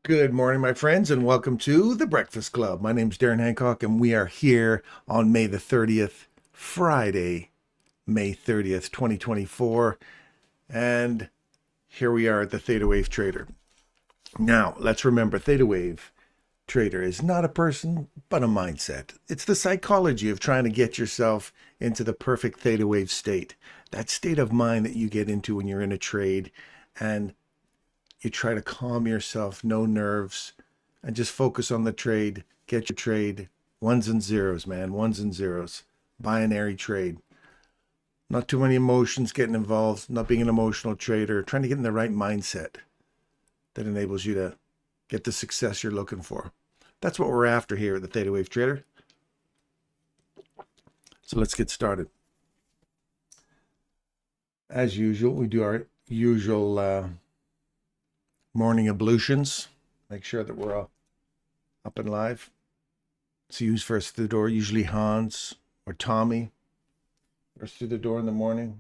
Good morning, my friends, and welcome to the Breakfast Club. My name is Darren Hancock, and we are here on May the 30th, Friday, May 30th, 2024. And here we are at the ThetaWaveTrader. Now, let's remember ThetaWaveTrader is not a person, but a mindset. It's the psychology of trying to get yourself into the perfect theta wave state, that state of mind that you get into when you're in a trade and you try to calm yourself, no nerves, and just focus on the trade. Get your trade. Ones and zeros, man. Ones and zeros. Binary trade. Not too many emotions getting involved. Not being an emotional trader. Trying to get in the right mindset that enables you to get the success you're looking for. That's what we're after here at the ThetaWaveTrader. So let's get started. As usual, we do our usual morning ablutions. Make sure that we're all up and live. So who's first through the door? Usually Hans or Tommy first through the door in the morning.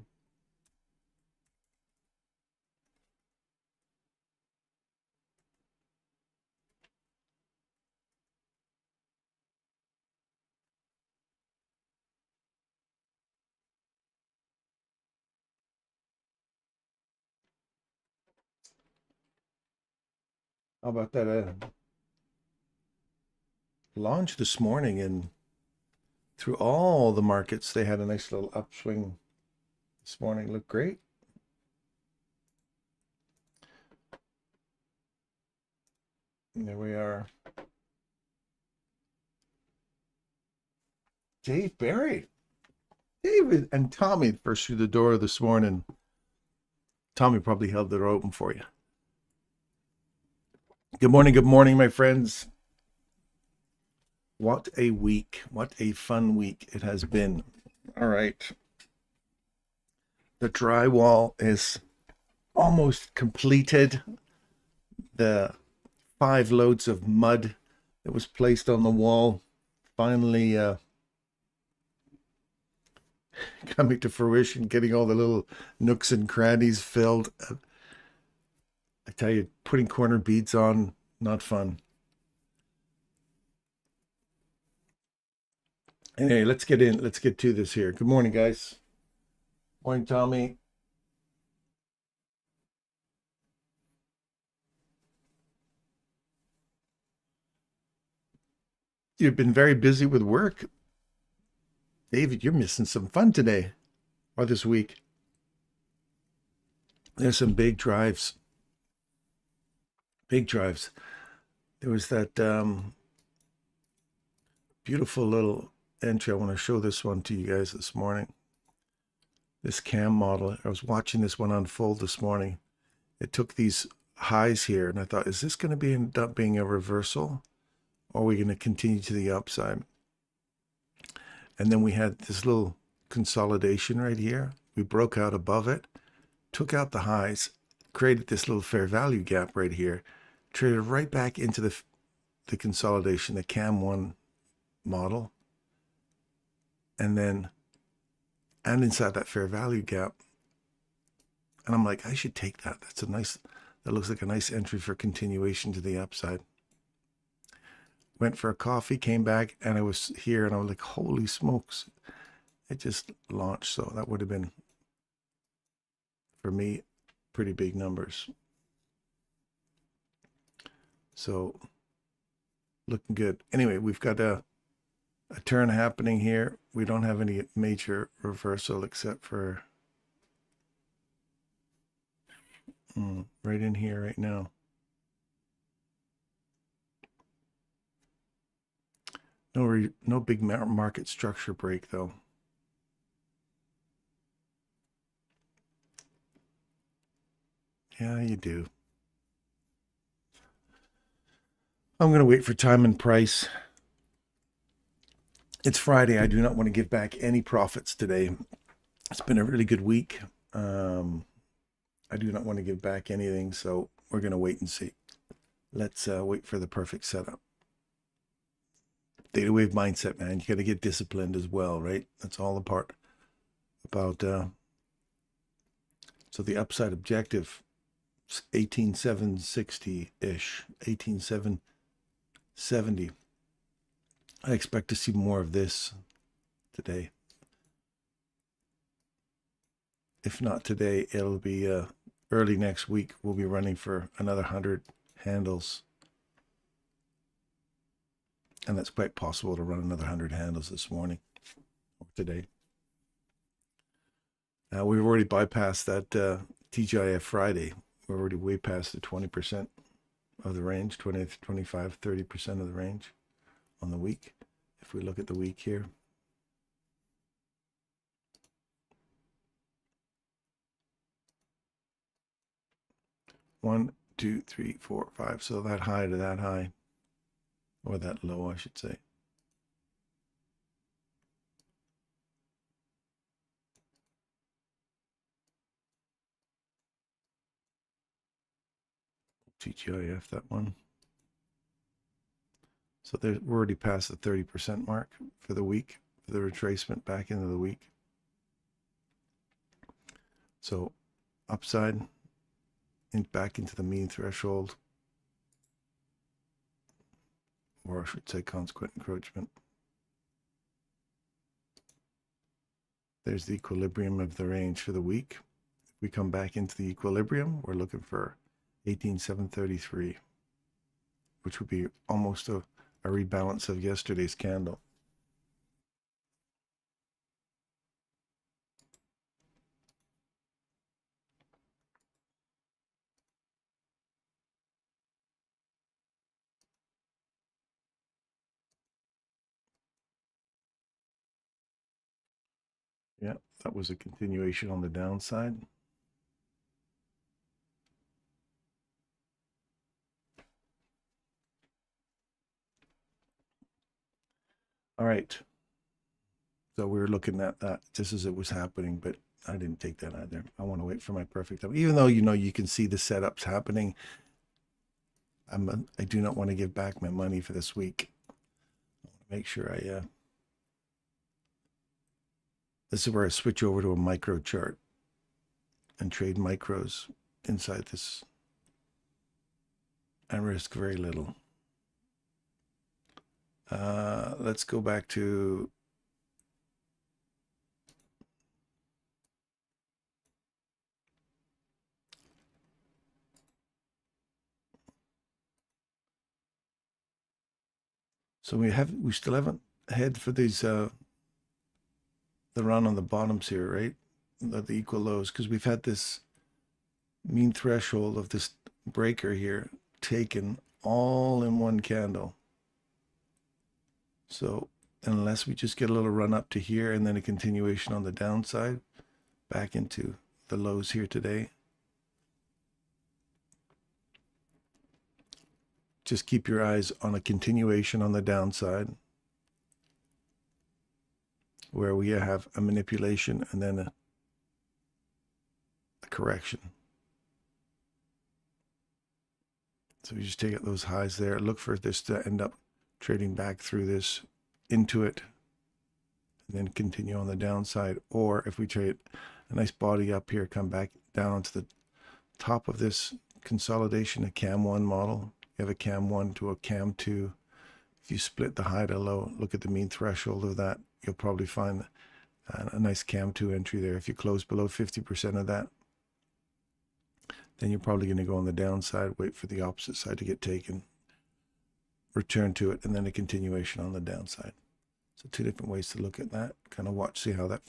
How about that launch this morning, and through all the markets they had a nice little upswing this morning. Looked great. And there we are. Dave Barry. David and Tommy first through the door this morning. Tommy probably held the door open for you. Good morning, my friends. What a week. What a fun week it has been. All right. The drywall is almost completed. The 5 loads of mud that was placed on the wall finally coming to fruition, getting all the little nooks and crannies filled. I tell you, putting corner beads on, not fun. Anyway, let's get to this here. Good morning, guys. Morning, Tommy. You've been very busy with work. David, you're missing some fun today or this week. There's some big drives. Big drives. There was that beautiful little entry. I want to show this one to you guys this morning. This cam model. I was watching this one unfold this morning. It took these highs here, and I thought, is this going to end up being a reversal, or are we going to continue to the upside? And then we had this little consolidation right here. We broke out above it, took out the highs, created this little fair value gap right here, traded right back into the consolidation, the cam 1 model, and inside that fair value gap. And I'm like, I should take that. That looks like a nice entry for continuation to the upside. Went for a coffee, came back, and I was here, and I was like, holy smokes. It just launched. So that would have been, for me, pretty big numbers. So looking good. Anyway, we've got a turn happening here. We don't have any major reversal except for right in here right now. No big market structure break though. Yeah, you do. I'm going to wait for time and price. It's Friday. I do not want to give back any profits today. It's been a really good week. I do not want to give back anything, so we're going to wait and see. Let's wait for the perfect setup. Theta wave mindset, man. You got to get disciplined as well, right? That's all about so the upside objective 18,760-ish, 18,770. I expect to see more of this today. If not today, it'll be early next week. We'll be running for another 100 handles. And that's quite possible to run another 100 handles this morning or today. We've already bypassed that TGIF Friday. We're already way past the 20% of the range, 20, 25, 30% of the range on the week. If we look at the week here. One, two, three, four, five. So that high to that high, or that low, I should say. TGIF, that one. So we're already past the 30% mark for the week, for the retracement back into the week. So upside and back into the mean threshold, or I should say consequent encroachment. There's the equilibrium of the range for the week. If we come back into the equilibrium, we're looking for 18,733, which would be almost a rebalance of yesterday's candle. Yeah, that was a continuation on the downside. All right. So we were looking at that just as it was happening, but I didn't take that either. I want to wait for my perfect time. Even though, you can see the setups happening, I do not want to give back my money for this week. I want to make sure this is where I switch over to a micro chart and trade micros inside this. I risk very little. Let's go back to we still haven't had for these the run on the bottoms here, right? The equal lows, because we've had this mean threshold of this breaker here taken all in one candle. So unless we just get a little run up to here and then a continuation on the downside back into the lows here today, just keep your eyes on a continuation on the downside where we have a manipulation and then a correction. So we just take out those highs there, look for this to end up trading back through this into it and then continue on the downside. Or if we trade a nice body up here, come back down to the top of this consolidation, a CAM 1 model. You have a CAM 1 to a CAM 2. If you split the high to low, look at the mean threshold of that, you'll probably find a nice CAM 2 entry there. If you close below 50% of that, then you're probably going to go on the downside, wait for the opposite side to get taken, return to it, and then a continuation on the downside. So two different ways to look at that. Kind of watch, see how that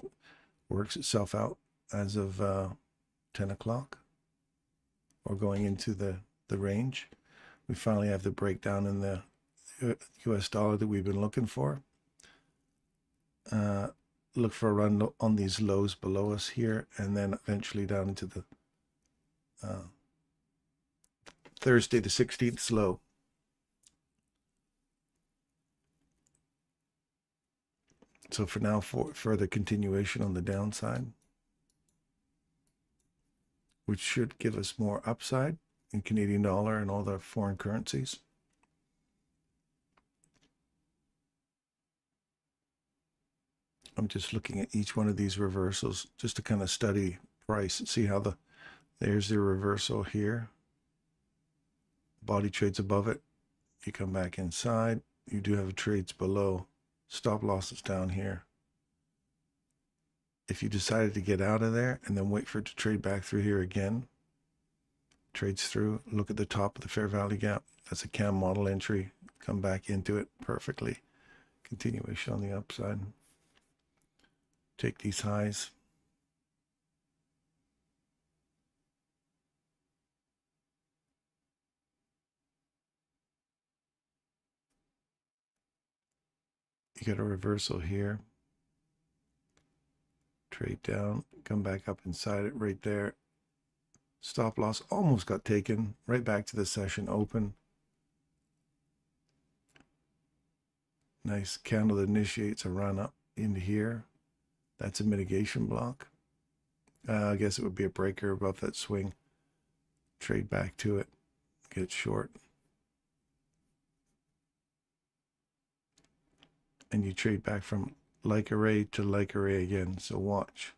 works itself out as of 10 o'clock or going into the range. We finally have the breakdown in the US dollar that we've been looking for. Look for a run on these lows below us here, and then eventually down into the Thursday the 16th low. So for now, for further continuation on the downside, which should give us more upside in Canadian dollar and all the foreign currencies. I'm just looking at each one of these reversals just to kind of study price and see how the There's the reversal here. Body trades above it. You come back inside. You do have trades below. Stop losses down here. If you decided to get out of there and then wait for it to trade back through here again, trades through, look at the top of the fair value gap. That's a CAM model entry. Come back into it perfectly. Continuation on the upside. Take these highs. You got a reversal here. Trade down, come back up inside it right there. Stop loss almost got taken. Right back to the session open. Nice candle that initiates a run up into here. That's a mitigation block. I guess it would be a breaker above that swing. Trade back to it. Get short. And you trade back from like array to like array again. So watch.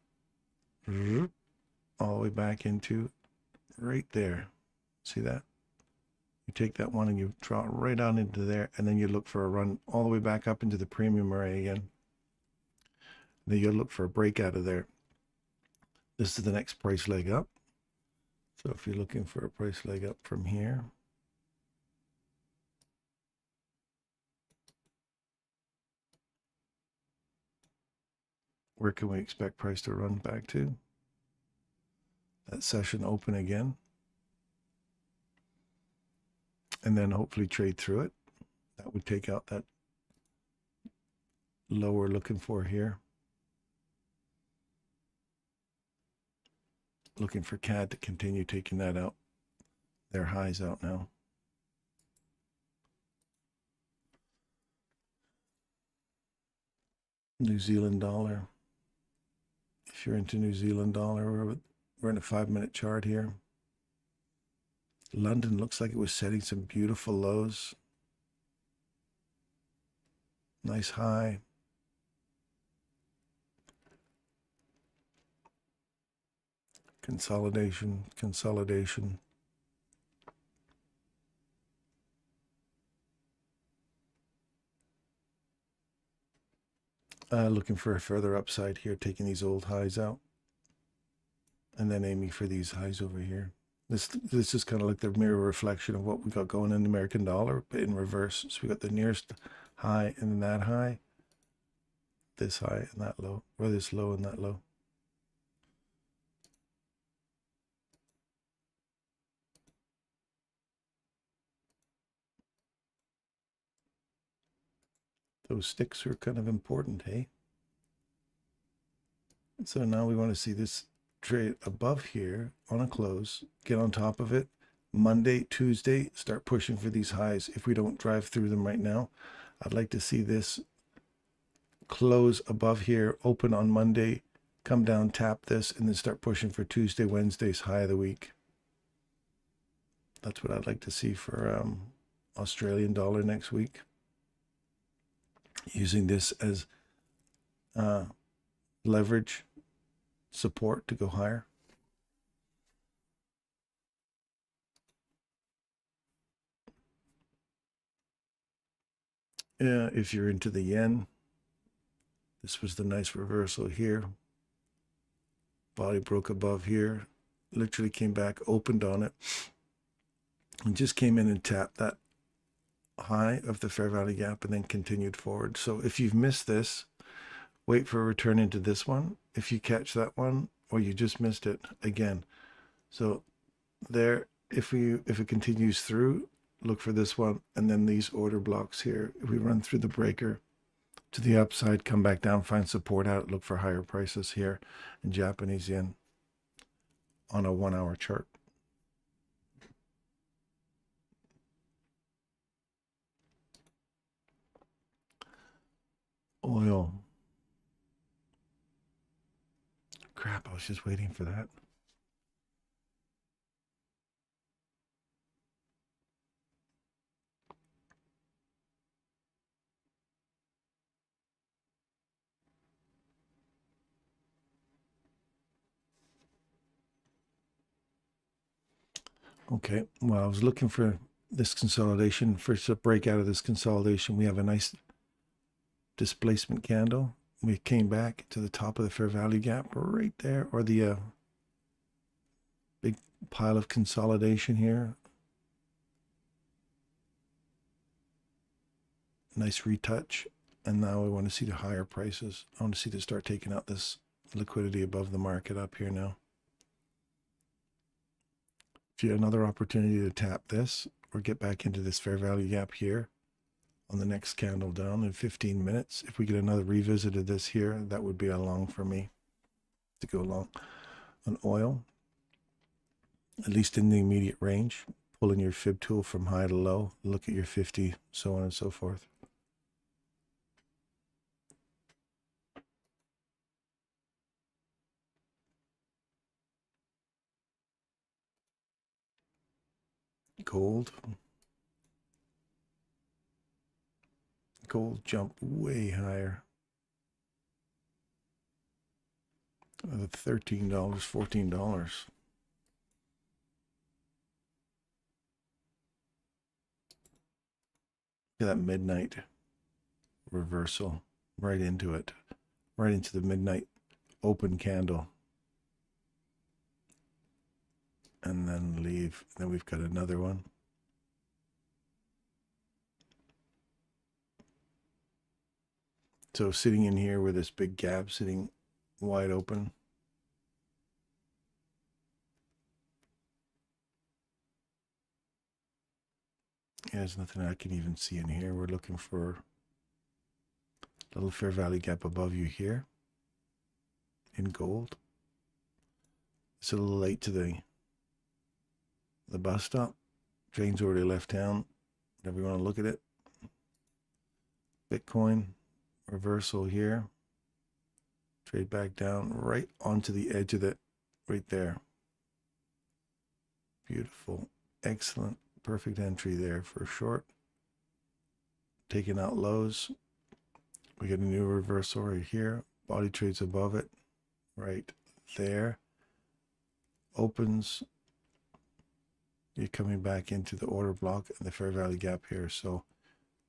All the way back into right there. See that? You take that one and you draw it right on into there, and then you look for a run all the way back up into the premium array again. Then you'll look for a break out of there. This is the next price leg up. So if you're looking for a price leg up from here, where can we expect price to run back to? That session open again. And then hopefully trade through it. That would take out that low we're looking for here. Looking for CAD to continue taking that out. Their highs out now. New Zealand dollar. If you're into New Zealand dollar, we're in a 5-minute chart here. London looks like it was setting some beautiful lows. Nice high. Consolidation, consolidation. Looking for a further upside here, taking these old highs out. And then aiming for these highs over here. This is kind of like the mirror reflection of what we got going in the American dollar, but in reverse. So we got the nearest high and then that high, this high and that low, or this low and that low. Those sticks are kind of important, hey? So now we want to see this trade above here on a close, get on top of it. Monday, Tuesday, start pushing for these highs. If we don't drive through them right now, I'd like to see this close above here, open on Monday, come down, tap this, and then start pushing for Tuesday, Wednesday's high of the week. That's what I'd like to see for Australian dollar next week. Using this as leverage support to go higher. If you're into the yen, this was the nice reversal here. Body broke above here, literally came back, opened on it, and just came in and tapped that high of the fair value gap and then continued forward. So if you've missed this, wait for a return into this one. If you catch that one, or you just missed it again. So there, if it continues through, look for this one, and then these order blocks here. If we run through the breaker to the upside, come back down, find support out, look for higher prices here in Japanese yen on a 1-hour chart. Oil. Crap, I was just waiting for that. Okay, well, I was looking for this consolidation. First, to break out of this consolidation, we have a nice displacement candle. We came back to the top of the fair value gap right there, or the big pile of consolidation here. Nice retouch. And now we want to see the higher prices. I want to see to start taking out this liquidity above the market up here now. If you have another opportunity to tap this or get back into this fair value gap here on the next candle down in 15 minutes, if we get another revisit of this here, that would be a long for me to go long on oil, at least in the immediate range. Pulling your fib tool from high to low, look at your 50, so on and so forth. Gold. Gold jumped way higher. $13, $14. Look at that midnight reversal right into it, right into the midnight open candle. And then leave. Then we've got another one. So sitting in here with this big gap sitting wide open. Yeah, there's nothing I can even see in here. We're looking for a little fair value gap above you here in gold. It's a little late to the bus stop. Train's already left town. Whatever you want to look at it. Bitcoin reversal here. Trade back down right onto the edge of it, right there. Beautiful, excellent, perfect entry there for short. Taking out lows. We get a new reversal right here. Body trades above it, right there. Opens. You're coming back into the order block and the fair value gap here. So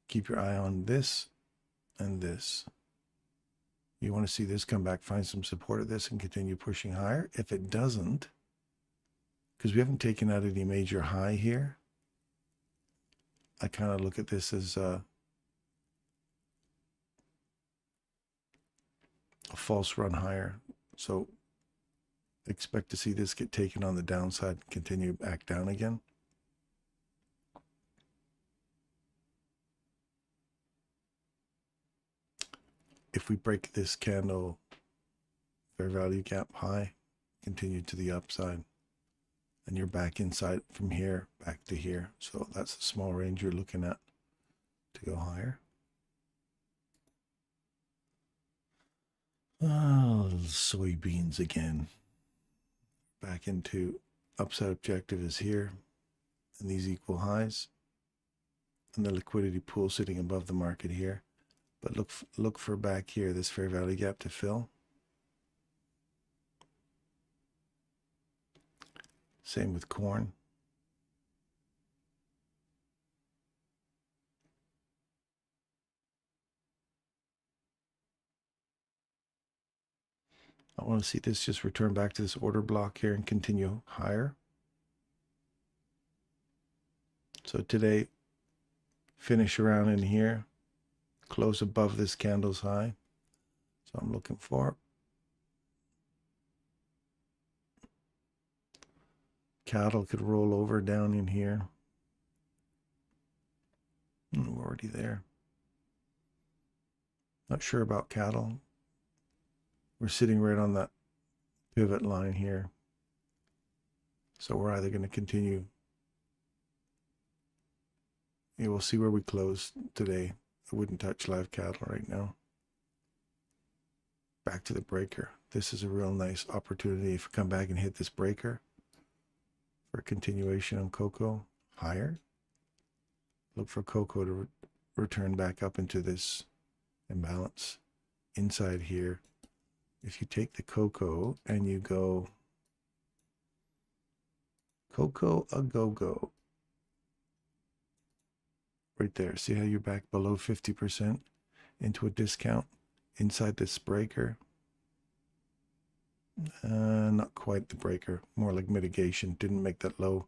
keep your eye on this and this. You want to see this come back, find some support at this and continue pushing higher. If it doesn't, because we haven't taken out any major high here, I kind of look at this as a false run higher. So expect to see this get taken on the downside and continue back down again. If we break this candle fair value gap high, continue to the upside, and you're back inside from here back to here. So that's the small range you're looking at to go higher. Oh, soybeans again. Back into upside objective is here, and these equal highs, and the liquidity pool sitting above the market here. But look for back here, this fair value gap to fill. Same with corn. I want to see this just return back to this order block here and continue higher. So today, finish around in here, close above this candle's high. So I'm looking for cattle could roll over down in here. We're already there. Not sure about cattle. We're sitting right on that pivot line here. So we're either going to continue. Yeah, we'll see where we close today. I wouldn't touch live cattle right now. Back to the breaker. This is a real nice opportunity. If we come back and hit this breaker for a continuation on cocoa higher, look for cocoa to return back up into this imbalance inside here. If you take the cocoa and you go Cocoa a go-go. Right there. See how you're back below 50% into a discount inside this breaker? Not quite the breaker, more like mitigation. Didn't make that low.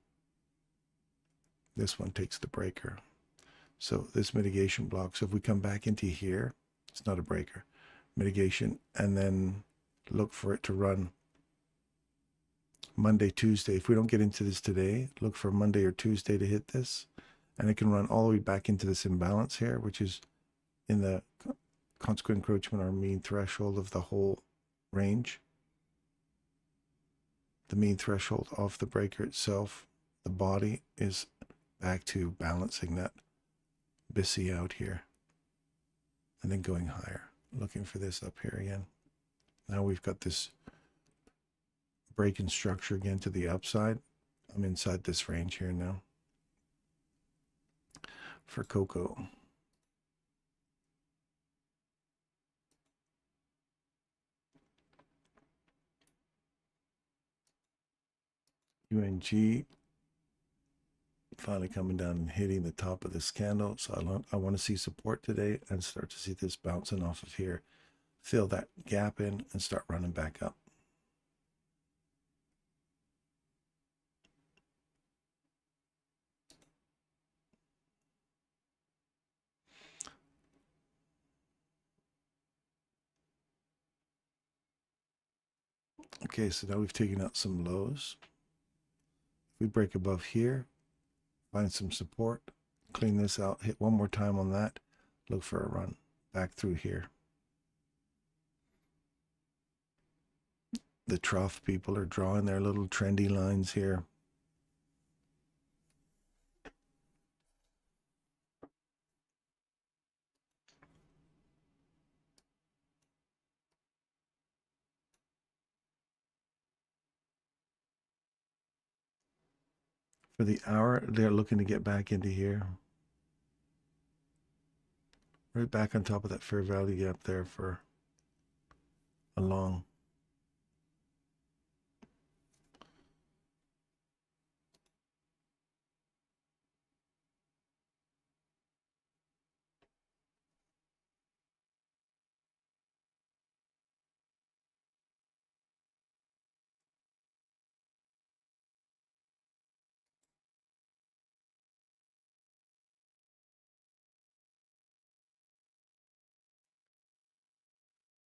This one takes the breaker. So this mitigation block. So if we come back into here, it's not a breaker. Mitigation, and then look for it to run Monday, Tuesday. If we don't get into this today, look for Monday or Tuesday to hit this. And it can run all the way back into this imbalance here, which is in the consequent encroachment or mean threshold of the whole range. The mean threshold of the breaker itself, the body is back to balancing that BISI out here. And then going higher, looking for this up here again. Now we've got this break in structure again to the upside. I'm inside this range here now. For cocoa. UNG finally coming down and hitting the top of this candle. So I want to see support today and start to see this bouncing off of here. Fill that gap in and start running back up. Okay, so now we've taken out some lows. If we break above here, find some support, clean this out, hit one more time on that, look for a run back through here. The trough people are drawing their little trendy lines here. For the hour, they're looking to get back into here. Right back on top of that fair value gap there for a long.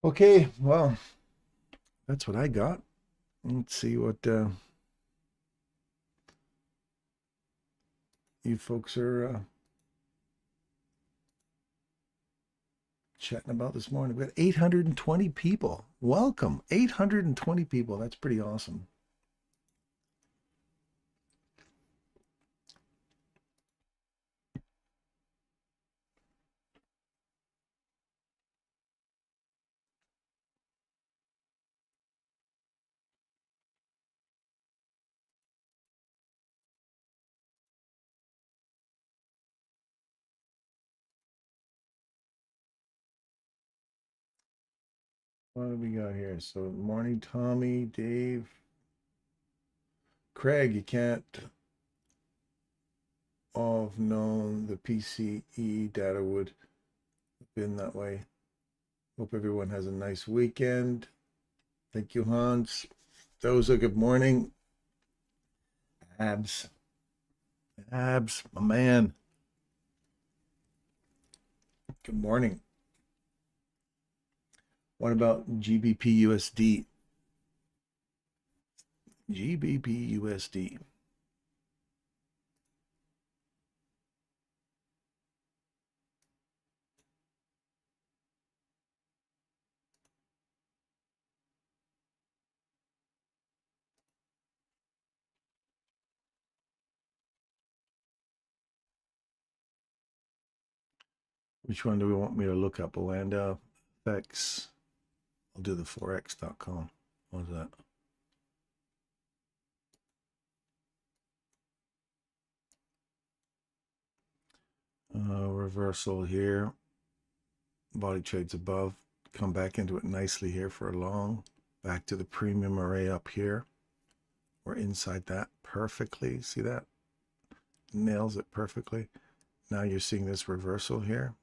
Okay, well, that's what I got. Let's see what you folks are chatting about this morning. We got 820 people. Welcome, 820 people. That's pretty awesome. What do we got here? So morning, Tommy, Dave, Craig. You can't have known the PCE data would have been that way. Hope everyone has a nice weekend. Thank you, Hans. Doza, good morning. Abs, my man. Good morning. What about GBP USD? GBP USD. Which one do we want me to look up? Oanda, FX. I'll do the forex.com. What is that? Reversal here. Body trades above. Come back into it nicely here for a long. Back to the premium array up here. We're inside that perfectly. See that? Nails it perfectly. Now you're seeing this reversal here.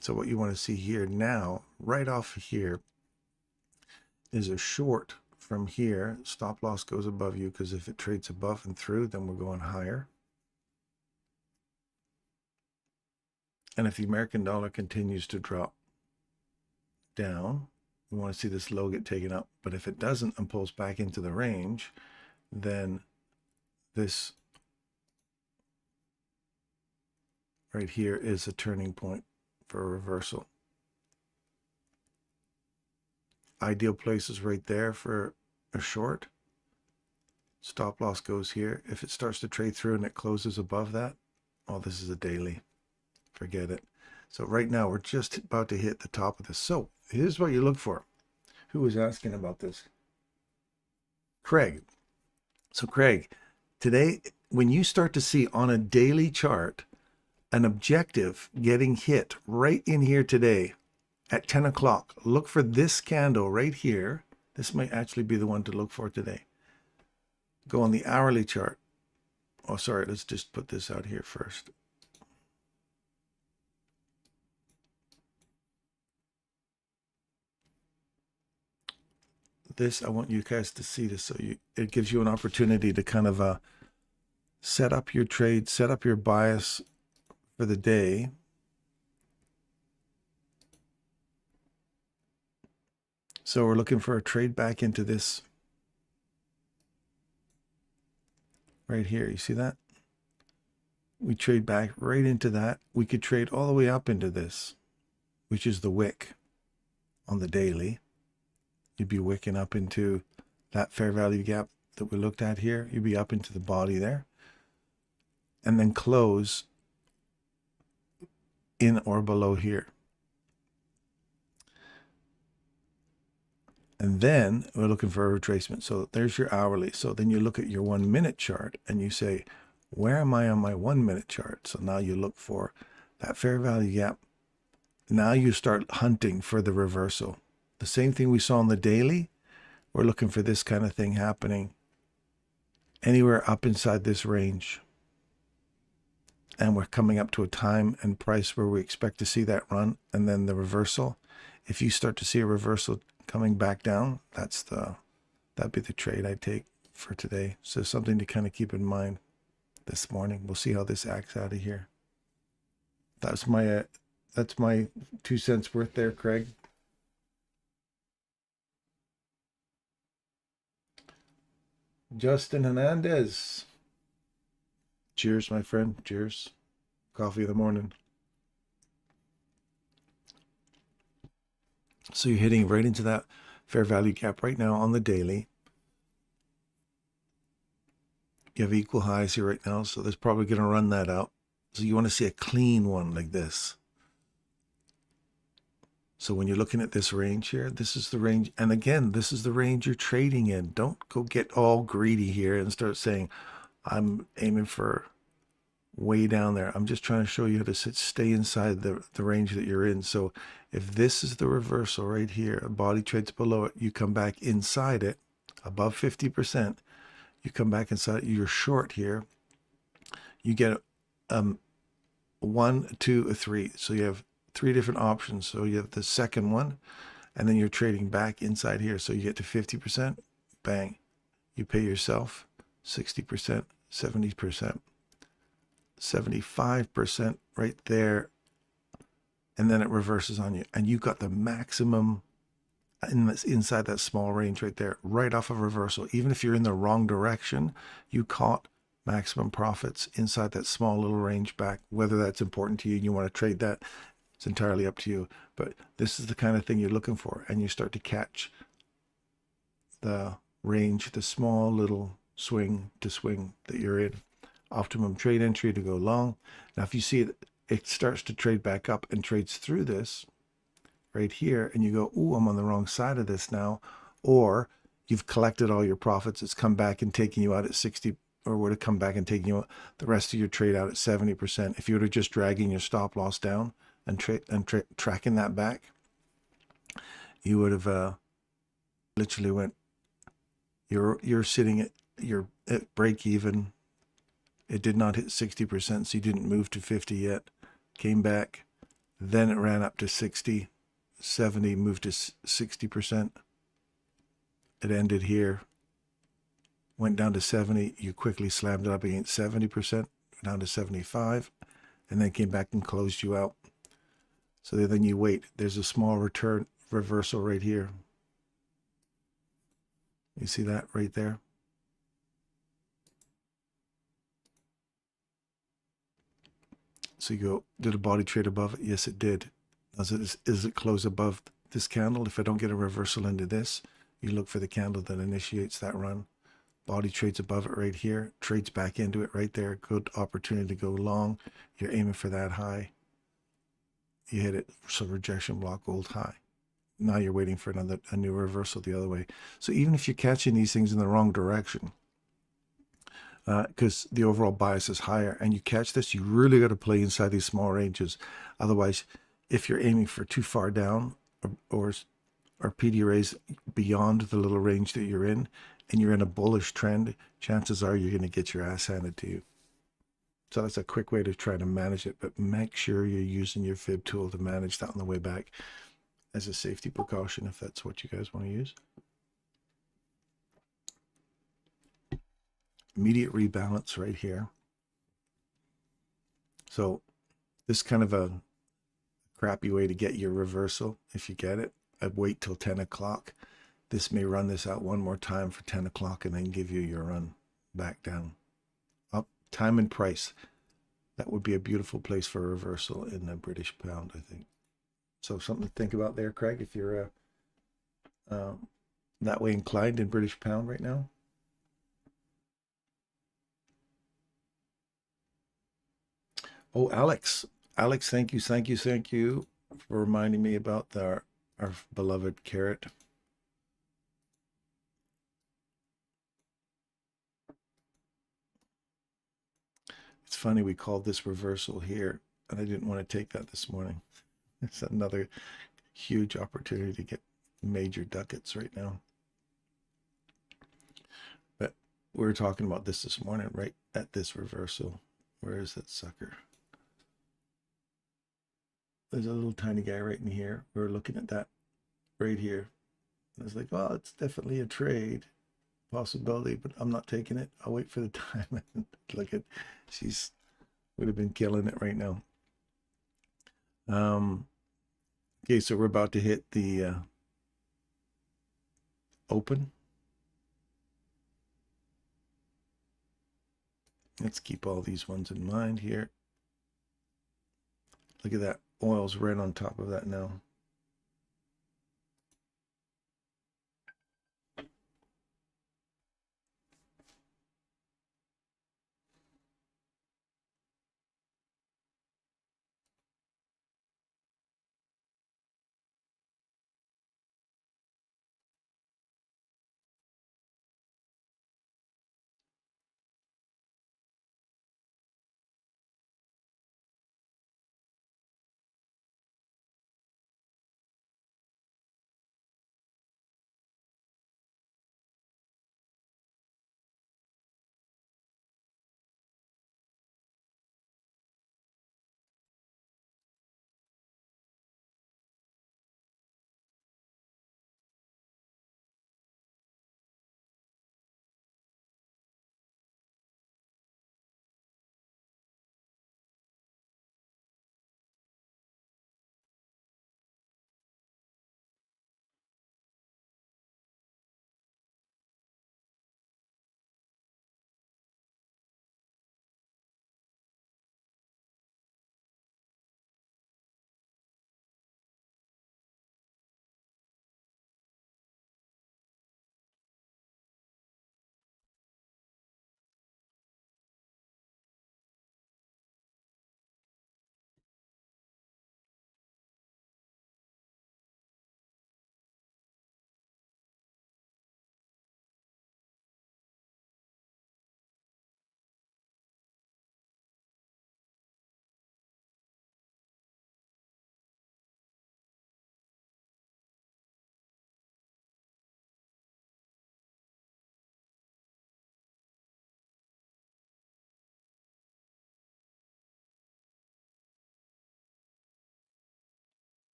So what you want to see here now, right off here, is a short from here. Stop loss goes above you, because if it trades above and through, then we're going higher. And if the American dollar continues to drop down, we want to see this low get taken up. But if it doesn't and pulls back into the range, then this right here is a turning point for a reversal. Ideal place is right there for a short. Stop loss goes here. If it starts to trade through and it closes above that, oh, this is a daily. Forget it. So right now we're just about to hit the top of this. So here's what you look for. Who was asking about this? Craig. So Craig, today, when you start to see on a daily chart an objective getting hit right in here today at 10 o'clock, look for this candle right here. This might actually be the one to look for today. Go on the hourly chart. Oh, sorry, let's just put this out here first. This, I want you guys to see this, so it gives you an opportunity to kind of set up your trade, set up your bias for the day. So we're looking for a trade back into this right here. You see that? We trade back right into that. We could trade all the way up into this, which is the wick on the daily. You'd be wicking up into that fair value gap that we looked at here. You'd be up into the body there. And then close in or below here. And then we're looking for a retracement. So there's your hourly. So then you look at your 1 minute chart and you say, where am I on my 1 minute chart? So now you look for that fair value gap. Now you start hunting for the reversal. The same thing we saw on the daily. We're looking for this kind of thing happening anywhere up inside this range. And we're coming up to a time and price where we expect to see that run, and then the reversal. If you start to see a reversal coming back down, that'd be the trade I take for today. So something to kind of keep in mind this morning. We'll see how this acts out of here. That's my 2 cents worth there, Craig. Justin Hernandez. Cheers, my friend. Cheers. Coffee in the morning. So you're hitting right into that fair value gap right now on the daily. You have equal highs here right now, so there's probably going to run that out. So you want to see a clean one like this. So when you're looking at this range here, this is the range. And again, this is the range you're trading in. Don't go get all greedy here and start saying, I'm aiming for way down there. I'm just trying to show you how to stay inside the range that you're in. So if this is the reversal right here, a body trades below it, you come back inside it, above 50%, you come back inside it, you're short here. You get 1, 2, 3. So you have 3 different options. So you have the second one, and then you're trading back inside here. So you get to 50%, bang. You pay yourself 60%, 70%, 75% right there. And then it reverses on you. And you got the maximum inside that small range right there, right off of reversal. Even if you're in the wrong direction, you caught maximum profits inside that small little range back. Whether that's important to you and you want to trade that, it's entirely up to you. But this is the kind of thing you're looking for. And you start to catch the range, the small little swing to swing that you're in. Optimum trade entry to go long. Now, if you see it starts to trade back up and trades through this right here, and you go, ooh, I'm on the wrong side of this now. Or you've collected all your profits. It's come back and taken you out at 60, or would have come back and taken you the rest of your trade out at 70%. If you were just dragging your stop loss down and tracking that back, you would have literally went, You're sitting at break even. It did not hit 60%, so you didn't move to 50 yet. Came back, then it ran up to 60, 70, moved to 60%. It ended here, went down to 70. You quickly slammed it up against 70%, down to 75, and then came back and closed you out. So then you wait. There's a small reversal right here. You see that right there? So you go, did a body trade above it? Yes, it did. Is it close above this candle? If I don't get a reversal into this, you look for the candle that initiates that run. Body trades above it right here, trades back into it right there. Good opportunity to go long. You're aiming for that high. You hit it, so rejection block, gold high. Now you're waiting for a new reversal the other way. So even if you're catching these things in the wrong direction, because the overall bias is higher, and you catch this, you really got to play inside these small ranges. Otherwise, if you're aiming for too far down or PD raise beyond the little range that you're in, and you're in a bullish trend, chances are you're going to get your ass handed to you. So that's a quick way to try to manage it, but make sure you're using your fib tool to manage that on the way back as a safety precaution, if that's what you guys want to use. Immediate rebalance right here. So this is kind of a crappy way to get your reversal. If you get it, I'd wait till 10 o'clock. This may run this out one more time for 10 o'clock and then give you your run back down. Up time and price. That would be a beautiful place for a reversal in the British pound, I think. So something to think about there, Craig, if you're that way inclined in British pound right now. Oh, Alex, thank you for reminding me about our beloved carrot. It's funny, we called this reversal here, and I didn't want to take that this morning. It's another huge opportunity to get major ducats right now. But we were talking about this morning, right at this reversal. Where is that sucker? There's a little tiny guy right in here. We were looking at that right here. I was like, well, it's definitely a trade possibility, but I'm not taking it. I'll wait for the time. Look at, she's would have been killing it right now. Okay, so we're about to hit the open. Let's keep all these ones in mind here. Look at that. Oil's right on top of that now.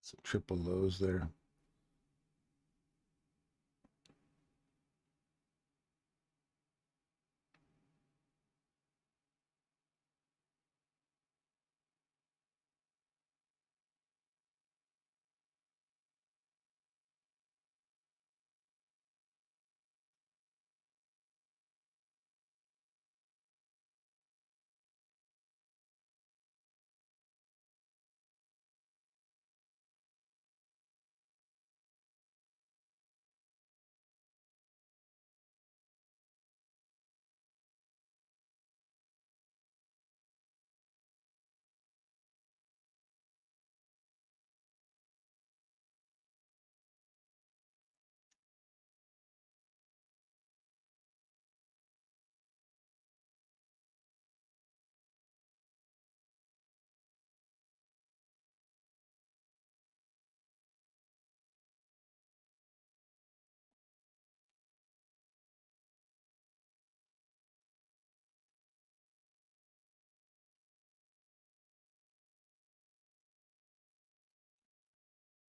Some triple lows there.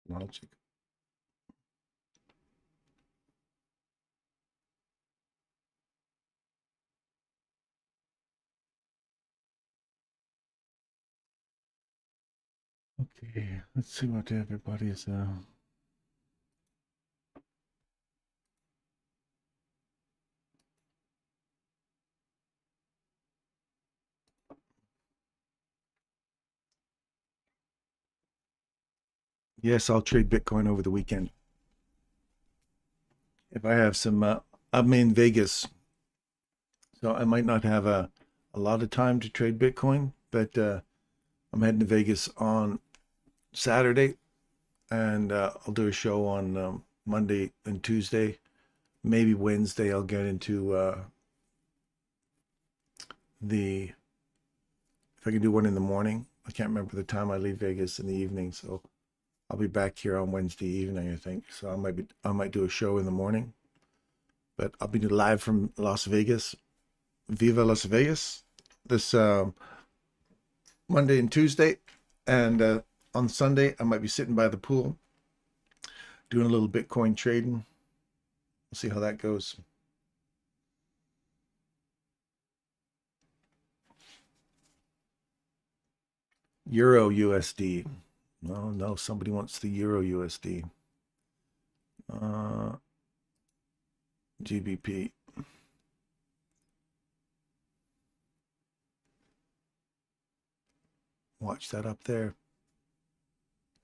Logic. Okay, let's see what everybody's Yes, I'll trade Bitcoin over the weekend. If I have some I'm in Vegas, so I might not have a lot of time to trade Bitcoin, but I'm heading to Vegas on Saturday, and I'll do a show on Monday and Tuesday. Maybe Wednesday I'll get into the if I can do one in the morning. I can't remember the time I leave Vegas in the evening, so I'll be back here on Wednesday evening, I think. So I might do a show in the morning, but I'll be live from Las Vegas. Viva Las Vegas this Monday and Tuesday, and on Sunday I might be sitting by the pool doing a little Bitcoin trading. We'll see how that goes. Euro USD. No, somebody wants the Euro USD. GBP. Watch that up there.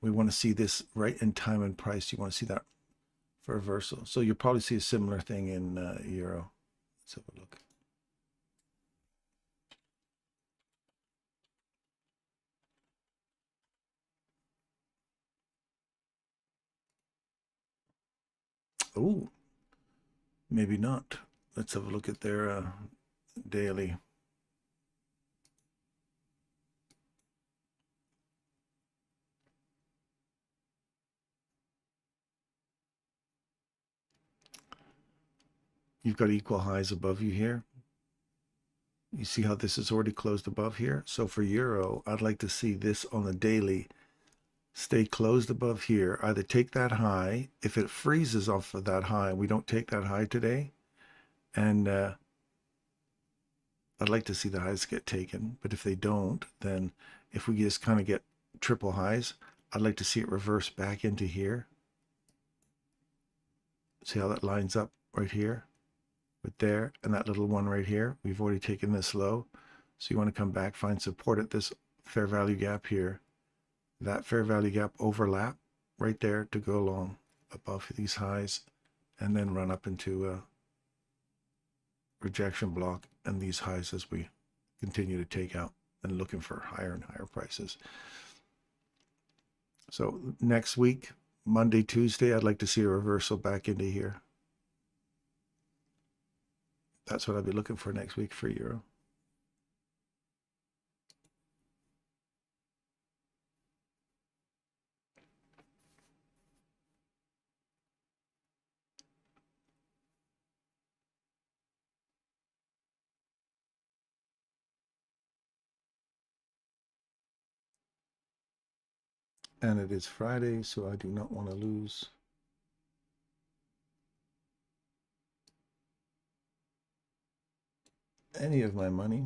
We want to see this right in time and price. You want to see that for reversal. So you'll probably see a similar thing in Euro. Let's have a look. Oh, maybe not. Let's have a look at their daily. You've got equal highs above you here. You see how this is already closed above here? So for Euro, I'd like to see this on the daily stay closed above here. Either take that high. If it freezes off of that high, we don't take that high today. And I'd like to see the highs get taken. But if they don't, then if we just kind of get triple highs, I'd like to see it reverse back into here. See how that lines up right here? Right there, and that little one right here. We've already taken this low. So you want to come back, find support at this fair value gap here. That fair value gap overlap right there to go along above these highs, and then run up into a rejection block and these highs as we continue to take out and looking for higher and higher prices. So next week, Monday, Tuesday, I'd like to see a reversal back into here. That's what I'll be looking for next week for Euro. And it is Friday, so I do not want to lose any of my money.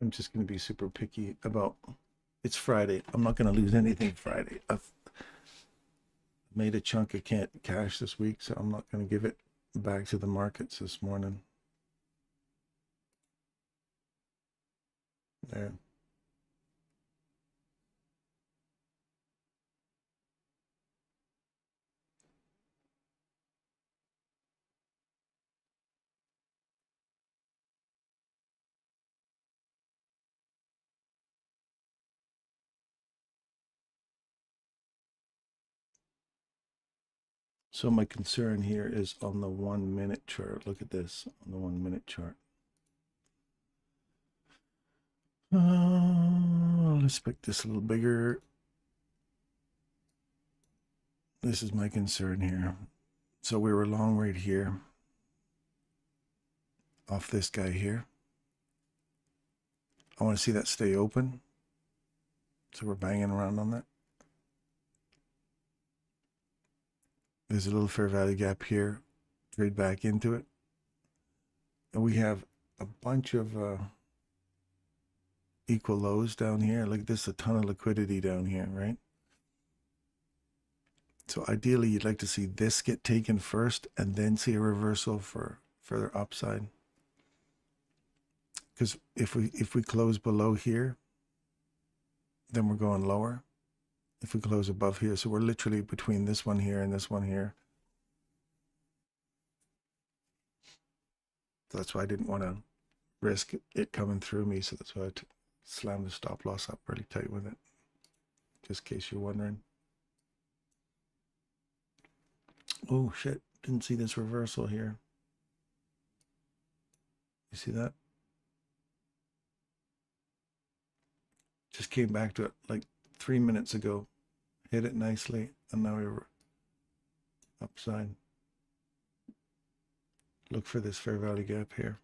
I'm just going to be super picky about, it's Friday. I'm not going to lose anything Friday. I've made a chunk of cash this week, so I'm not going to give it back to the markets this morning. There. So my concern here is on the 1 minute chart. Look at this on the 1 minute chart. Let's make this a little bigger. This is my concern here. So we were long right here off this guy here. I want to see that stay open. So we're banging around on that. There's a little fair value gap here. Trade back into it. And we have a bunch of equal lows down here. Look at this, a ton of liquidity down here, right? So ideally, you'd like to see this get taken first and then see a reversal for further upside. Because if we close below here, then we're going lower. If we close above here, so we're literally between this one here and this one here. So that's why I didn't want to risk it coming through me. So that's why I slammed the stop loss up really tight with it, just in case you're wondering. Oh shit, didn't see this reversal here. You see that? Just came back to it like 3 minutes ago, hit it nicely, and now we're upside. Look for this fair value gap here.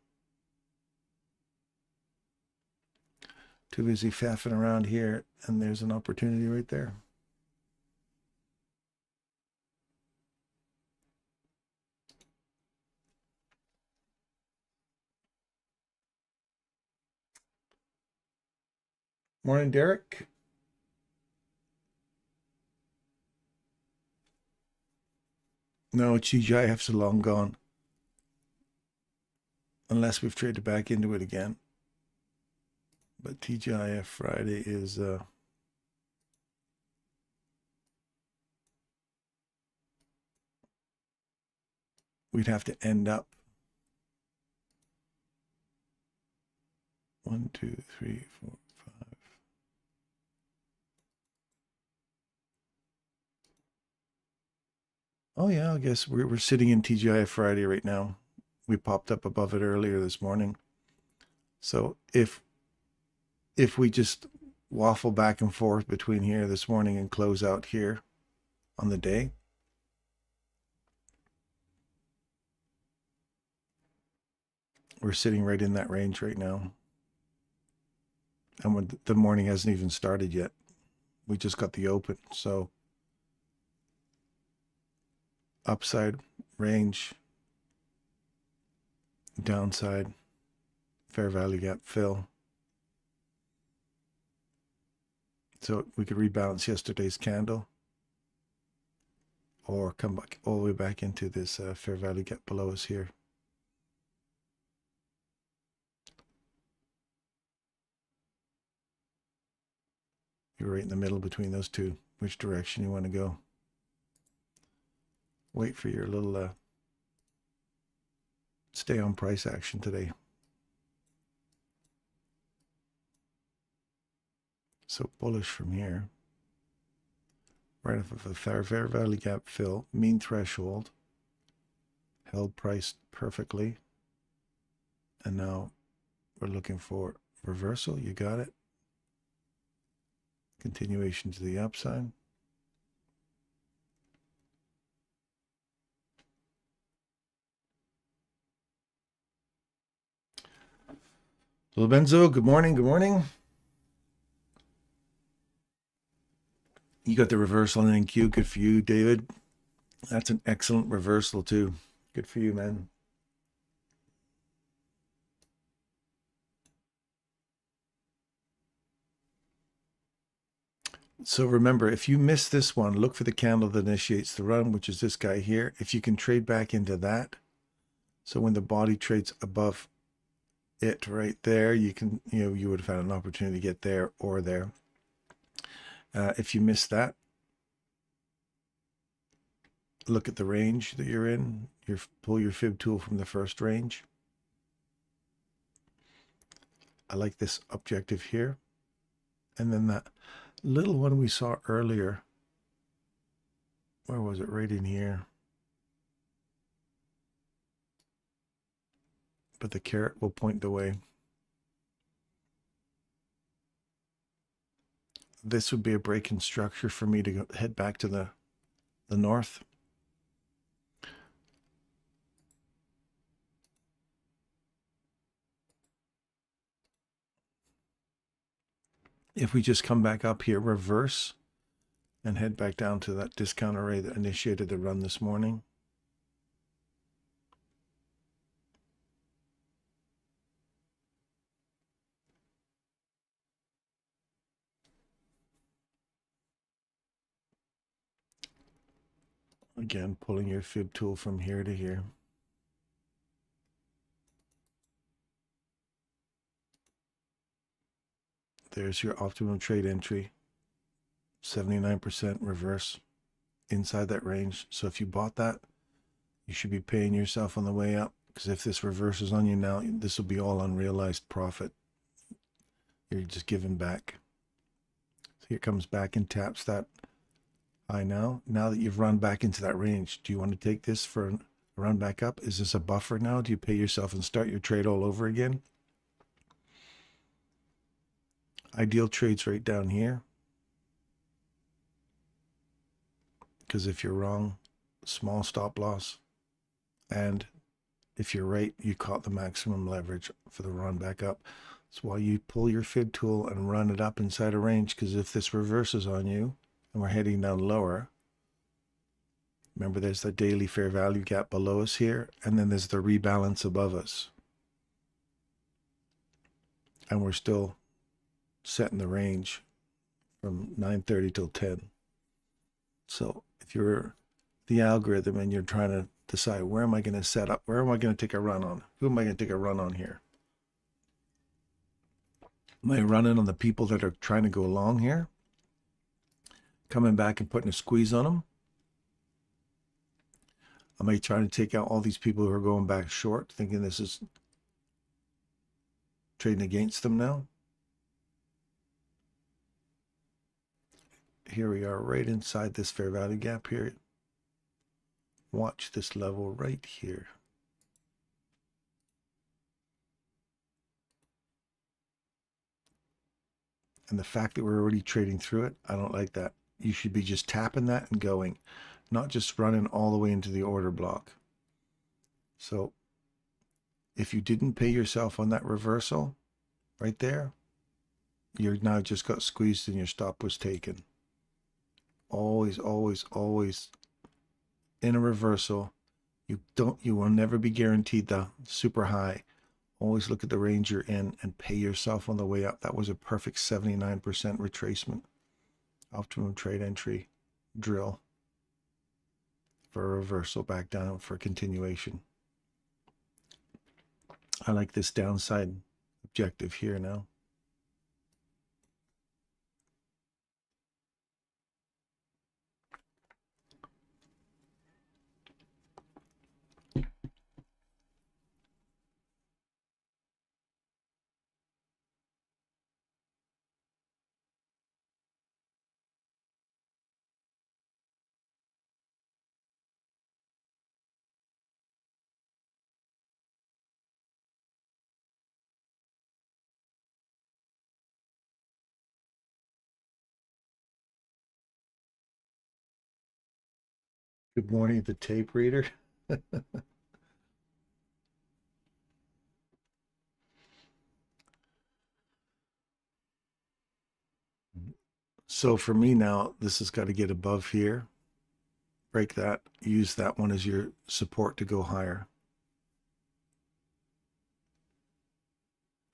Too busy faffing around here, and there's an opportunity right there. Morning, Derek. No, TGIF's long gone. Unless we've traded back into it again. But TGIF Friday is we'd have to end up 1, 2, 3, 4, 5. Oh yeah, I guess we're sitting in TGIF Friday right now. We popped up above it earlier this morning. So if we just waffle back and forth between here this morning and close out here on the day, we're sitting right in that range right now. And when the morning hasn't even started yet. We just got the open. So upside range, downside, fair value gap fill. So we could rebalance yesterday's candle or come back all the way back into this fair value gap below us here. You're right in the middle between those two, which direction you want to go. Wait for your little stay on price action today. So bullish from here. Right off of a fair value gap fill, mean threshold, held price perfectly. And now we're looking for reversal. You got it. Continuation to the upside. Little Benzo, good morning, good morning. You got the reversal in NQ. Good for you, David. That's an excellent reversal too. Good for you, man. So remember, if you miss this one, look for the candle that initiates the run, which is this guy here. If you can trade back into that, so when the body trades above it right there, you can, you would have had an opportunity to get there or there. If you miss that, look at the range that you're in. Pull your fib tool from the first range. I like this objective here. And then that little one we saw earlier, where was it? Right in here. But the carrot will point the way. This would be a break in structure for me to head back to the north. If we just come back up here, reverse, and head back down to that discount array that initiated the run this morning. Again, pulling your fib tool from here to here. There's your optimum trade entry. 79% reverse inside that range. So if you bought that, you should be paying yourself on the way up, because if this reverses on you now, this will be all unrealized profit. You're just giving back. So here it comes back and taps that high now. Now that you've run back into that range, do you want to take this for a run back up? Is this a buffer now? Do you pay yourself and start your trade all over again? Ideal trades right down here. Because if you're wrong, small stop loss. And if you're right, you caught the maximum leverage for the run back up. That's why you pull your fib tool and run it up inside a range, because if this reverses on you and we're heading down lower, remember there's the daily fair value gap below us here, and then there's the rebalance above us. And we're still setting the range from 9:30 till 10. So if you're the algorithm and you're trying to decide, where am I going to set up? Where am I going to take a run on? Who am I going to take a run on here? Am I running on the people that are trying to go along here? Coming back and putting a squeeze on them? Am I trying to take out all these people who are going back short, thinking this is trading against them now? Here we are right inside this fair value gap here. Watch this level right here. And the fact that we're already trading through it, I don't like that. You should be just tapping that and going, not just running all the way into the order block. So if you didn't pay yourself on that reversal right there, you're now just got squeezed and your stop was taken. Always, always, always in a reversal. You will never be guaranteed the super high. Always look at the range you're in and pay yourself on the way up. That was a perfect 79% retracement. Optimum trade entry drill for a reversal back down for continuation. I like this downside objective here now. Good morning, the tape reader. So for me now, this has got to get above here. Break that, use that one as your support to go higher.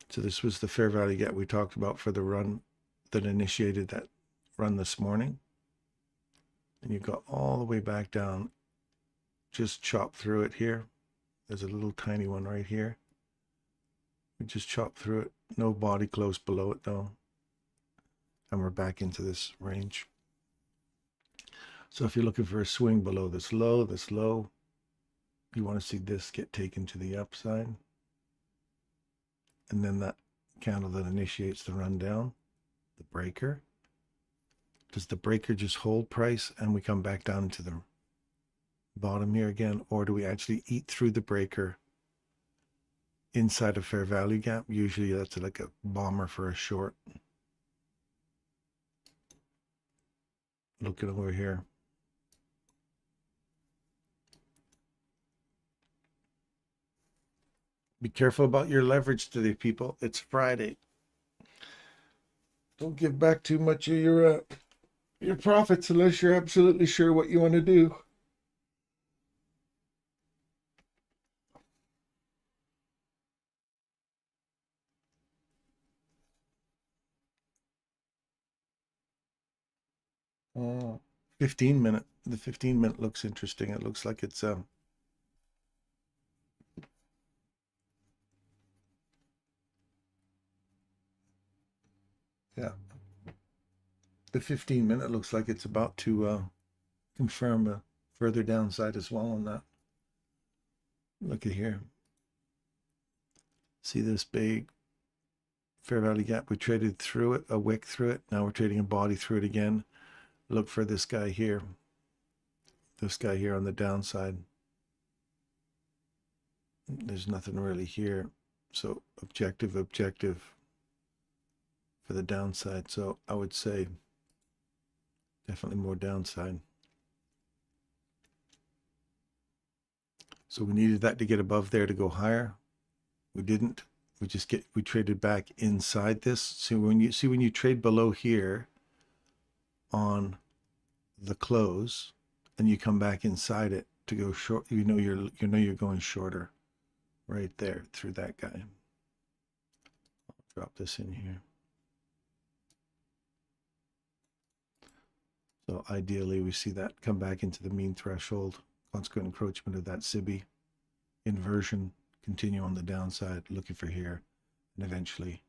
So this was the fair value gap we talked about for the run that initiated that run this morning. And you go all the way back down, just chop through it here. There's a little tiny one right here. We just chop through it. No body close below it though. And we're back into this range. So if you're looking for a swing below this low, you want to see this get taken to the upside. And then that candle that initiates the run down, the breaker. Does the breaker just hold price and we come back down into the bottom here again? Or do we actually eat through the breaker inside a fair value gap? Usually that's like a bomber for a short. Looking over here. Be careful about your leverage today, people. It's Friday. Don't give back too much of your profits unless you're absolutely sure what you want to do. Oh, 15-minute. The 15-minute looks interesting. It looks like it's yeah. The 15-minute looks like it's about to confirm a further downside as well on that. Look at here. See this big fair value gap? We traded through it, a wick through it. Now we're trading a body through it again. Look for this guy here. This guy here on the downside. There's nothing really here. So objective for the downside. So I would say definitely more downside. So we needed that to get above there to go higher. We didn't. We traded back inside this. So when you trade below here on the close and you come back inside it to go short, you know you're going shorter right there through that guy. I'll drop this in here. So ideally we see that come back into the mean threshold, consequent encroachment of that SIBI inversion, continue on the downside, looking for here, and eventually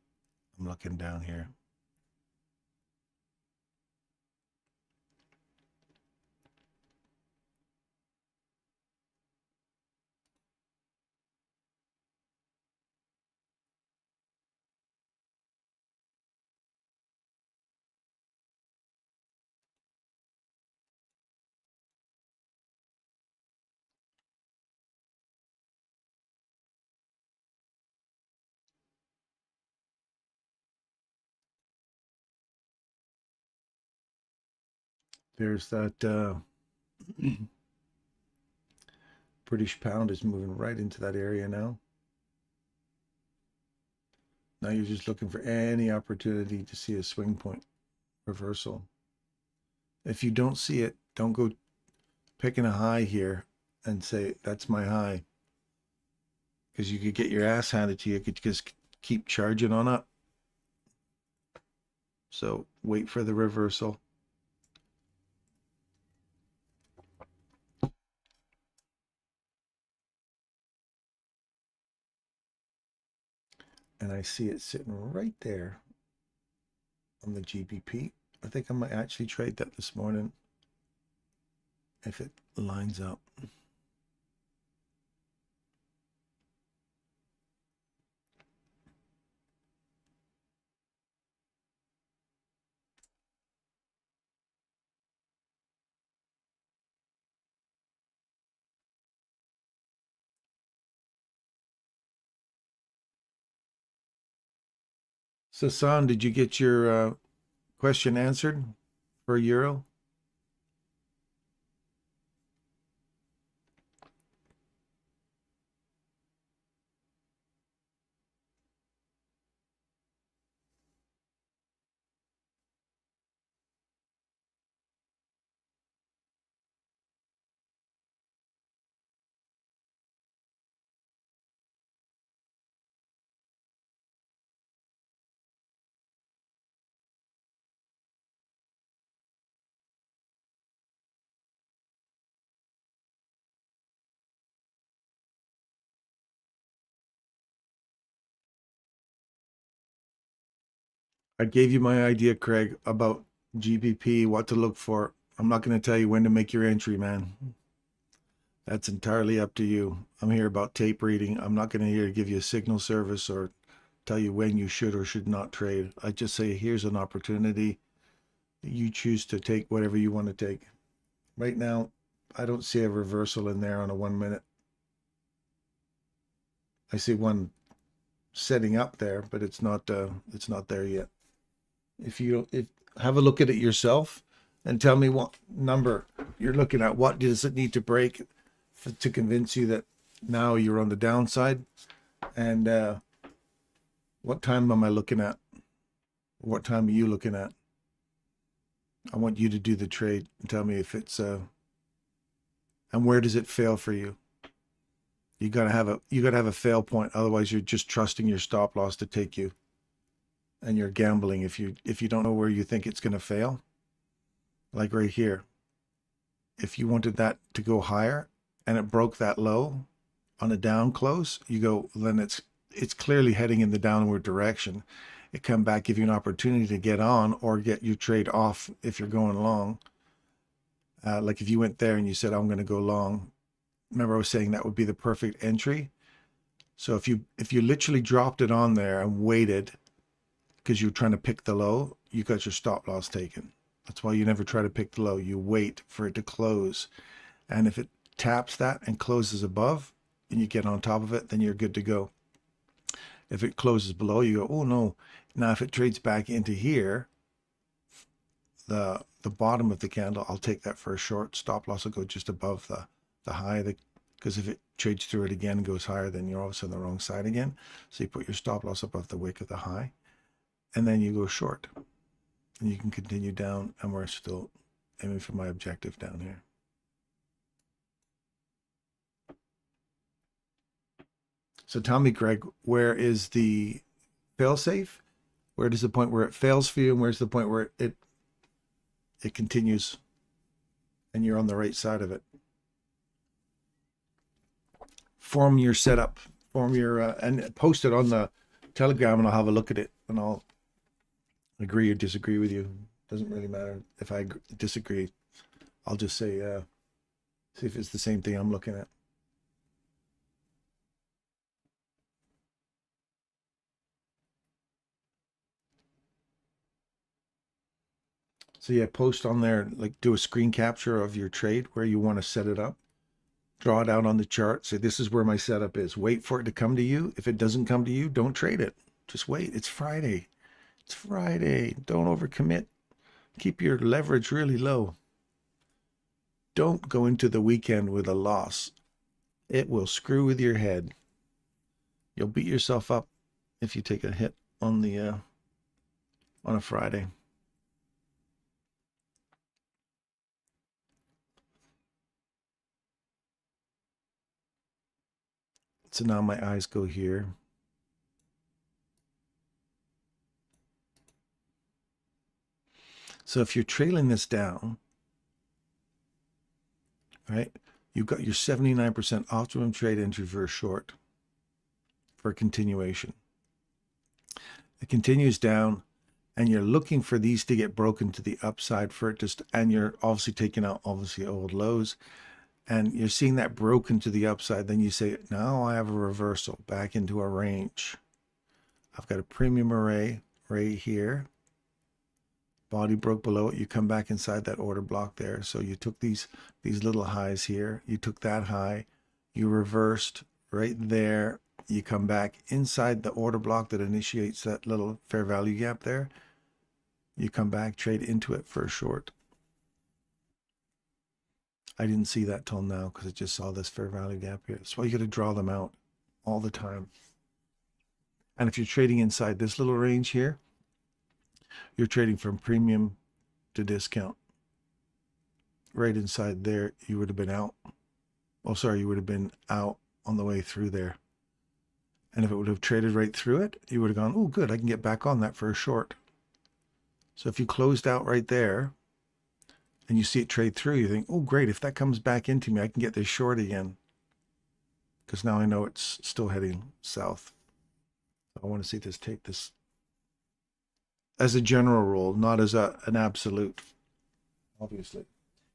I'm looking down here. There's that British pound is moving right into that area now. Now you're just looking for any opportunity to see a swing point reversal. If you don't see it, don't go picking a high here and say, that's my high. Because you could get your ass handed to you. You could just keep charging on up. So wait for the reversal. And I see it sitting right there on the GBP. I think I might actually trade that this morning if it lines up. So, San, did you get your question answered for Euro? I gave you my idea, Craig, about GBP, what to look for. I'm not going to tell you when to make your entry, man. That's entirely up to you. I'm here about tape reading. I'm not going to here to give you a signal service or tell you when you should or should not trade. I just say, here's an opportunity. You choose to take whatever you want to take. Right now, I don't see a reversal in there on a 1 minute. I see one setting up there, but it's not there yet. If have a look at it yourself and tell me what number you're looking at. What does it need to break to convince you that now you're on the downside? And what time am I looking at? What time are you looking at? I want you to do the trade and tell me if it's and where does it fail for you? You gotta have a fail point. Otherwise, you're just trusting your stop loss to take you, and you're gambling if you don't know where you think it's gonna fail. Like right here, if you wanted that to go higher and it broke that low on a down close, you go, then it's clearly heading in the downward direction. It come back, give you an opportunity to get on or get your trade off if you're going long. Like if you went there and you said, I'm going to go long. Remember I was saying that would be the perfect entry. So if you literally dropped it on there and waited because you're trying to pick the low, you got your stop loss taken. That's why you never try to pick the low. You wait for it to close. And if it taps that and closes above and you get on top of it, then you're good to go. If it closes below, you go, oh no. Now if it trades back into here, the bottom of the candle, I'll take that for a short. Stop loss will go just above the high, because if it trades through it again and goes higher, then you're obviously on the wrong side again. So you put your stop loss above the wick of the high, and then you go short. And you can continue down, and we're still aiming for my objective down here. So tell me, Greg, where is the fail safe? Where does the point where it fails for you, and where's the point where it continues and you're on the right side of it? Form your setup, form your and post it on the Telegram, and I'll have a look at it, and I'll agree or disagree with you. Doesn't really matter if I disagree. I'll just say, see if it's the same thing I'm looking at. So yeah, post on there, like do a screen capture of your trade where you want to set it up. Draw it out on the chart. Say, this is where my setup is. Wait for it to come to you. If it doesn't come to you, don't trade it. Just wait. It's Friday. It's Friday. Don't overcommit. Keep your leverage really low. Don't go into the weekend with a loss. It will screw with your head. You'll beat yourself up if you take a hit on the on a Friday. So now my eyes go here. So if you're trailing this down, right, you've got your 79% optimum trade entry for a short for a continuation. It continues down, and you're looking for these to get broken to the upside for it just, and you're obviously taking out old lows, and you're seeing that broken to the upside. Then you say, now I have a reversal back into a range. I've got a premium array right here. Body broke below it. You come back inside that order block there. So you took these little highs here. You took that high. You reversed right there. You come back inside the order block that initiates that little fair value gap there. You come back, trade into it for a short. I didn't see that till now because I just saw this fair value gap here. That's why you got to draw them out all the time. And if you're trading inside this little range here, you're trading from premium to discount. Right inside there, you would have been out. Oh, sorry, you would have been out on the way through there. And if it would have traded right through it, you would have gone, oh, good, I can get back on that for a short. So if you closed out right there and you see it trade through, you think, oh, great, if that comes back into me, I can get this short again. Because now I know it's still heading south. I want to see this take this as a general rule, not as an absolute, obviously.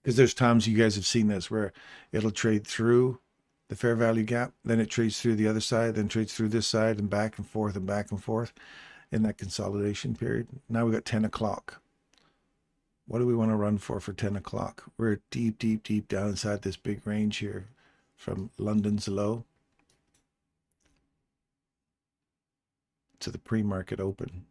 Because there's times you guys have seen this where it'll trade through the fair value gap, then it trades through the other side, then trades through this side and back and forth in that consolidation period. Now we got 10 o'clock. What do we want to run for 10 o'clock? We're deep, deep, deep down inside this big range here from London's low to the pre-market open.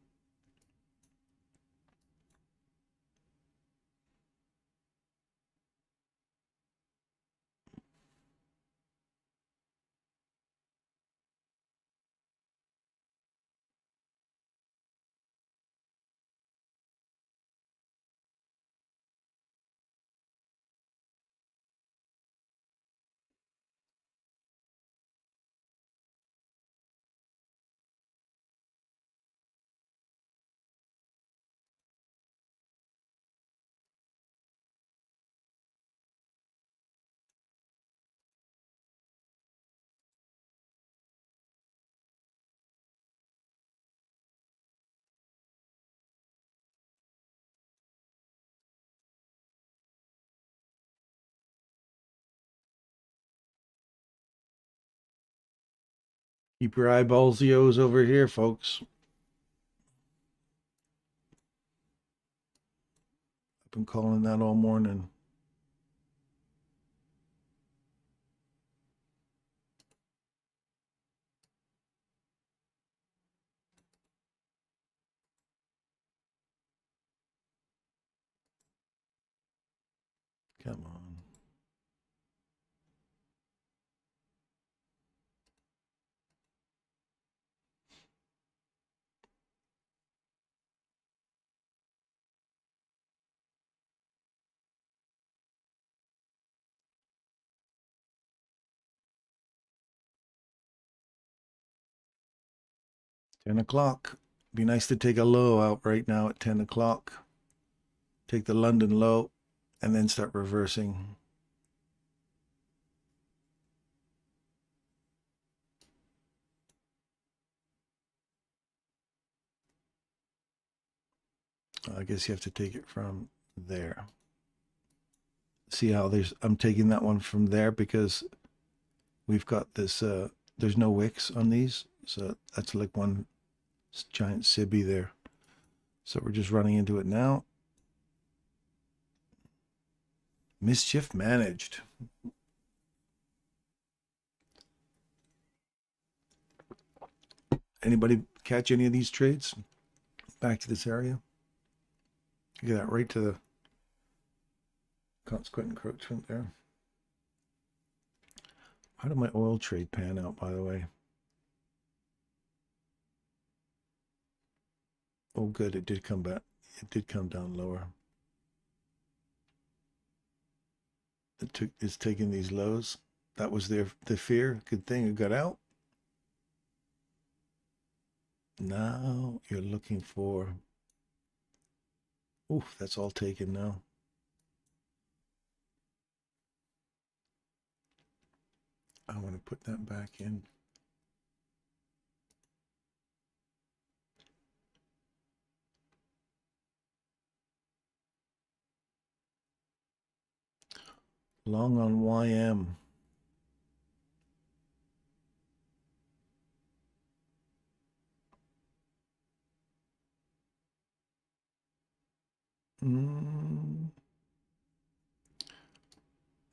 Keep your eyeballsios over here, folks. I've been calling that all morning. Come on. $10 o'clock. Be nice to take a low out right now at 10 o'clock. Take the London low and then start reversing. I guess you have to take it from there. See how I'm taking that one from there because we've got this, there's no wicks on these. So that's like one giant sibby there. So we're just running into it now. Mischief managed. Anybody catch any of these trades? Back to this area. Look at that, right to the consequent encroachment there. How did my oil trade pan out, by the way? Oh, good. It did come back. It did come down lower. It's taking these lows. That was the fear. Good thing it got out. Now you're looking for. Oof, that's all taken now. I want to put that back in. Long on YM.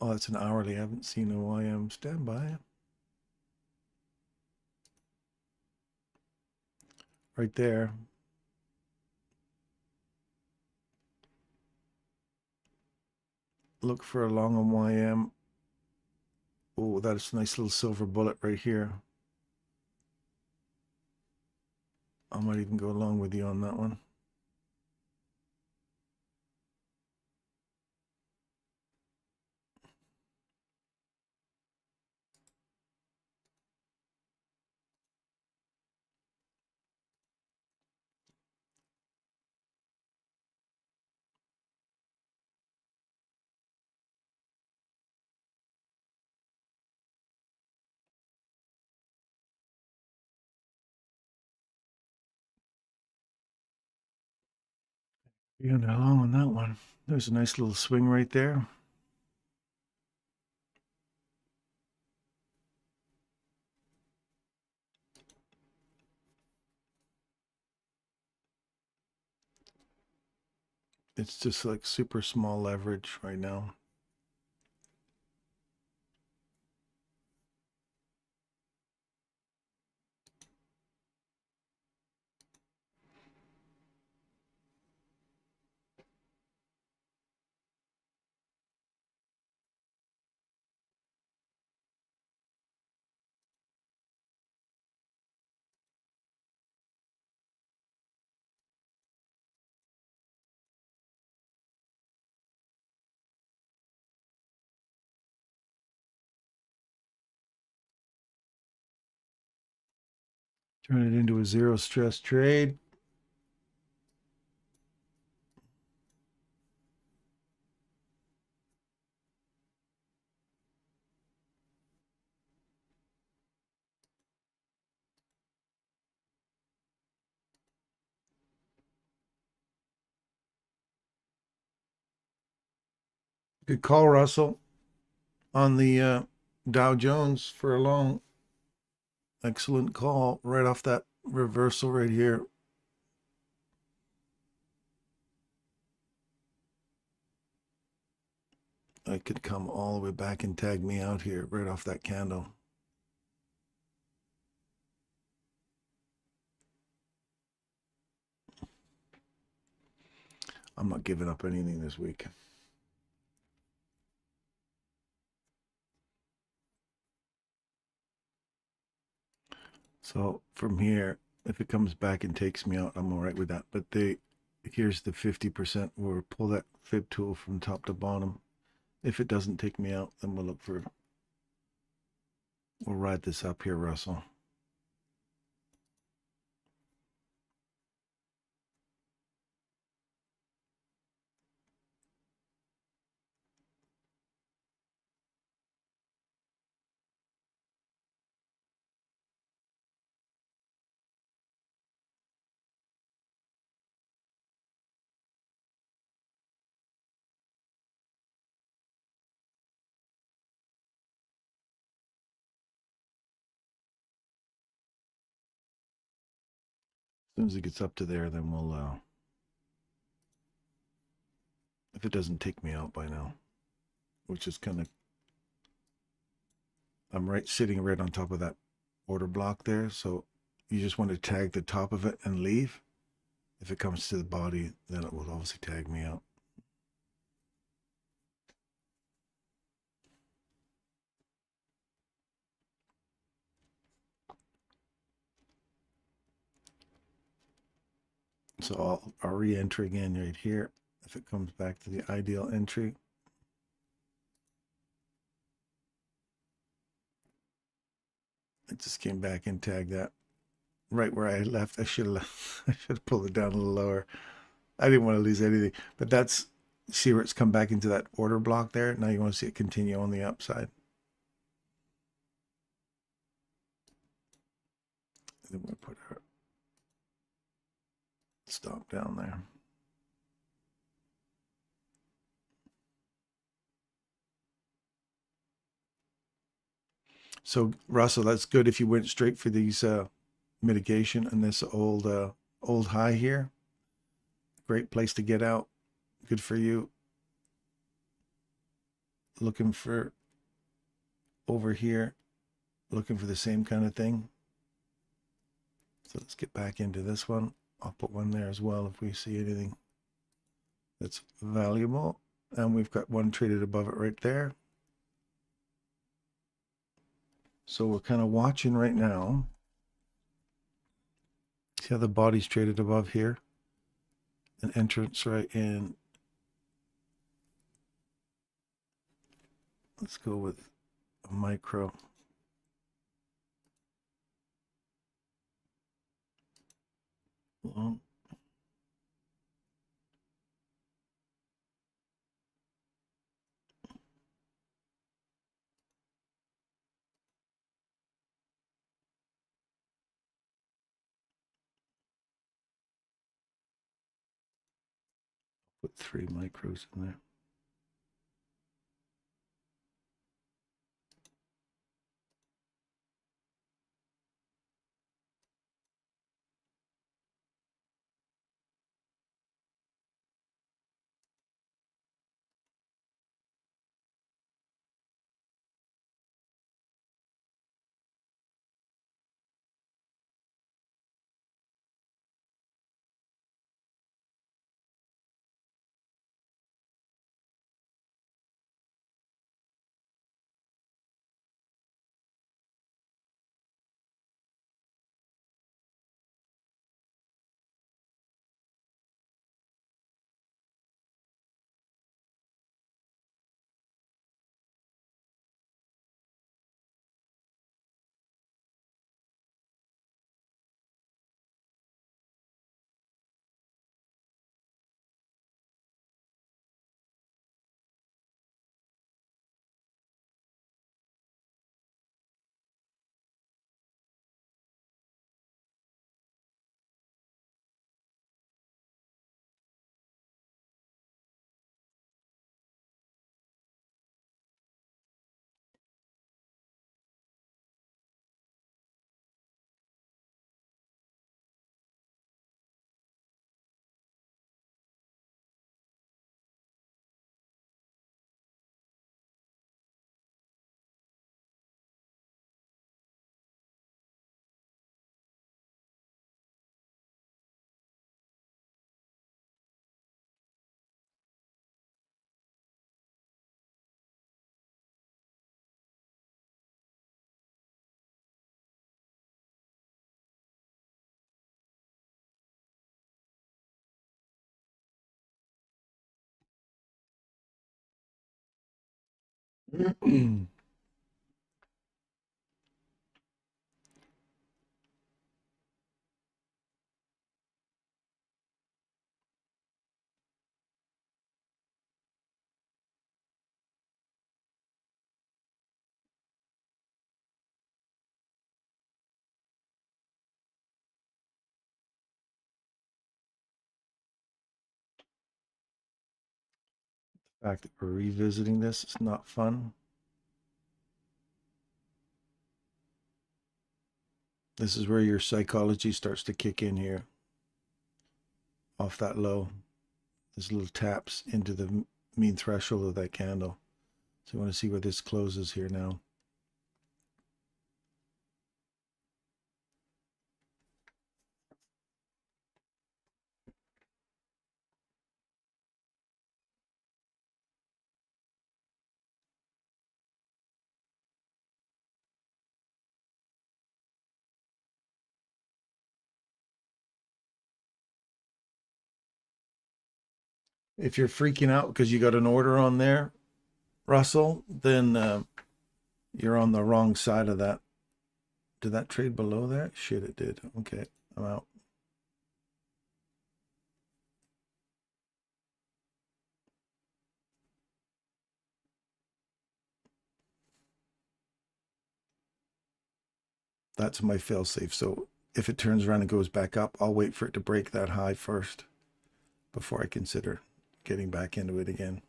Oh, it's an hourly. I haven't seen a YM. Stand by. Right there. Look for a long on YM. Oh, that's a nice little silver bullet right here. I might even go along with you on that one. You're going along on that one. There's a nice little swing right there. It's just like super small leverage right now. Turn it into a zero stress trade. Good call, Russell, on the Dow Jones for a long. Excellent call right off that reversal right here. I could come all the way back and tag me out here right off that candle. I'm not giving up anything this week. So from here, if it comes back and takes me out, I'm all right with that. But here's the 50%. We'll pull that fib tool from top to bottom. If it doesn't take me out, then we'll ride this up here, Russell. As soon as it gets up to there, then we'll, if it doesn't take me out by now, which is kind of, I'm sitting right on top of that order block there. So you just want to tag the top of it and leave. If it comes to the body, then it will obviously tag me out. So I'll re-enter again right here. If it comes back to the ideal entry. It just came back and tagged that right where I left. I should have pulled it down a little lower. I didn't want to lose anything, but that's, see where it's come back into that order block there. Now you want to see it continue on the upside. And then we'll put our stop down there. So Russell, that's good if you went straight for these mitigation and this old high here. Great place to get out. Good for you. Looking for over here, looking for the same kind of thing. So let's get back into this one. I'll put one there as well if we see anything that's valuable. And we've got one traded above it right there. So we're kind of watching right now. See how the body's traded above here? An entrance right in. Let's go with a micro. Long. Put 3 micros in there. The fact that we're revisiting this is not fun. This is where your psychology starts to kick in here. Off that low. There's little taps into the mean threshold of that candle. So you want to see where this closes here now. If you're freaking out because you got an order on there, Russell, then you're on the wrong side of that. Did that trade below that? Shit, it did. Okay, I'm out. That's my fail safe. So if it turns around and goes back up, I'll wait for it to break that high first before I consider getting back into it again.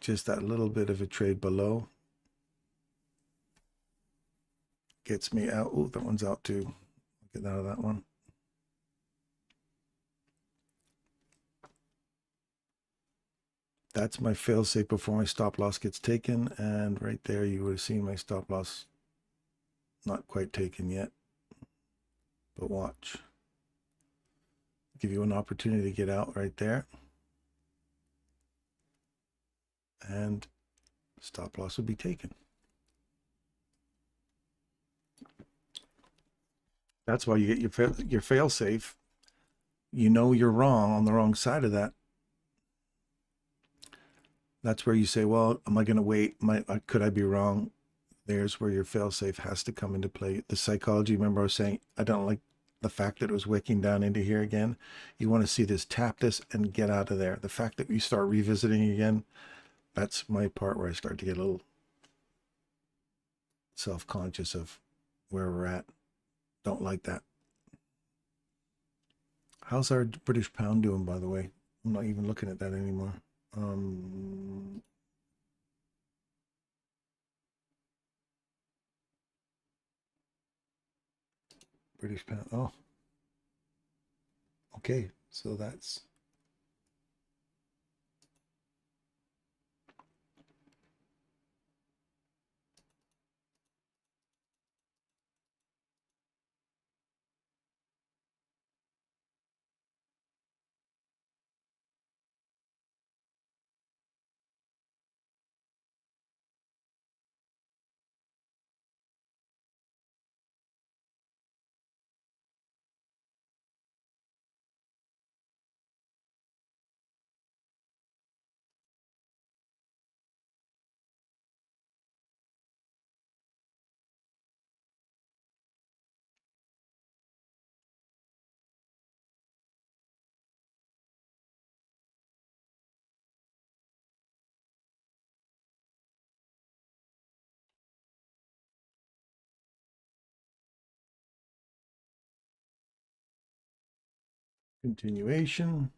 Just that little bit of a trade below gets me out. Oh, that one's out too. Get out of that one. That's my fail safe before my stop loss gets taken. And right there, you would have seen my stop loss not quite taken yet. But watch. Give you an opportunity to get out right there. And stop loss will be taken. That's why you get your fail safe. You know you're wrong on the wrong side of that. That's where you say, well, am I going to wait? Could I be wrong? There's where your fail safe has to come into play. The psychology, remember I was saying, I don't like the fact that it was wicking down into here again. You want to see this, tap this and get out of there. The fact that we start revisiting again, that's my part where I start to get a little self-conscious of where we're at. Don't like that. How's our British pound doing, by the way? I'm not even looking at that anymore. British pound. Oh, okay. So that's continuation.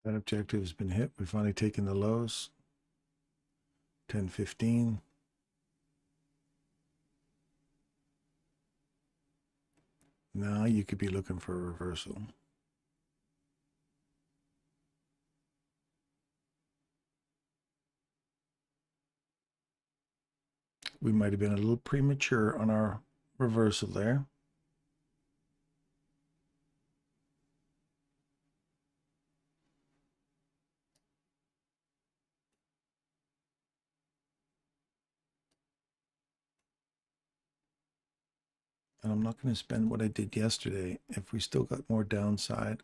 That objective has been hit. We've finally taken the lows. 10.15. Now you could be looking for a reversal. We might have been a little premature on our reversal there. And I'm not going to spend what I did yesterday. If we still got more downside,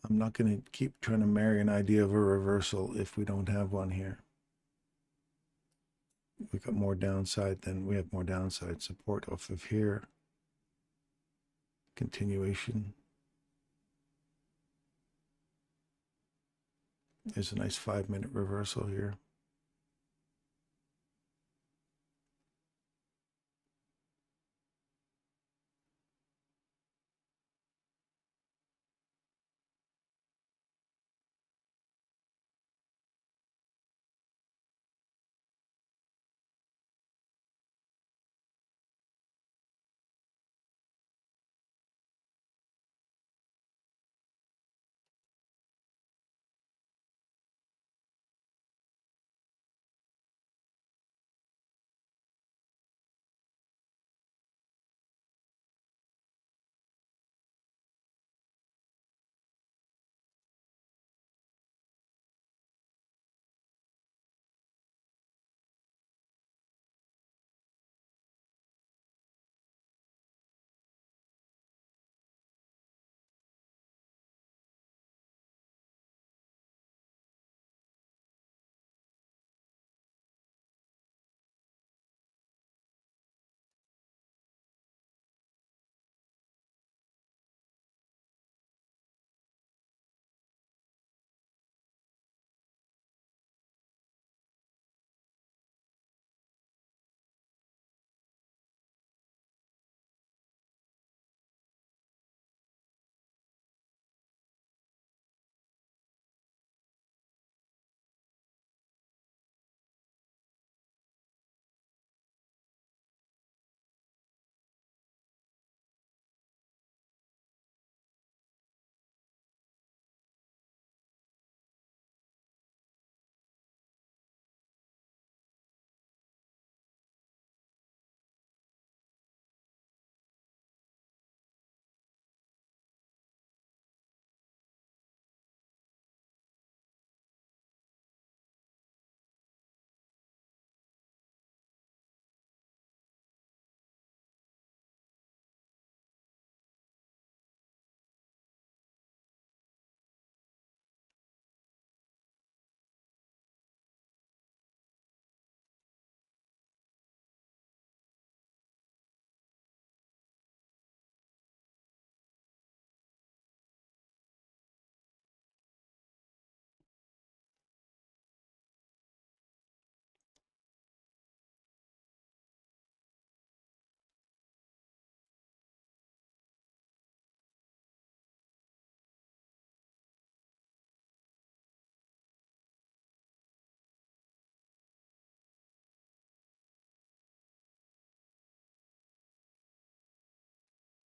I'm not going to keep trying to marry an idea of a reversal if we don't have one here. We got more downside, then we have more downside support off of here. Continuation. There's a nice 5-minute reversal here.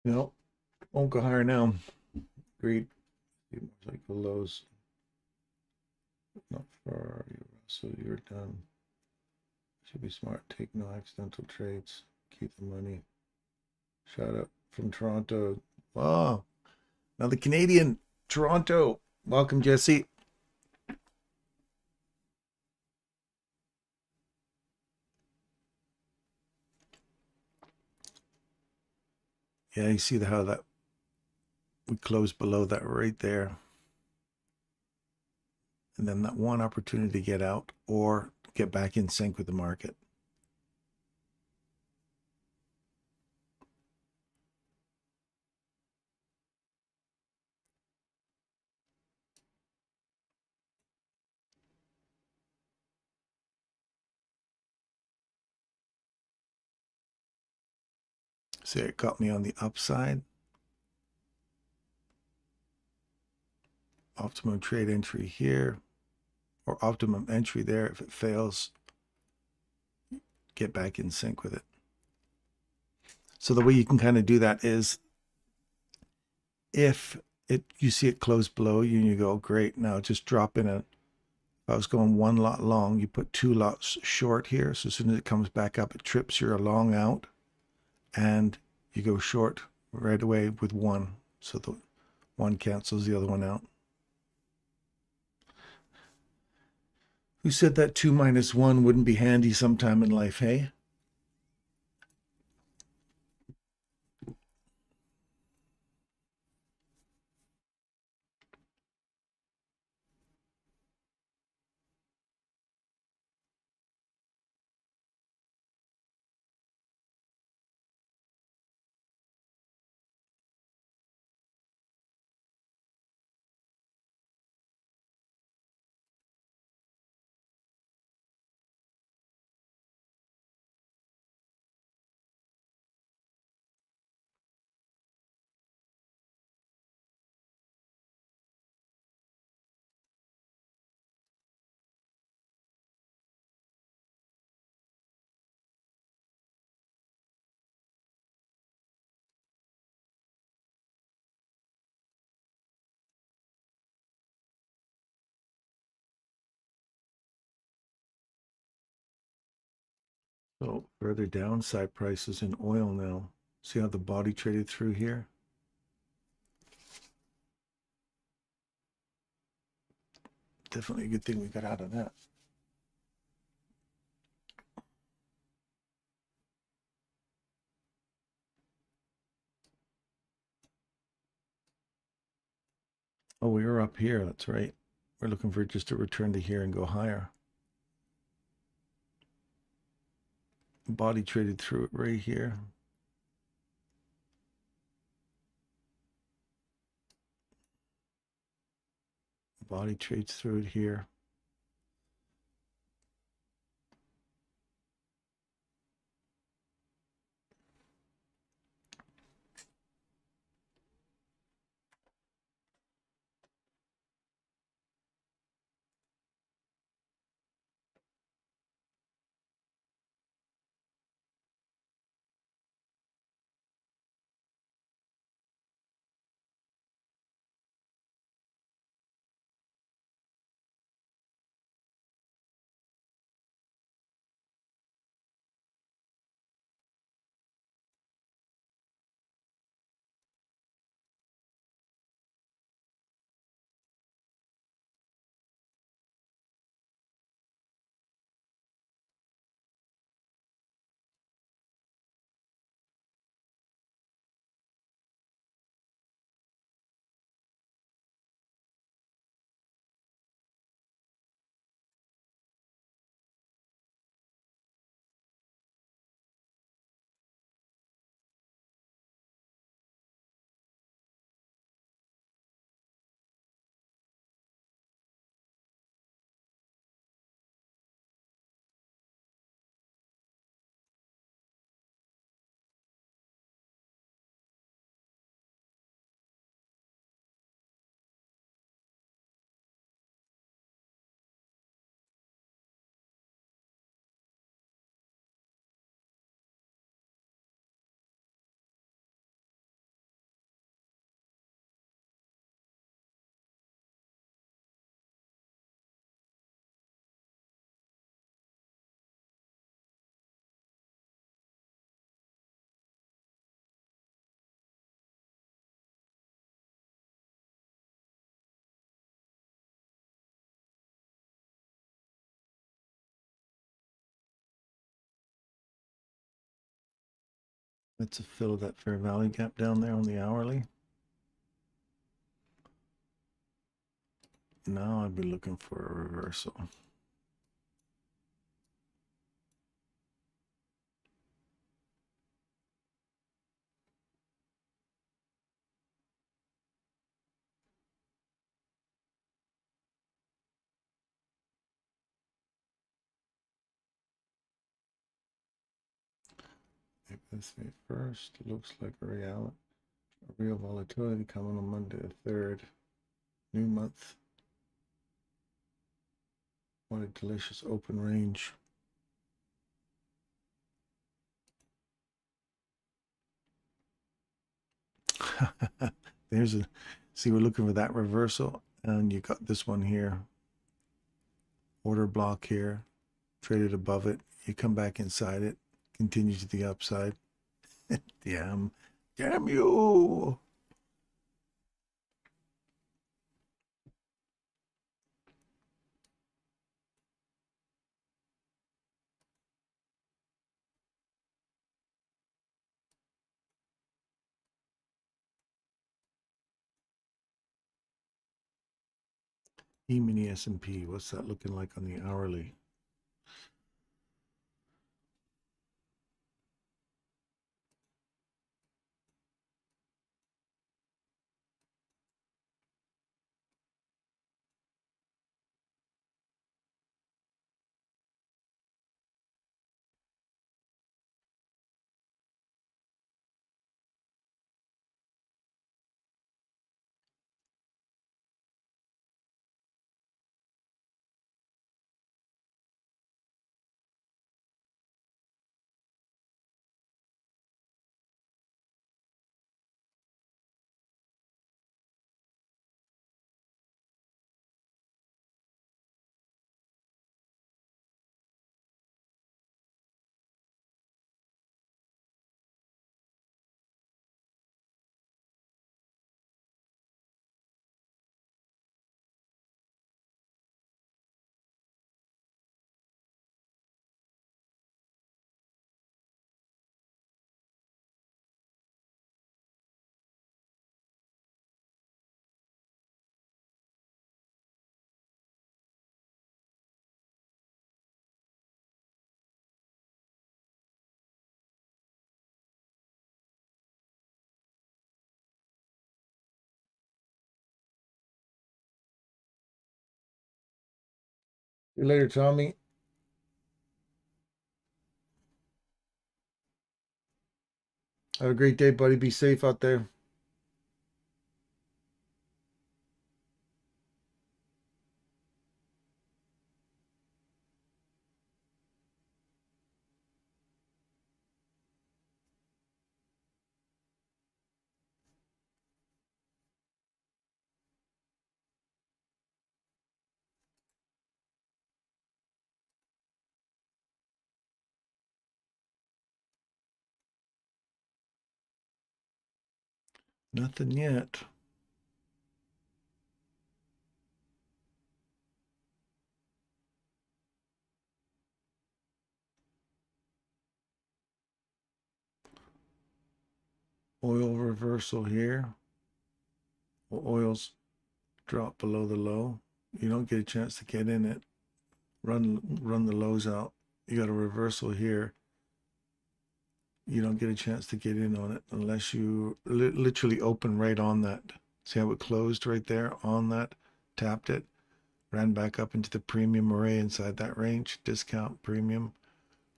No, won't go higher now. Agreed. Like the lows. Not far. So you're done. Should be smart. Take no accidental trades. Keep the money. Shout out from Toronto. Wow. Now the Canadian. Toronto. Welcome, Jesse. Yeah, you see how that we closed below that right there. And then that one opportunity to get out or get back in sync with the market. See, it got me on the upside. Optimum trade entry here, or optimum entry there. If it fails, get back in sync with it. So the way you can kind of do that is if you see it close below you and you go, great, now just drop in a, if I was going one lot long, you put two lots short here. So as soon as it comes back up, it trips your long out and you go short right away with one. So the one cancels the other one out. Who said that 2 minus 1 wouldn't be handy sometime in life, hey? So further downside prices in oil now. See how the body traded through here? Definitely a good thing we got out of that. Oh, we were up here. That's right. We're looking for just a return to here and go higher. Body traded through it right here. Body trades through it here. Let's fill that fair value gap down there on the hourly. Now I'd be looking for a reversal. Let's see, first looks like a real volatility coming on Monday the 3rd. New month. What a delicious open range. There's a, see, we're looking for that reversal, and you got this one here. Order block here, traded above it. You come back inside it, continue to the upside. Damn you. E-mini S&P, what's that looking like on the hourly? See you later, Tommy. Have a great day, buddy. Be safe out there. Nothing yet. Oil reversal here. Well, oil's drop below the low. You don't get a chance to get in it. Run the lows out. You got a reversal here. You don't get a chance to get in on it unless you literally open right on that. See how it closed right there on that? Tapped it, ran back up into the premium array inside that range, discount premium,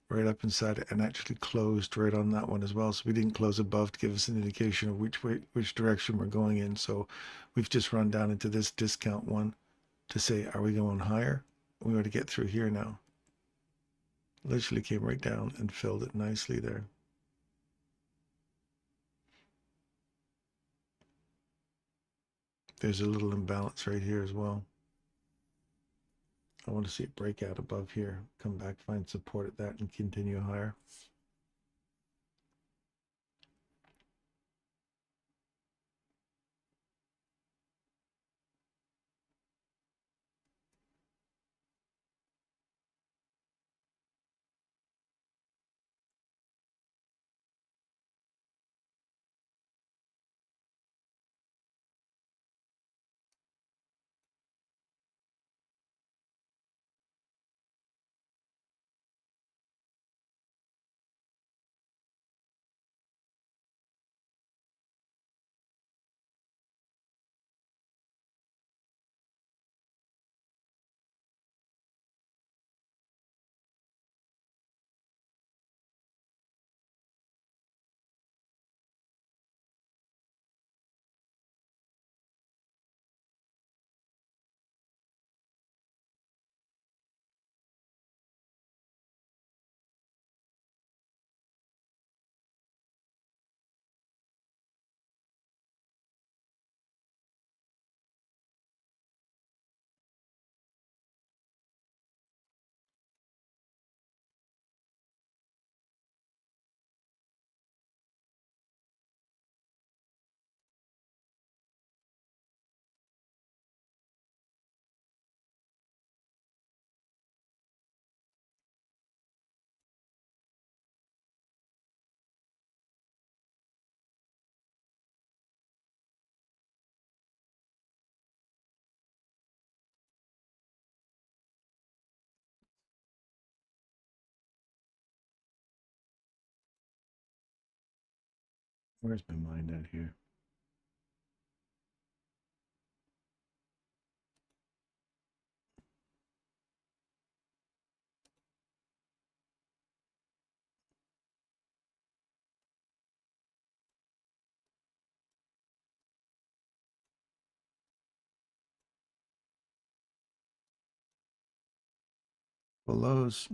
right up inside it, and actually closed right on that one as well. So we didn't close above to give us an indication of which direction we're going in. So we've just run down into this discount one to say, are we going higher? We want to get through here now. Literally came right down and filled it nicely there. There's a little imbalance right here as well. I want to see it break out above here, come back, find support at that, and continue higher. Where's my mind at here? Below's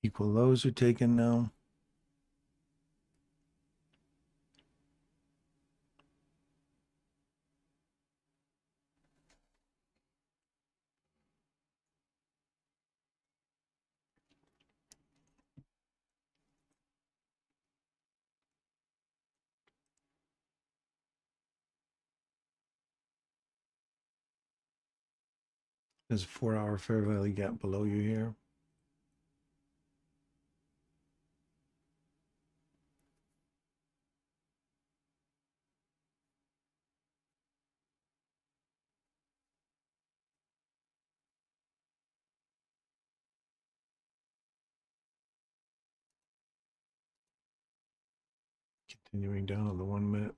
equal lows are taken now. There's a 4-hour fair value gap below you here. Continuing down on the 1 minute.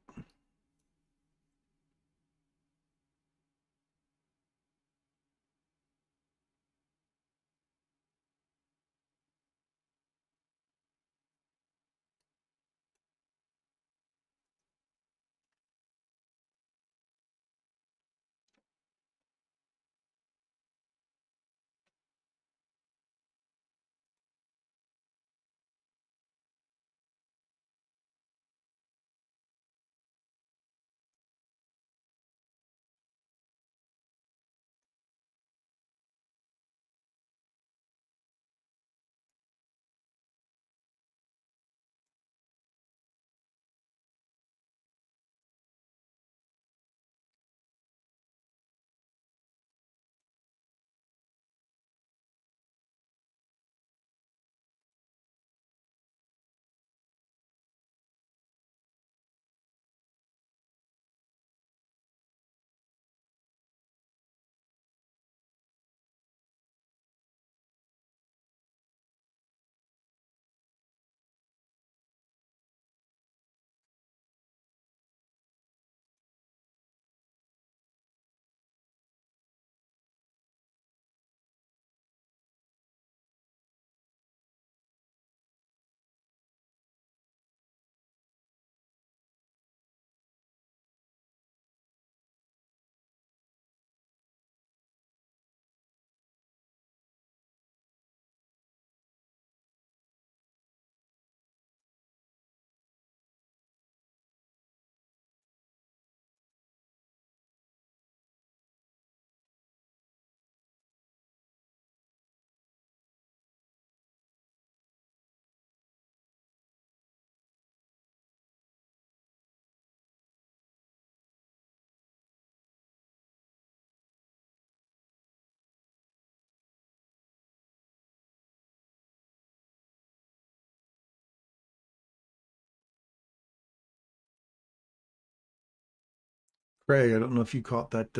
Craig, I don't know if you caught that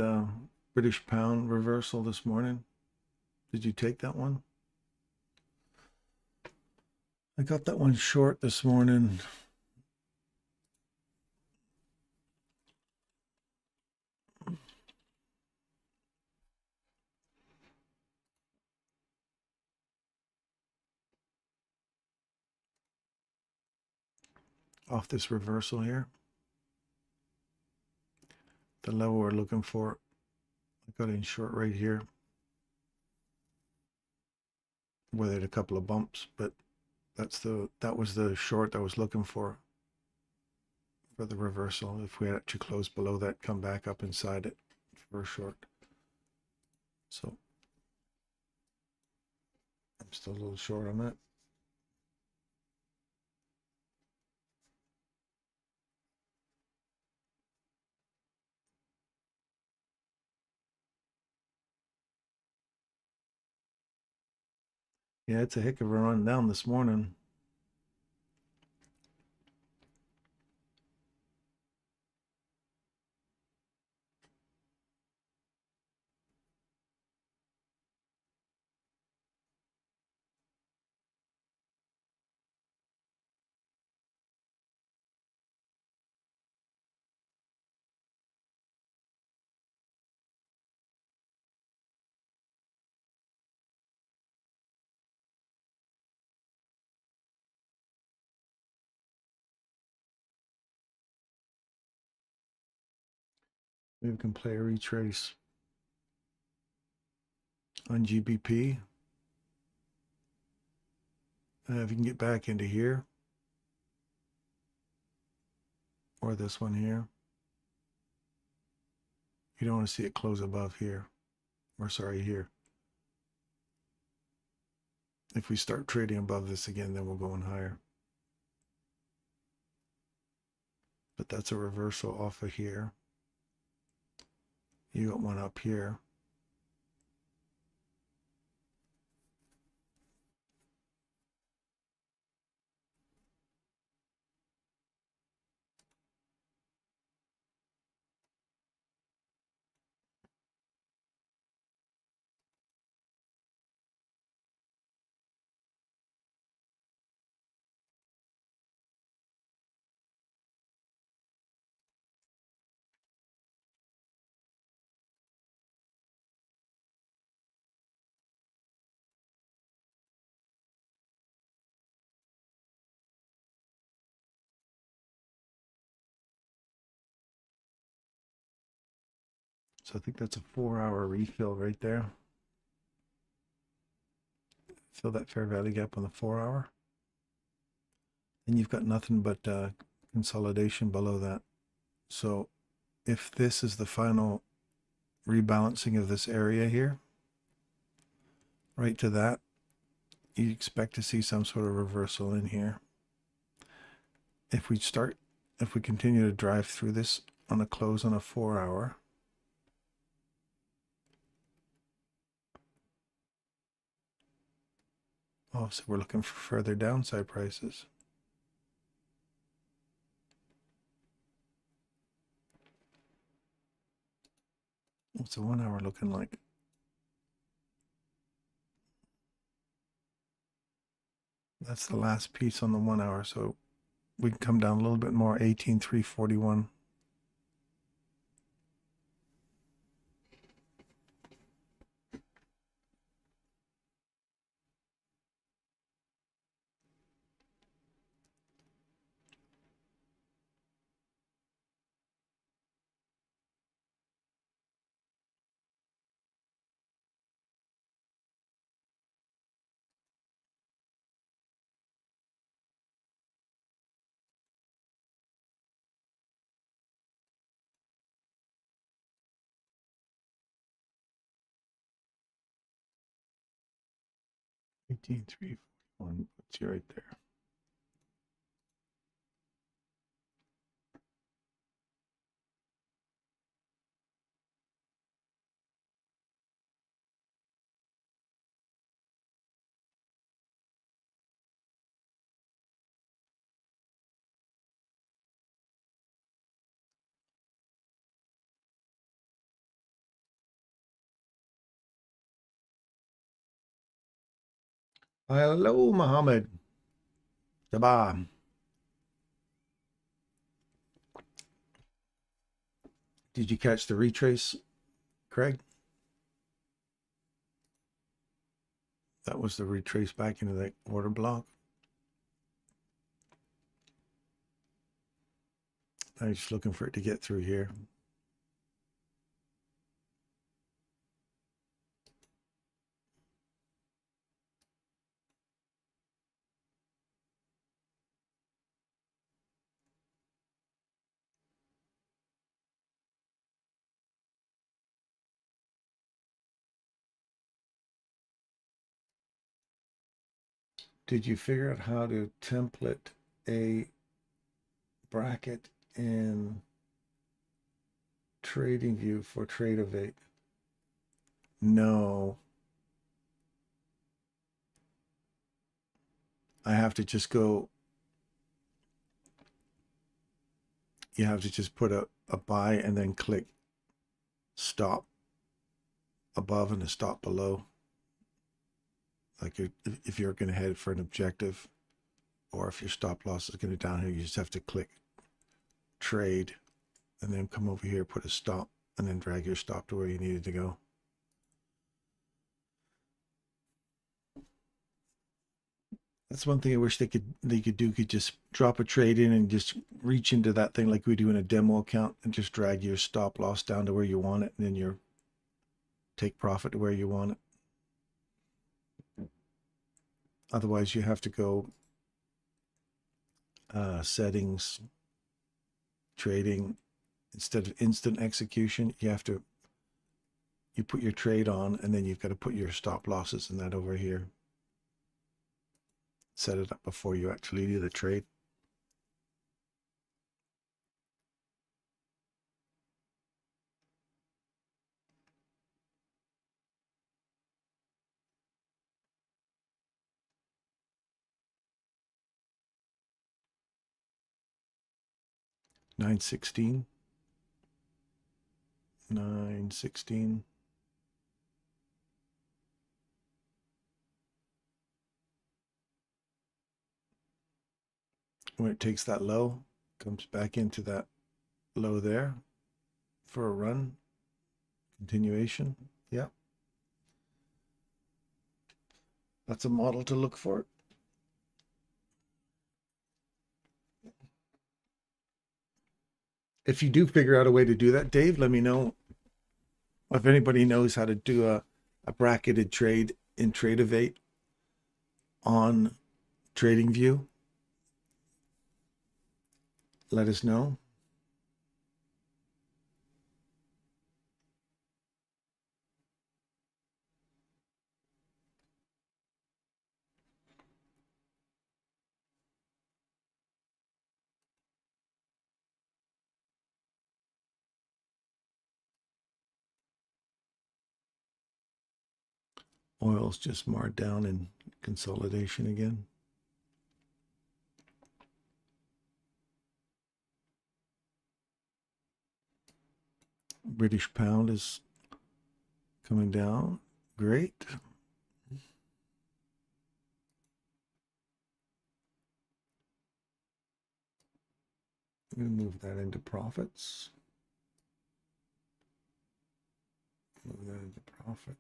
British pound reversal this morning. Did you take that one? I got that one short this morning. Off this reversal here. The level we're looking for. I got in short right here. Weathered a couple of bumps, but that was the short I was looking for for the reversal. If we actually close below that, come back up inside it for a short. So I'm still a little short on that. Yeah, it's a heck of a run down this morning. Maybe we can play a retrace on GBP. If you can get back into here, or this one here, you don't want to see it close above here, or sorry, here. If we start trading above this again, then we'll go in higher. But that's a reversal off of here. You got one up here. So I think that's a 4-hour refill right there. Fill that fair value gap on the 4-hour. And you've got nothing but consolidation below that. So if this is the final rebalancing of this area here, right to that, you expect to see some sort of reversal in here. If we continue to drive through this on a close on a 4-hour, oh, so we're looking for further downside prices. What's the 1-hour looking like? That's the last piece on the 1-hour, so we can come down a little bit more, 18,341. $18,341 puts you right there. Hello, Mohammed. Sabah. Did you catch the retrace, Craig? That was the retrace back into that order block. I'm just looking for it to get through here. Did you figure out how to template a bracket in TradingView for ThetaWave? No. I have to just go, you have to just put a buy and then click stop above and a stop below. Like if you're going to head for an objective, or if your stop loss is going to down here, you just have to click trade and then come over here, put a stop, and then drag your stop to where you need it to go. That's one thing I wish they could do. Could just drop a trade in and just reach into that thing like we do in a demo account and just drag your stop loss down to where you want it, and then your take profit to where you want it. Otherwise, you have to go settings, trading. Instead of instant execution, you put your trade on, and then you've got to put your stop losses in that over here. Set it up before you actually do the trade. $9.16. $9.16. When it takes that low, comes back into that low there for a run, continuation. Yeah, that's a model to look for. If you do figure out a way to do that, Dave, let me know. If anybody knows how to do a bracketed trade in ThetaWave on TradingView, let us know. Oil's just marred down in consolidation again. British pound is coming down. Great. I'm going to move that into profits. Move that into profit.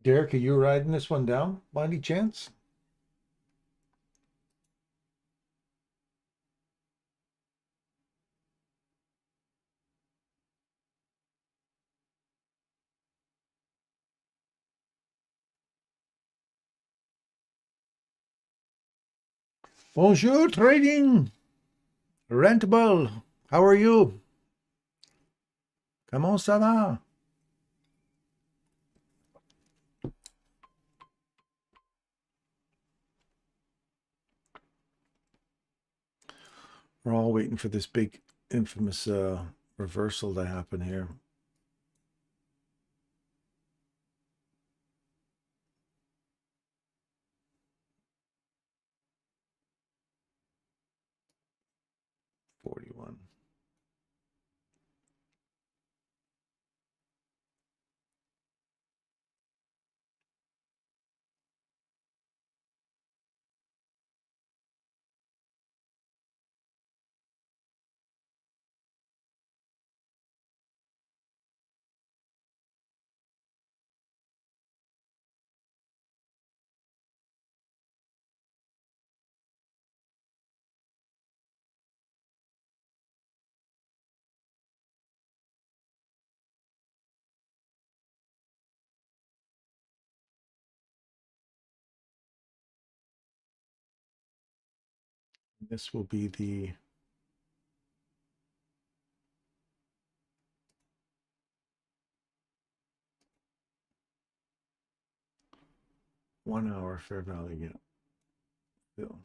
Derek, are you riding this one down by any chance? Bonjour, trading. Rentable. How are you? Comment ça va? We're all waiting for this big infamous reversal to happen here. $41. This will be the one-hour fair value fill.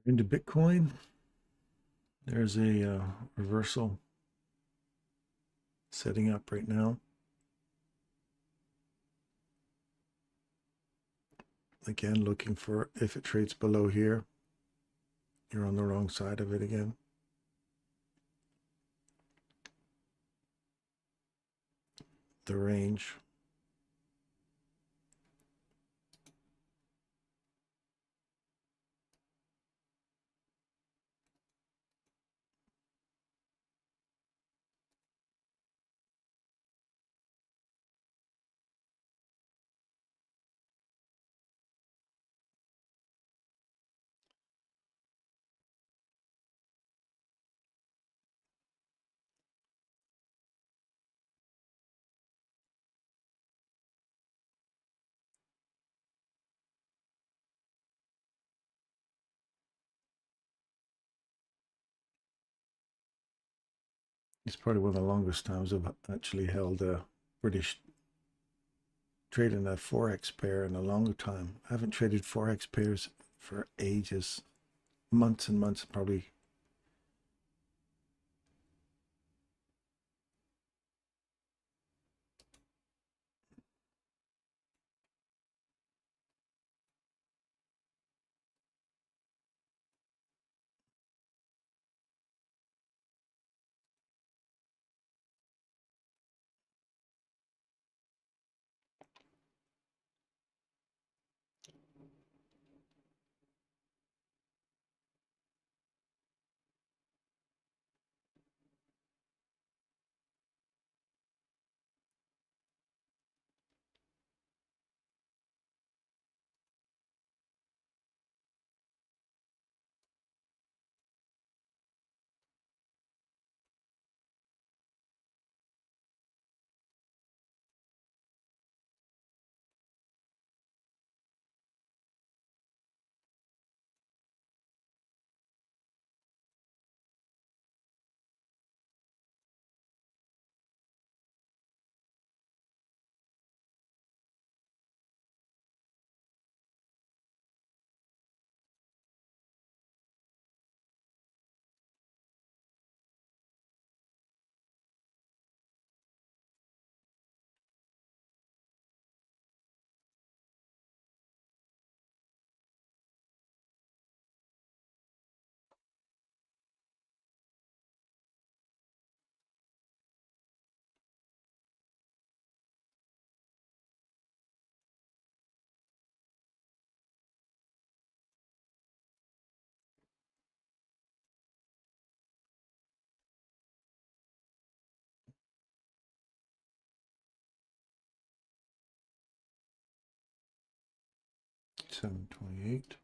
Into Bitcoin, there's a reversal setting up right now. Again, looking for if it trades below here, you're on the wrong side of it again. The range. It's probably one of the longest times I've actually held a British trade in a Forex pair in a long time. I haven't traded Forex pairs for ages, months and months, probably. 728.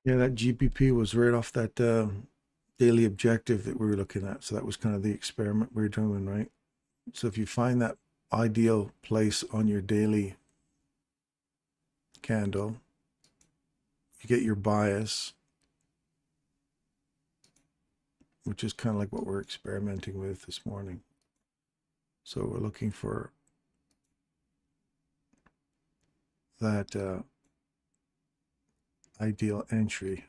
Yeah, that GPP was right off that daily objective that we were looking at. So that was kind of the experiment we were doing, right? So if you find that ideal place on your daily candle, you get your bias, which is kind of like what we're experimenting with this morning. So we're looking for that ideal entry.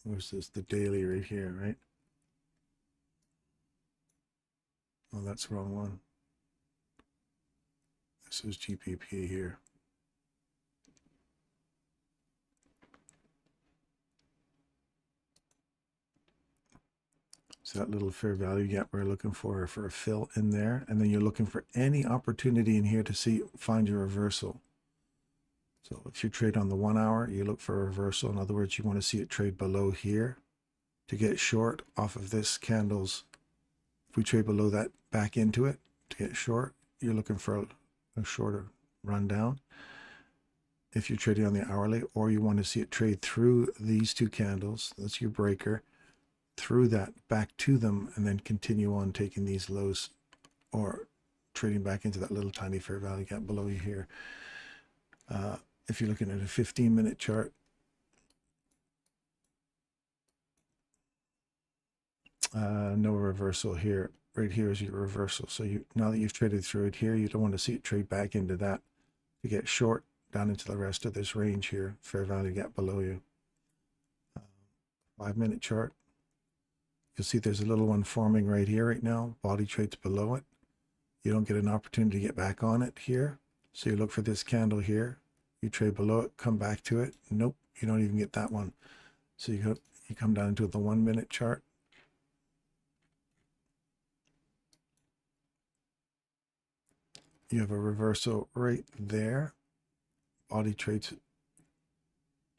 Where's this? The daily right here, right? Oh, that's the wrong one. This is GPP here. So that little fair value gap we're looking for a fill in there. And then you're looking for any opportunity in here to find your reversal. So if you trade on the 1 hour, you look for a reversal. In other words, you want to see it trade below here to get short off of this candle's. If we trade below that, back into it to get short, you're looking for a shorter run down. If you're trading on the hourly, or you want to see it trade through these two candles, that's your breaker, through that back to them, and then continue on taking these lows or trading back into that little tiny fair value gap below you here. If you're looking at a 15-minute chart, no reversal here. Right here is your reversal. So now that you've traded through it here, you don't want to see it trade back into that to get short down into the rest of this range here, fair value gap below you. 5-minute chart, you'll see there's a little one forming right here right now. Body trades below it. You don't get an opportunity to get back on it here. So you look for this candle here. You trade below it, come back to it. Nope, you don't even get that one. So you come down to the 1-minute chart. You have a reversal right there. Body trades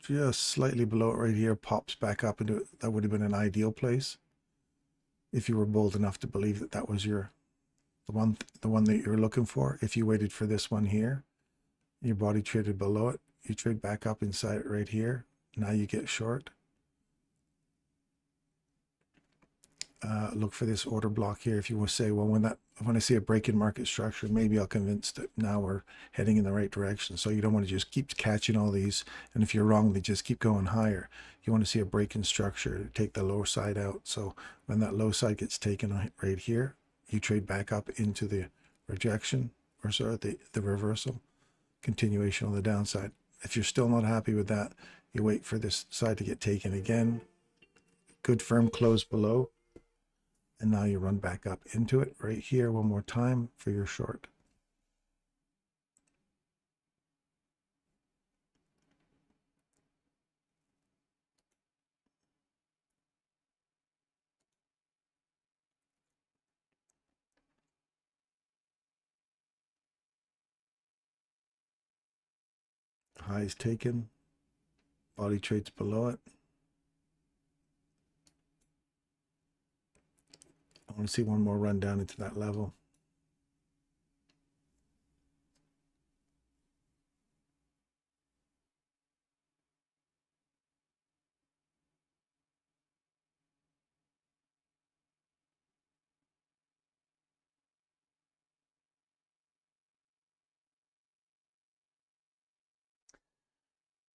just slightly below it right here, pops back up into it. That would have been an ideal place if you were bold enough to believe that that was the one that you're looking for. If you waited for this one here, your body traded below it, you trade back up inside it right here. Now you get short. Look for this order block here. If you want to say, well, when I see a break in market structure, maybe I'll convince that now we're heading in the right direction. So you don't want to just keep catching all these, and if you're wrong, they just keep going higher. You want to see a break in structure, take the low side out. So when that low side gets taken right here, you trade back up into the rejection, or sorry, the reversal, continuation on the downside. If you're still not happy with that, you wait for this side to get taken again. Good firm close below. And now you run back up into it right here one more time for your short. Highs taken, body trades below it. I want to see one more run down into that level.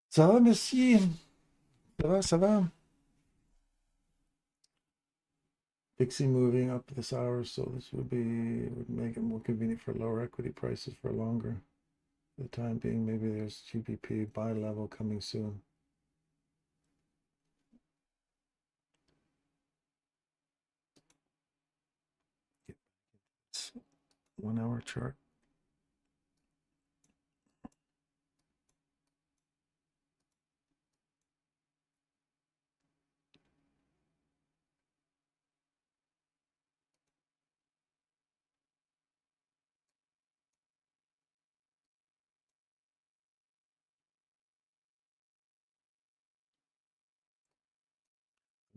Ça va, merci. Ça va, ça va. Fixie moving up this hour, so this would make it more convenient for lower equity prices for longer. For the time being, maybe there's GBP buy level coming soon. It's 1 hour chart.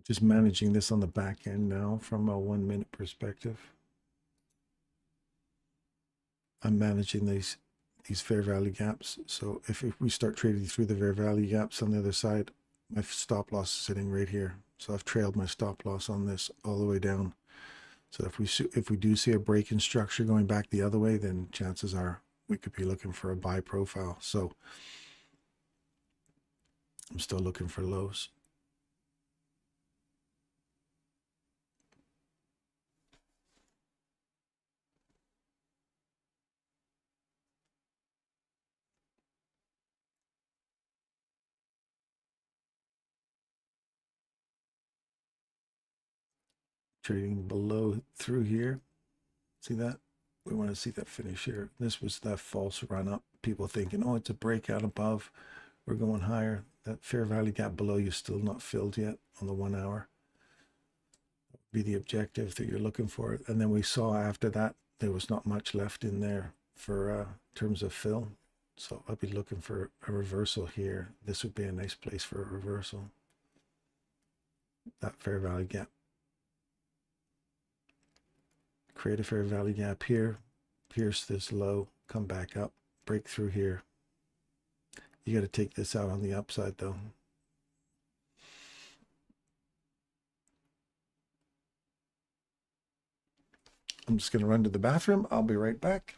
Just managing this on the back end now from a 1 minute perspective. I'm managing these fair value gaps. So if we start trading through the fair value gaps on the other side, my stop loss is sitting right here. So I've trailed my stop loss on this all the way down. So if we do see a break in structure going back the other way, then chances are we could be looking for a buy profile. So I'm still looking for lows. Trading below through here. See that? We want to see that finish here. This was that false run up. People thinking, oh, it's a breakout above. We're going higher. That fair value gap below you still not filled yet on the 1 hour. Be the objective that you're looking for. And then we saw after that, there was not much left in there for terms of fill. So I'll be looking for a reversal here. This would be a nice place for a reversal. That fair value gap. Create a fair value gap here. Pierce this low. Come back up. Break through here. You got to take this out on the upside though. I'm just going to run to the bathroom. I'll be right back.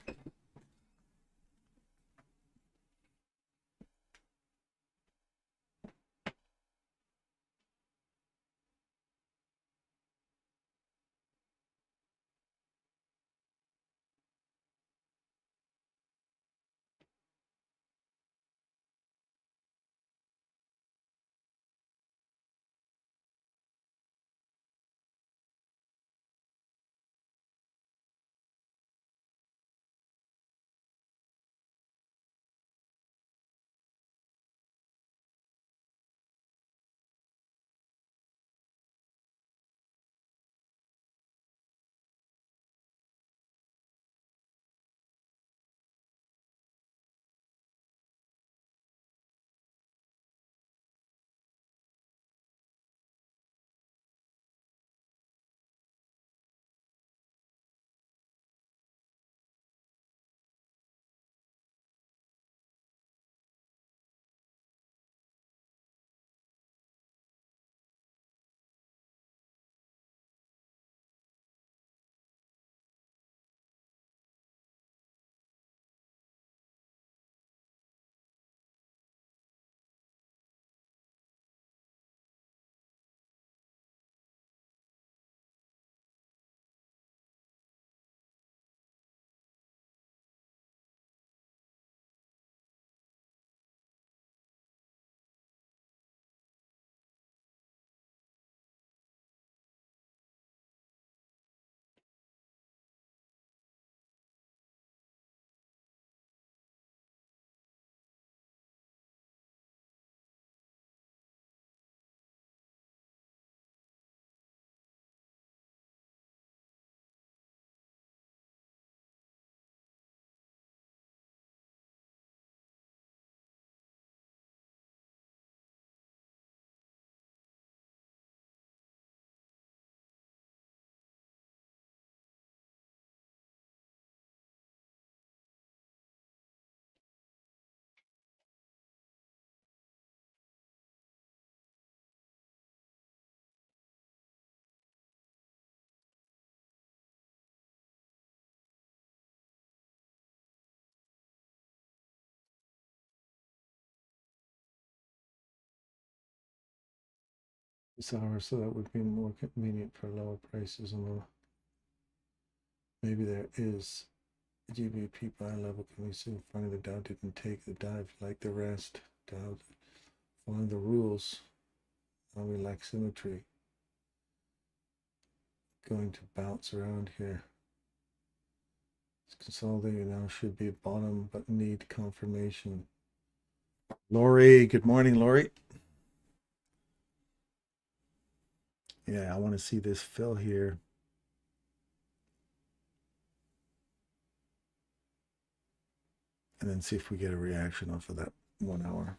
this hour, so that would be more convenient for lower prices. And maybe there is a GBP buy level. Can we see? Finally, the Dow didn't take the dive like the rest. Dow following the rules. Now we lack symmetry. Going to bounce around here. It's consolidating now, should be bottom, but need confirmation. Lori, good morning, Lori. Yeah, I want to see this fill here. And then see if we get a reaction off of that 1 hour.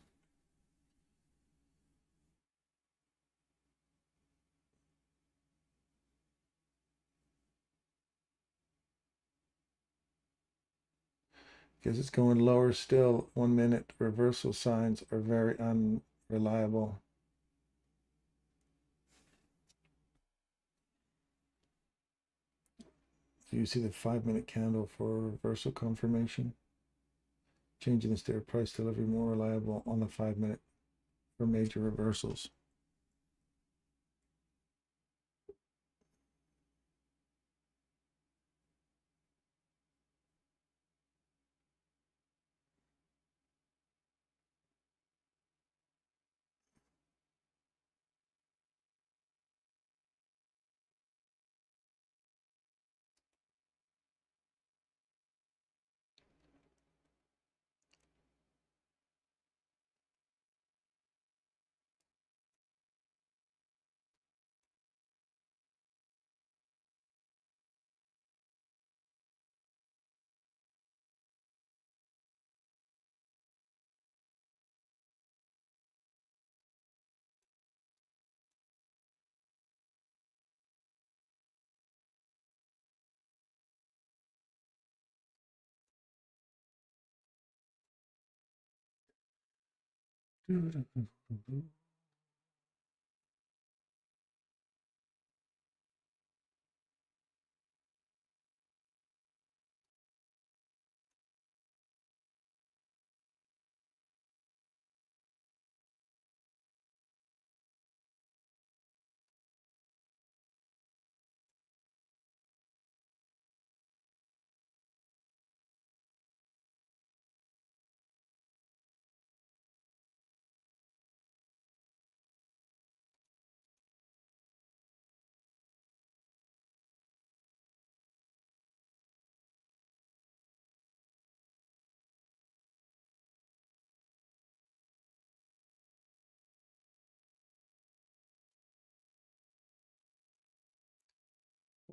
Because it's going lower still. 1 minute reversal signs are very unreliable. Do you see the 5-minute candle for reversal confirmation? Changing the stair price delivery more reliable on the 5-minute for major reversals.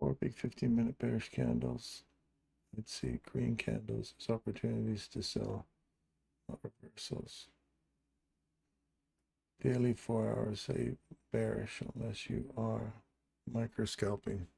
Four big 15-minute bearish candles. Let's see, green candles as opportunities to sell, not reversals. Daily 4 hours say bearish unless you are micro scalping.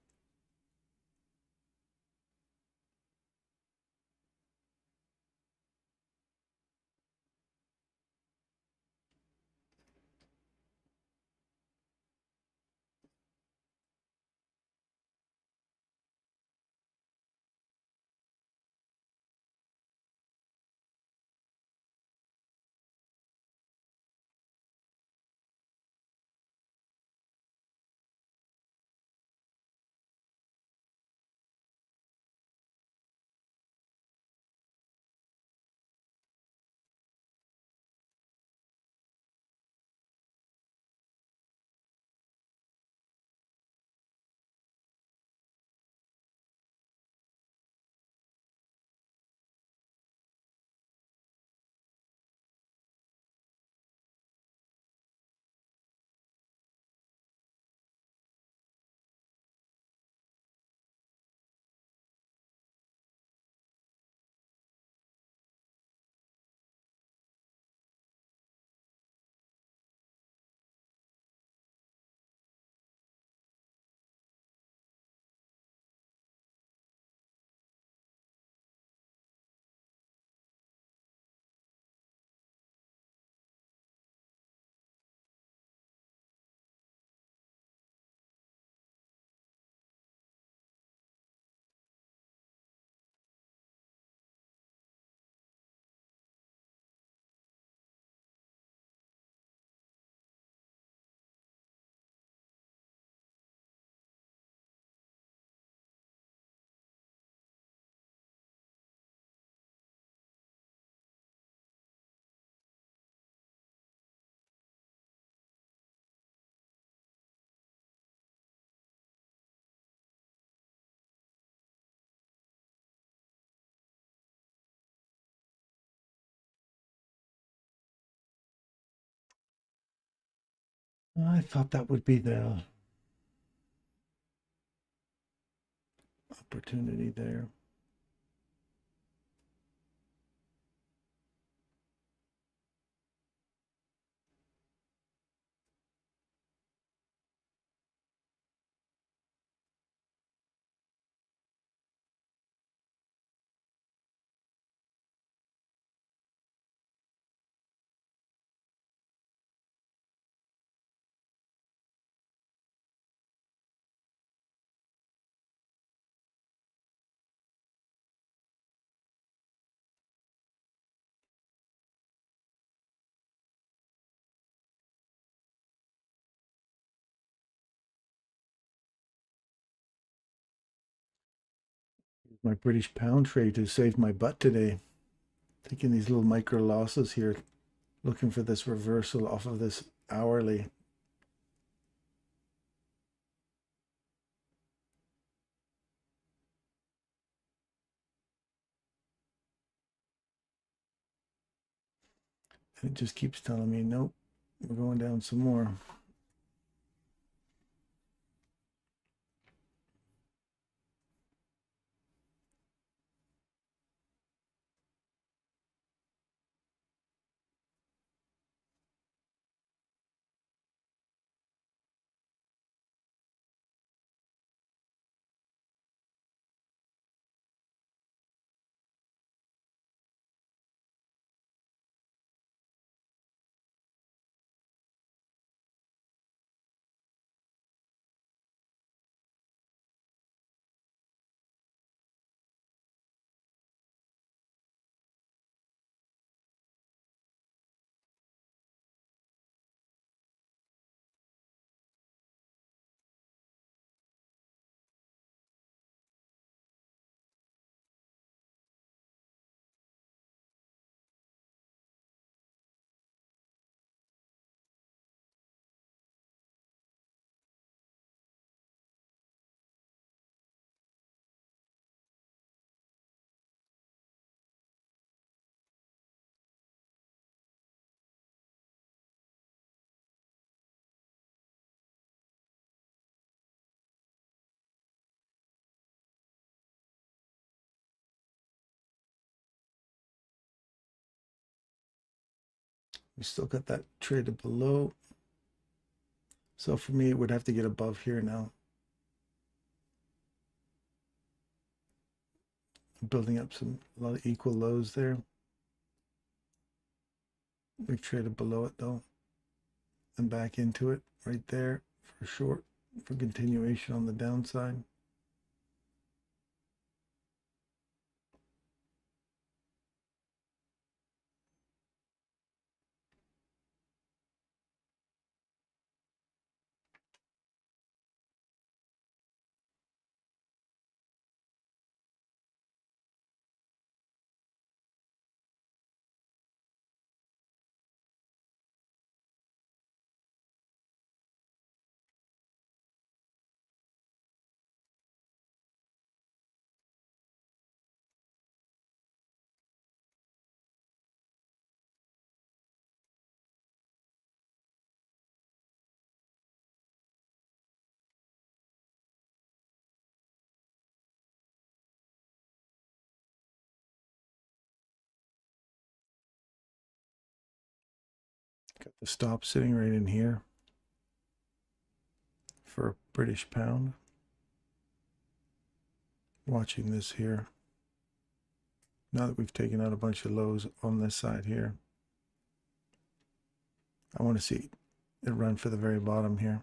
I thought that would be the opportunity there. My British pound trade has saved my butt today. Taking these little micro losses here, looking for this reversal off of this hourly. And it just keeps telling me, nope, we're going down some more. We still got that traded below. So for me, it would have to get above here now. Building up a lot of equal lows there. We've traded below it though. And back into it right there for short, for continuation on the downside. Got the stop sitting right in here for a British pound. Watching this here. Now that we've taken out a bunch of lows on this side here, I want to see it run for the very bottom here.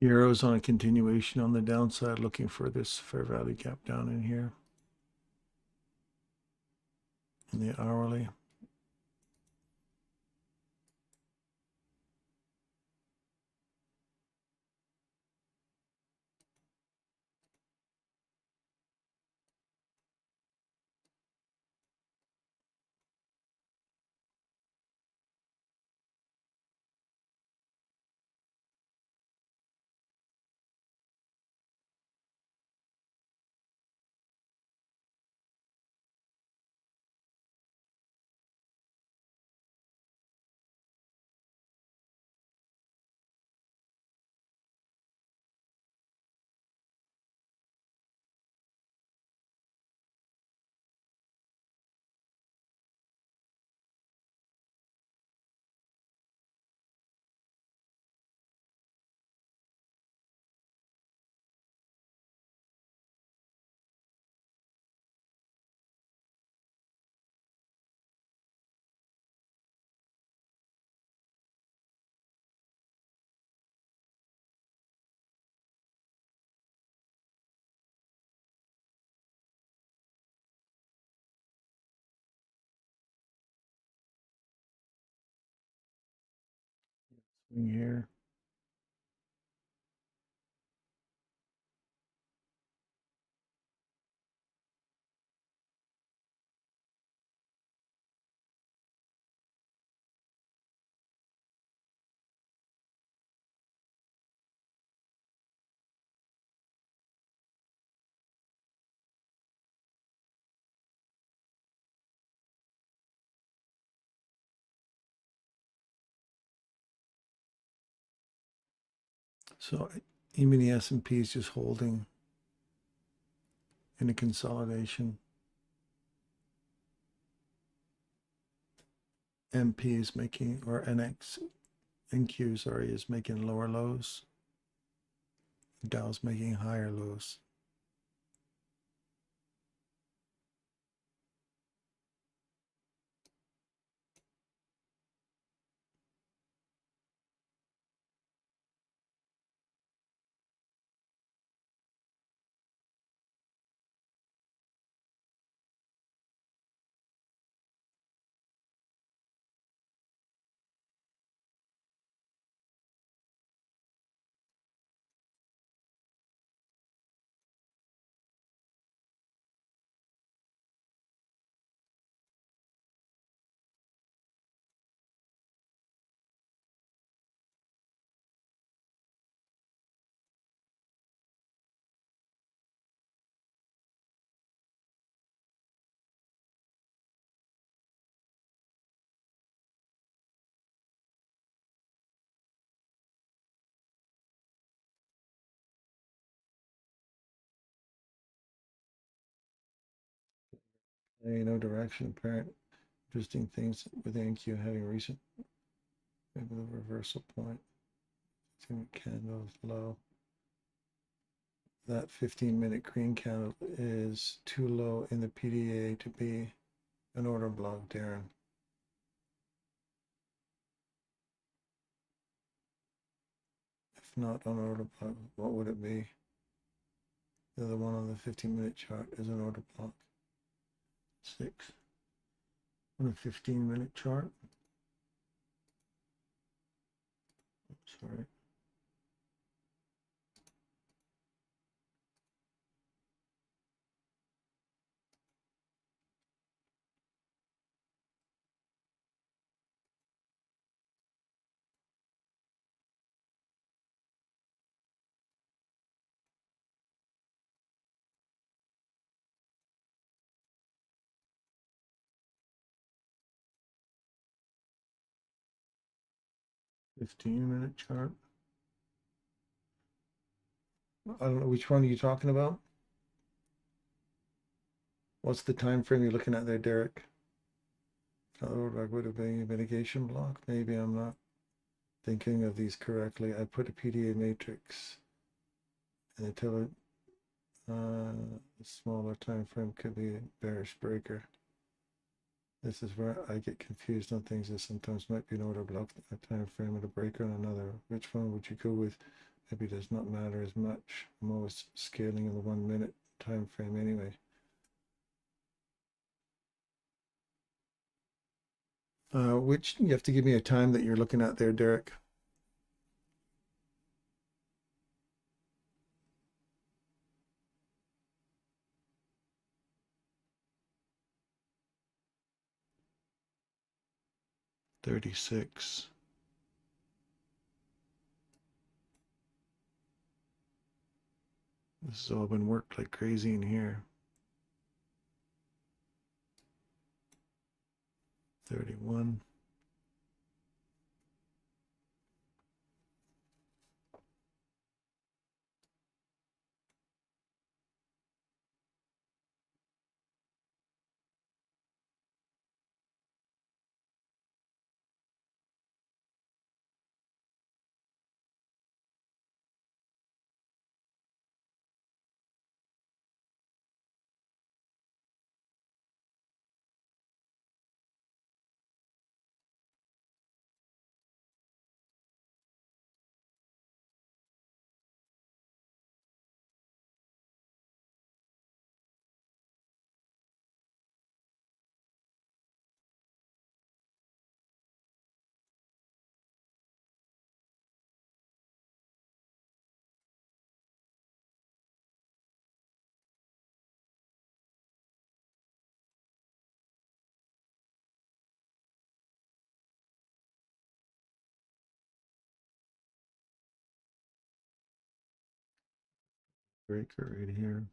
Euro's on a continuation on the downside, looking for this fair value gap down in here. In the hourly. Swing here. So even the S&P is just holding in a consolidation. MP is making, or NQ, sorry, is making lower lows. Dow's making higher lows. No direction apparent. Interesting things with NQ having recent, maybe the reversal point. Candles low. That 15-minute green candle is too low in the PDA to be an order block, Darren. If not an order block, what would it be? The one on the 15-minute chart is an order block. 6 on a 15-minute chart. Sorry. $15-minute chart. I don't know, which one are you talking about? What's the time frame you're looking at there, Derek? Oh, like would it be a mitigation block? Maybe I'm not thinking of these correctly. I put a PDA matrix and until it a smaller time frame could be a bearish breaker. This is where I get confused on things that sometimes might be an order block, a time frame, and a breaker on another. Which one would you go with? maybe does not matter as much. I'm always scaling in the 1 minute time frame anyway. Which you have to give me a time that you're looking at there, Derek. $36. This has all been worked like crazy in here. 31. Breaker right here.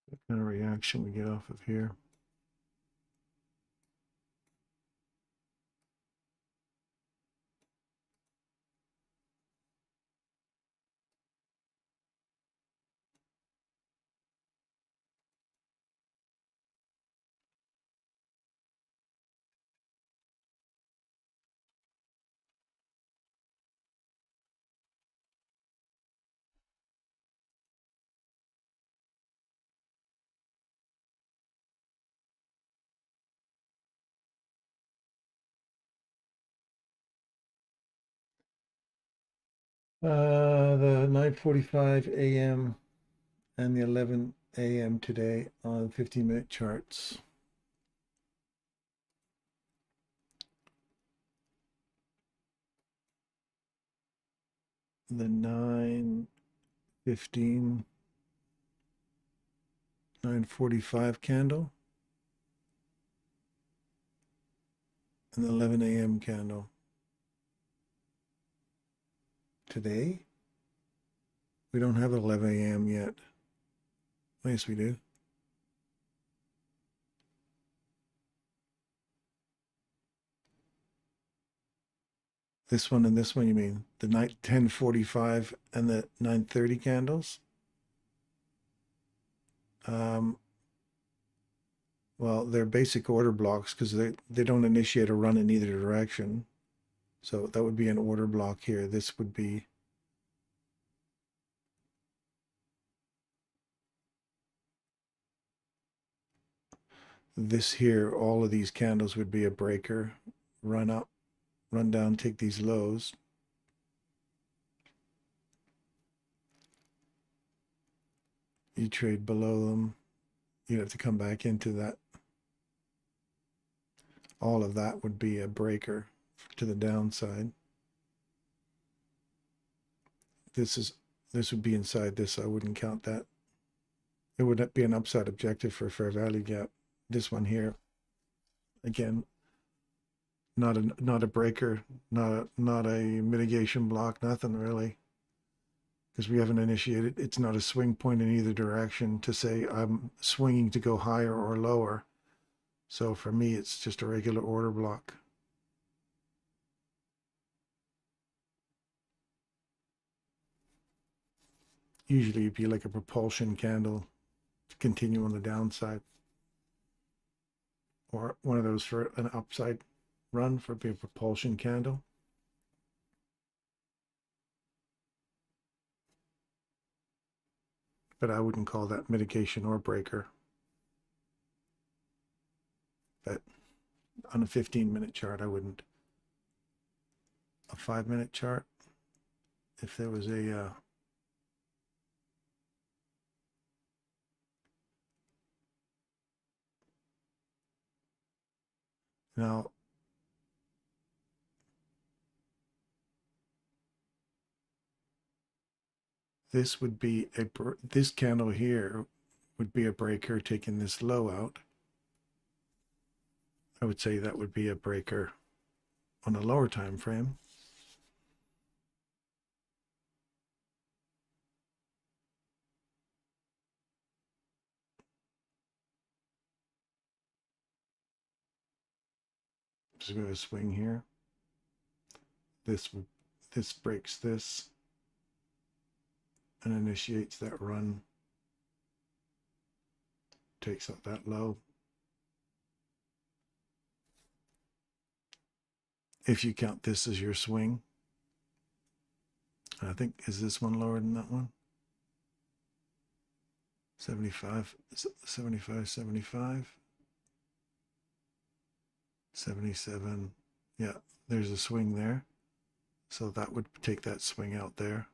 What kind of reaction we get off of here? The 9:45 a.m. and the 11 a.m. today on 15-minute charts. The 9:15, 9:45 candle and the 11 a.m. candle. Today, we don't have 11 a.m. yet. Yes, we do. This one and this one, you mean? The 10:45 and the 9:30 candles? Well, they're basic order blocks because they don't initiate a run in either direction. So that would be an order block here. This would be this here. All of these candles would be a breaker. Run up, run down, take these lows. You trade below them. You'd have to come back into that. All of that would be a breaker to the downside. This would be inside this. I wouldn't count that. It would be an upside objective for a fair value gap. This one here, again, not a breaker, not a mitigation block, nothing really, because we haven't initiated. It's not a swing point in either direction to say I'm swinging to go higher or lower. So for me, it's just a regular order block. Usually it'd be like a propulsion candle to continue on the downside, or one of those for an upside run for a propulsion candle. but I wouldn't call that mitigation or breaker. But on a 15-minute chart, I wouldn't. A 5-minute chart, if there was a now this would be this candle here would be a breaker taking this low out. I would say that would be a breaker on a lower time frame. Just going to swing here. This breaks this and initiates that run. Takes out that low. If you count this as your swing. I think, is this one lower than that one? 75, 75, 75. 77. Yeah, there's a swing there. So that would take that swing out there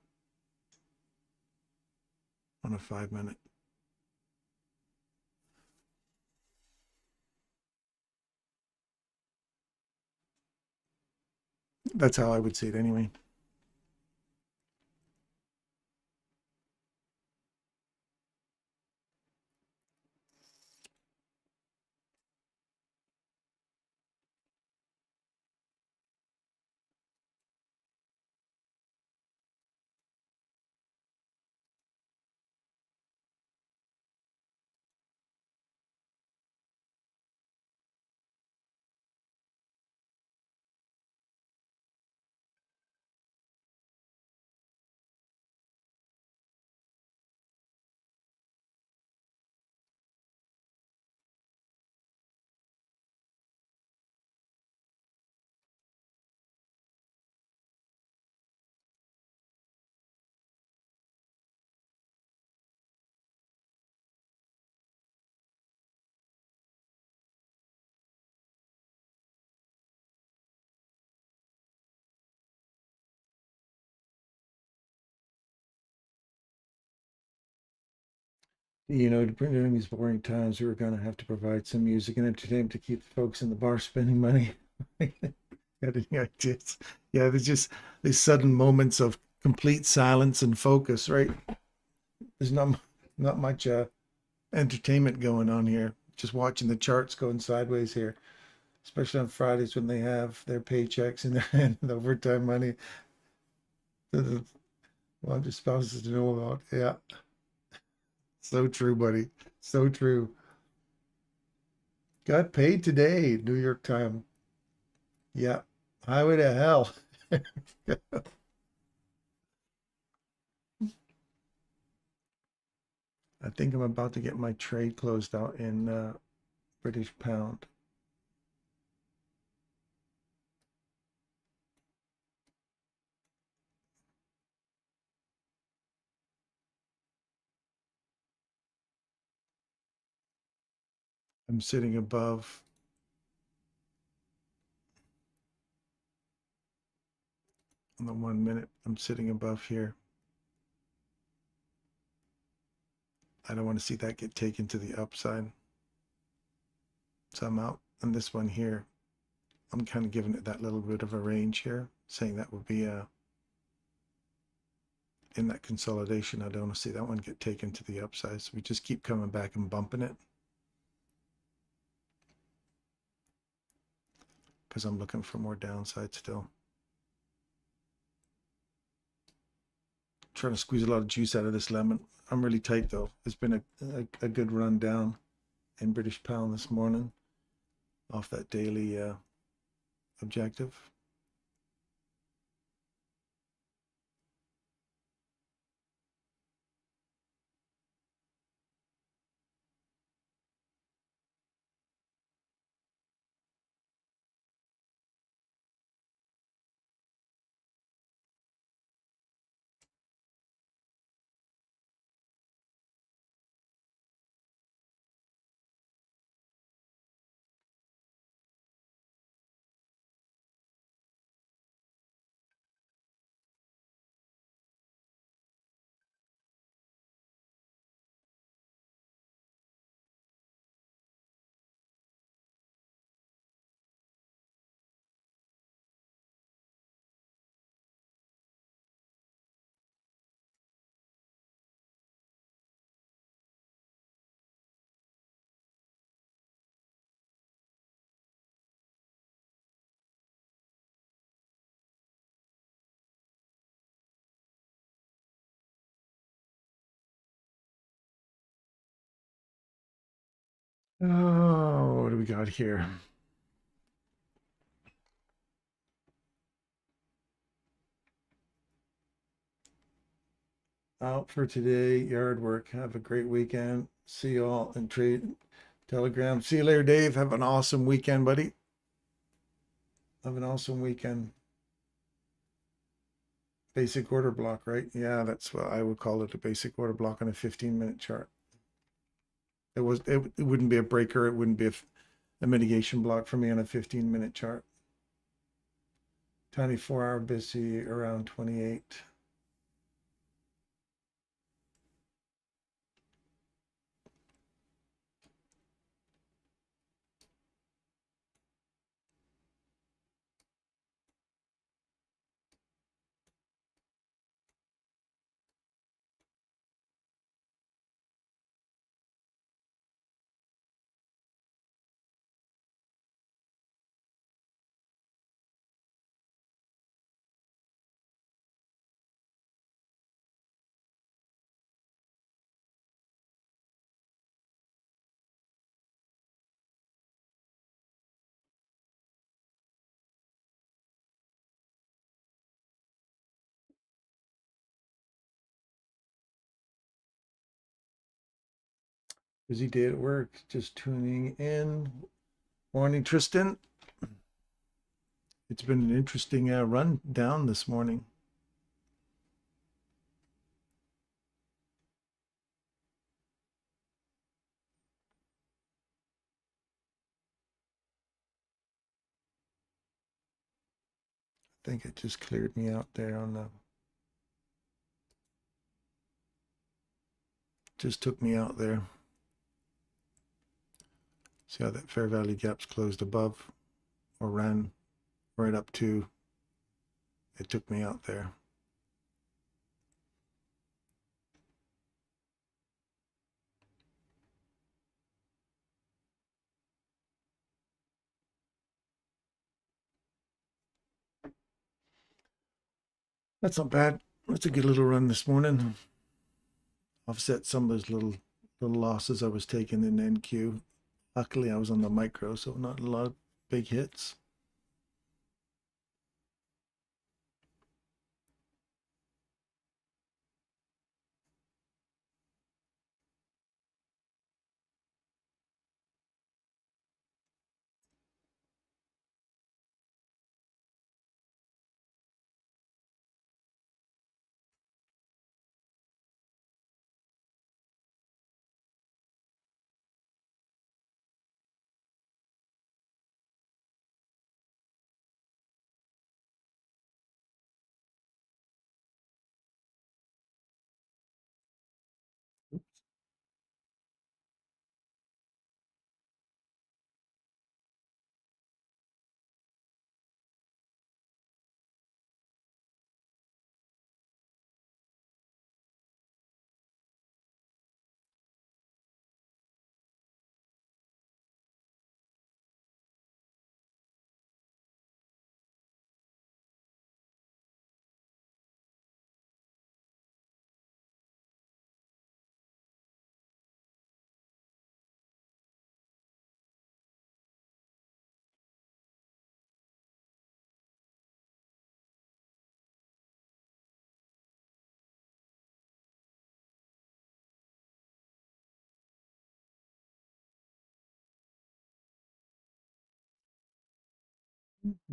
on a 5-minute. That's how I would see it anyway. You know, during these boring times, we were going to have to provide some music and entertainment to keep the folks in the bar spending money. Got any ideas? Yeah, there's just these sudden moments of complete silence and focus, right? There's not much entertainment going on here. Just watching the charts going sideways here, especially on Fridays when they have their paychecks in their hand and overtime money. Well, just spouses to know about. Yeah, so true, buddy. So true. Got paid today, New York time. Yeah, highway to hell. I think I'm about to get my trade closed out in British pound. I'm sitting above on the 1 minute. I'm sitting above here. I don't want to see that get taken to the upside. So I'm out. And this one here, I'm kind of giving it that little bit of a range here, saying that would be in that consolidation. I don't want to see that one get taken to the upside. So we just keep coming back and bumping it. Because I'm looking for more downside still. Trying to squeeze a lot of juice out of this lemon. I'm really tight though. It's been a good run down in British pound this morning off that daily objective. Oh, what do we got here? Out for today, yard work. Have a great weekend. See you all in trade Telegram. See you later, Dave. Have an awesome weekend, buddy. Have an awesome weekend. Basic order block, right? Yeah, that's what I would call it, a basic order block on a 15-minute chart. It wouldn't be a breaker. It wouldn't be a mitigation block for me on a 15-minute chart. Tiny 4-hour busy around 28. Busy day at work. Just tuning in. Morning, Tristan. It's been an interesting run down this morning. I think it just cleared me out there on the, just took me out there. See how that fair value gap's closed above or ran right up to, it took me out there. That's not bad. That's a good little run this morning. Offset some of those little losses I was taking in NQ. Luckily, I was on the micro, so not a lot of big hits.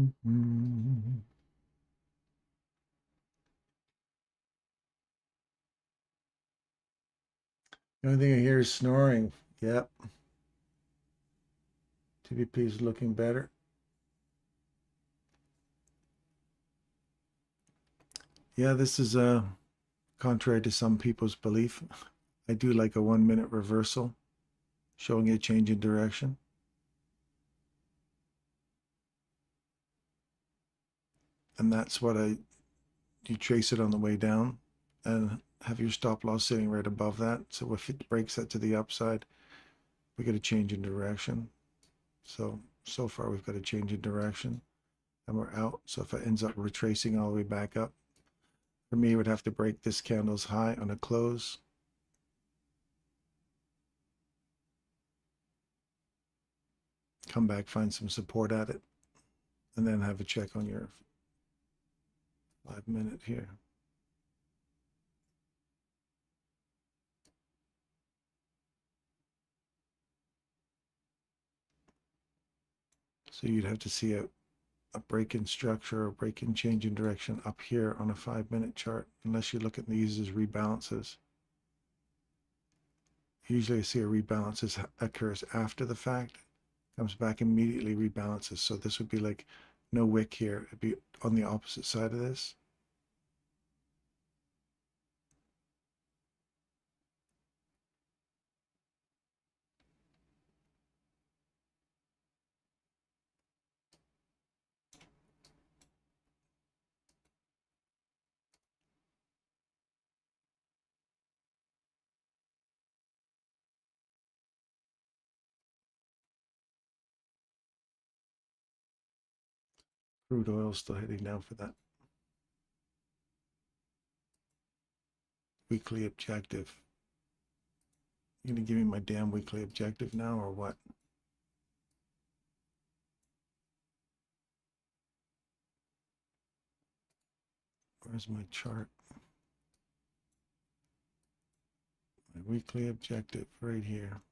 The only thing I hear is snoring. Yep. TVP is looking better. Yeah, this is contrary to some people's belief. I do like a 1-minute reversal showing a change in direction. And that's what you trace it on the way down and have your stop loss sitting right above that. So if it breaks that to the upside, we get a change in direction. So far we've got a change in direction and we're out. So if it ends up retracing all the way back up, for me, it would have to break this candle's high on a close. come back, find some support at it, and then have a check on your 5 minute here. So you'd have to see a break in structure or break in change in direction up here on a 5 minute chart, unless you look at these as rebalances. Usually I see a rebalance occurs after the fact, comes back immediately, rebalances. So this would be like no wick here. It'd be on the opposite side of this. Crude oil still heading down for that weekly objective. You gonna give me my damn weekly objective now or what? Where's my chart? My weekly objective right here.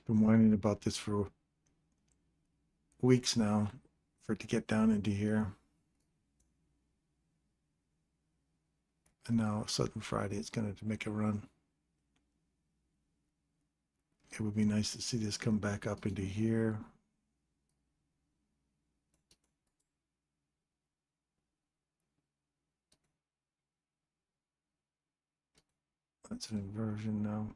Been whining about this for weeks now for it to get down into here. And now all of a sudden Friday it's going to make a run. It would be nice to see this come back up into here. That's an inversion now.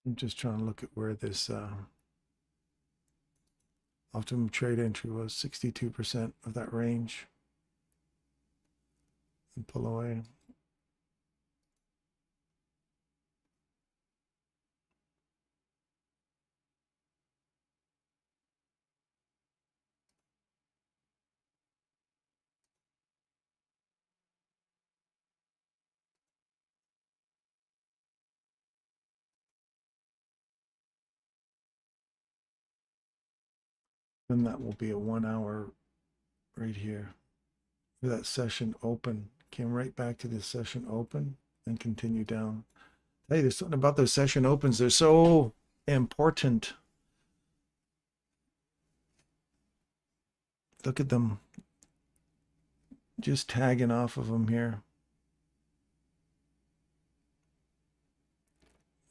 I'm just trying to look at where this optimum trade entry was, 62% of that range. And pull away. Then that will be a 1 hour right here. That session open came right back to this session open and continue down. Hey, there's something about those session opens. They're so important. Look at them. Just tagging off of them here.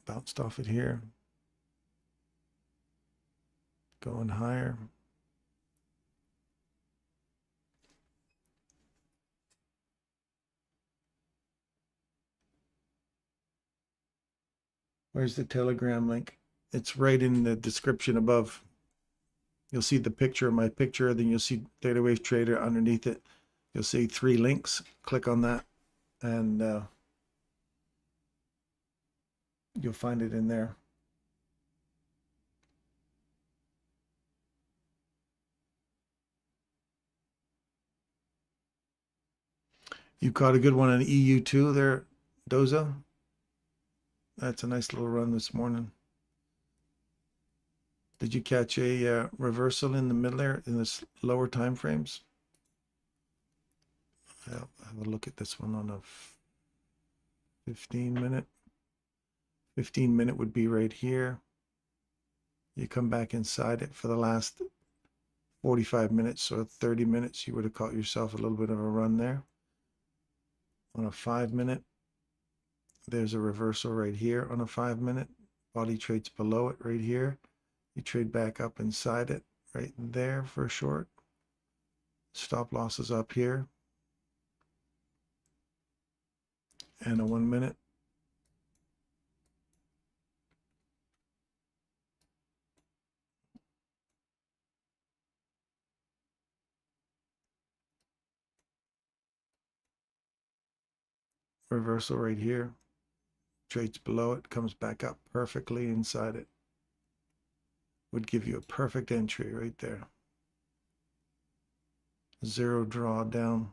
Bounced off it here. Going higher. Where's the Telegram link? It's right in the description above. You'll see the picture of my picture, then you'll see ThetaWaveTrader underneath it. You'll see 3 links. Click on that and you'll find it in there. You caught a good one on EU2 there, Doza. That's a nice little run this morning. Did you catch a reversal in the middle there in this lower time frames? I'll have a look at this one on a 15 minute. 15 minute would be right here. You come back inside it for the last 45 minutes or 30 minutes, you would have caught yourself a little bit of a run there. On a 5 minute, There's a reversal right here on a 5-minute. Body trades below it right here. You trade back up inside it right there for a short. Stop loss is up here. And a 1 minute. Reversal right here. Trades below it, comes back up perfectly inside it. Would give you a perfect entry right there. Zero drawdown.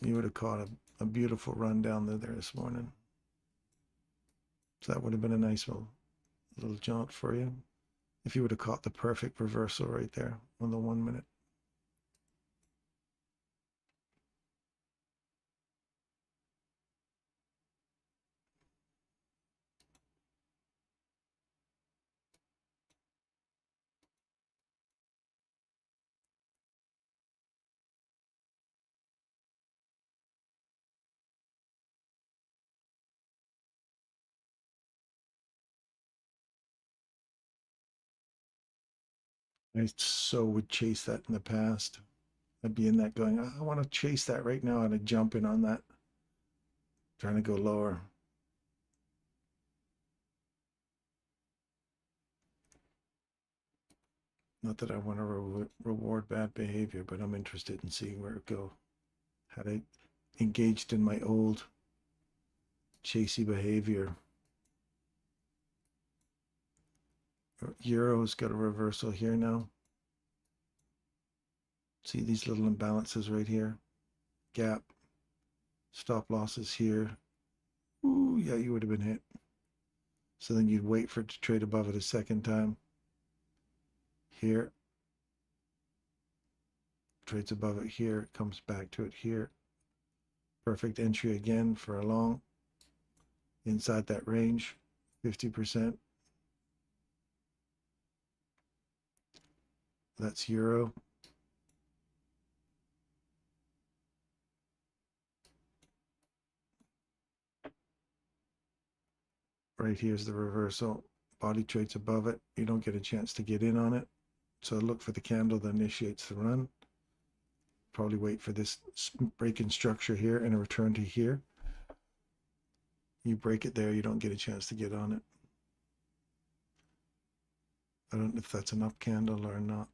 You would have caught a beautiful run down there this morning. So that would have been a nice little jaunt for you if you would have caught the perfect reversal right there on the 1 minute. I so would chase that in the past. I'd be in that going, I want to chase that right now, and I'd jump in on that, trying to go lower. Not that I want to reward bad behavior, but I'm interested in seeing where it go. Had I engaged in my old chasey behavior. Euro's got a reversal here now. See these little imbalances right here? Gap. Stop losses here. Ooh, yeah, you would have been hit. So then you'd wait for it to trade above it a second time. Here. Trades above it here. It comes back to it here. Perfect entry again for a long. Inside that range. 50%. That's Euro. Right here's the reversal. Body trades above it. You don't get a chance to get in on it. So look for the candle that initiates the run. Probably wait for this break in structure here and a return to here. You break it there, you don't get a chance to get on it. I don't know if that's an up candle or not.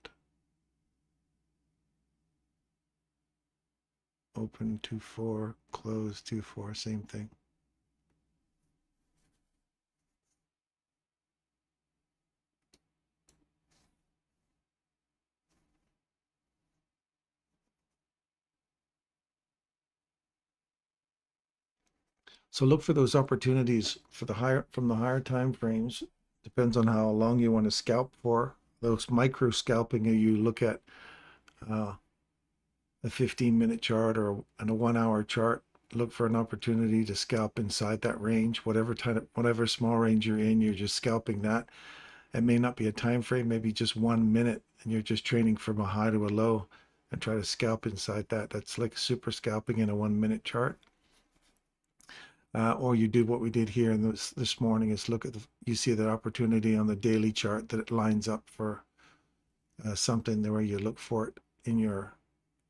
Open 2-4, close 2-4, same thing. So look for those opportunities for the from the higher time frames. Depends on how long you want to scalp for. Those micro scalping, you look at a 15-minute chart or a 1-hour chart. Look for an opportunity to scalp inside that range. Whatever small range you're in, you're just scalping that. It may not be a time frame, maybe just 1 minute, and you're just trading from a high to a low and try to scalp inside that. That's like super scalping in a 1-minute chart. Or you do what we did here in this morning is look at you see that opportunity on the daily chart that it lines up for something where you look for it in your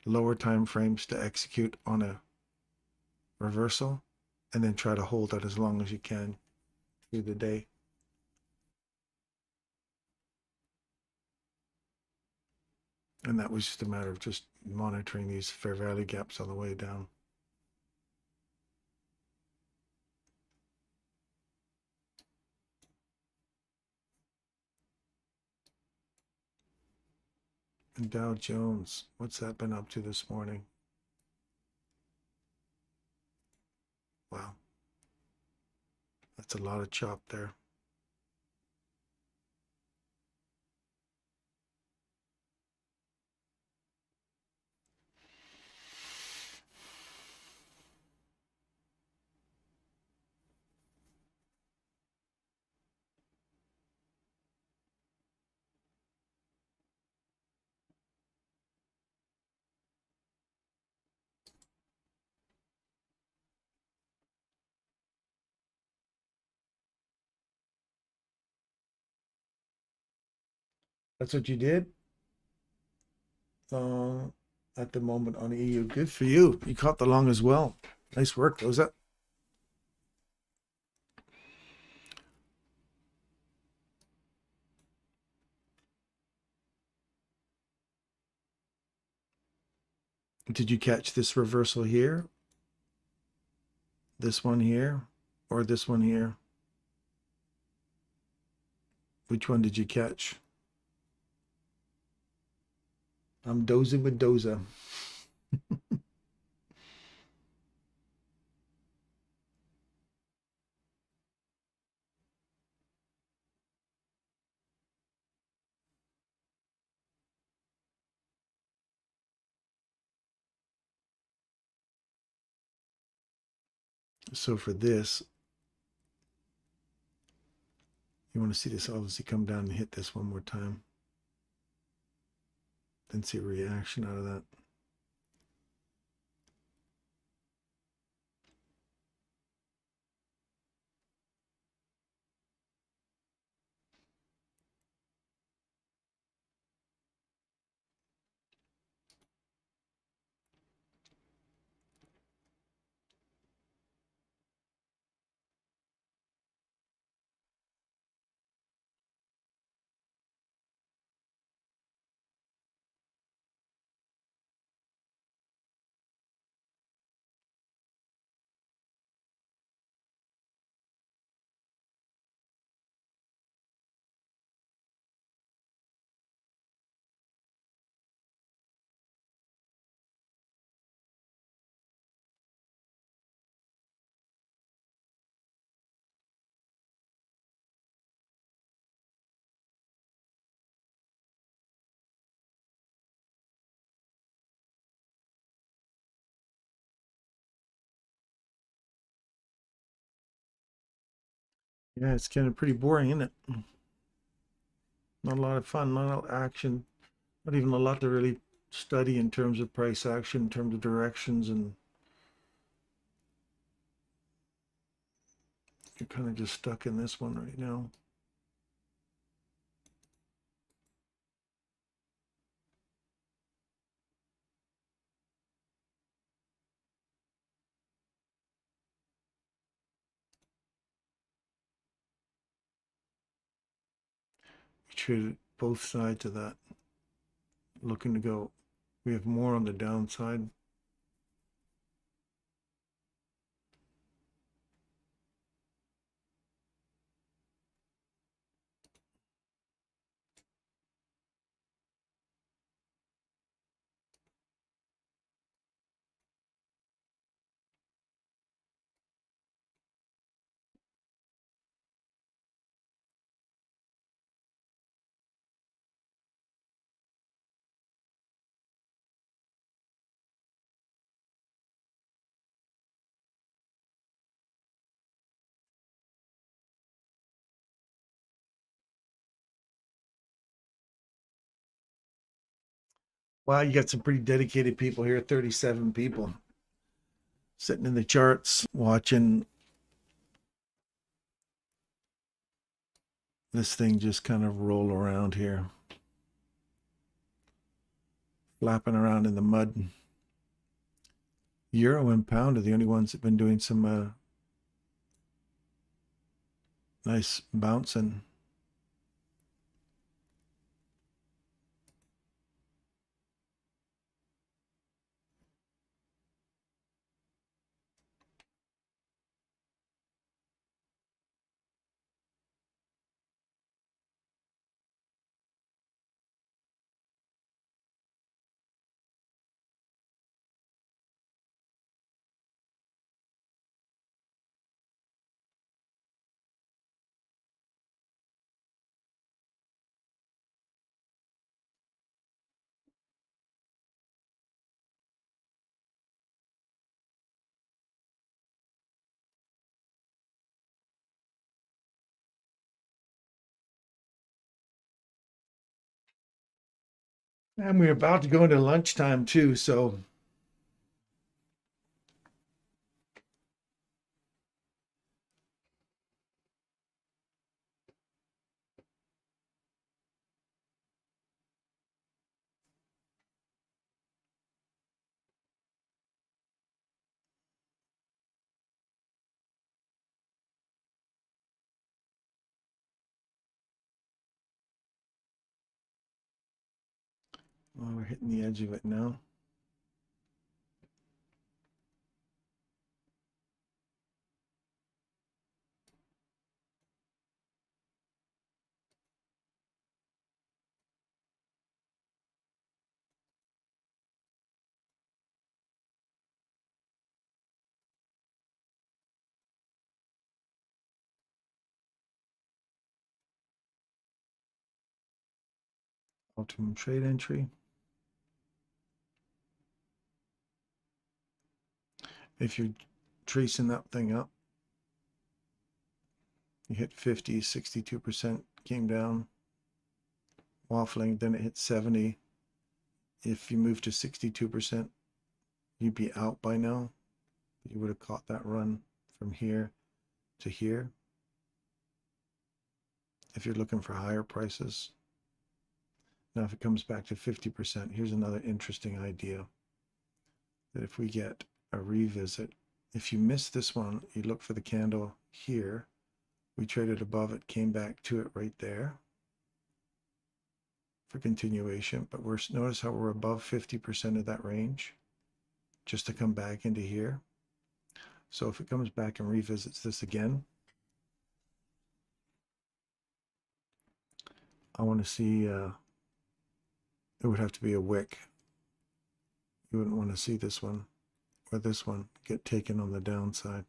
lower time frames to execute on a reversal, and then try to hold that as long as you can through the day. And that was just a matter of just monitoring these fair value gaps on the way down. And Dow Jones, what's that been up to this morning? Wow. That's a lot of chop there. That's what you did? Long at the moment on EU. Good for you. You caught the long as well. Nice work, Rosa. Did you catch this reversal here? This one here? Or this one here? Which one did you catch? I'm dozing with Doza. So for this, you want to see this obviously come down and hit this one more time. Then see a reaction out of that. Yeah, it's kind of pretty boring, isn't it? Not a lot of fun, not a lot of action, not even a lot to really study in terms of price action, in terms of directions, and you're kind of just stuck in this one right now. We traded both sides of that, looking to go. We have more on the downside. Wow, you got some pretty dedicated people here, 37 people sitting in the charts watching this thing just kind of roll around here, flapping around in the mud. Euro and pound are the only ones that have been doing some nice bouncing. And we're about to go into lunchtime too, so Well, we're hitting the edge of it now. Optimum trade entry. If you're tracing that thing up, you hit 50, 62%, came down, waffling, then it hit 70. If you move to 62%, you'd be out by now. You would have caught that run from here to here. If you're looking for higher prices. Now, if it comes back to 50%, here's another interesting idea. That if we get a revisit, if you miss this one, you look for the candle here. We traded above it, came back to it right there for continuation, but notice how we're above 50% of that range just to come back into here. So if it comes back and revisits this again, I want to see, it would have to be a wick. You wouldn't want to see this one or this one get taken on the downside.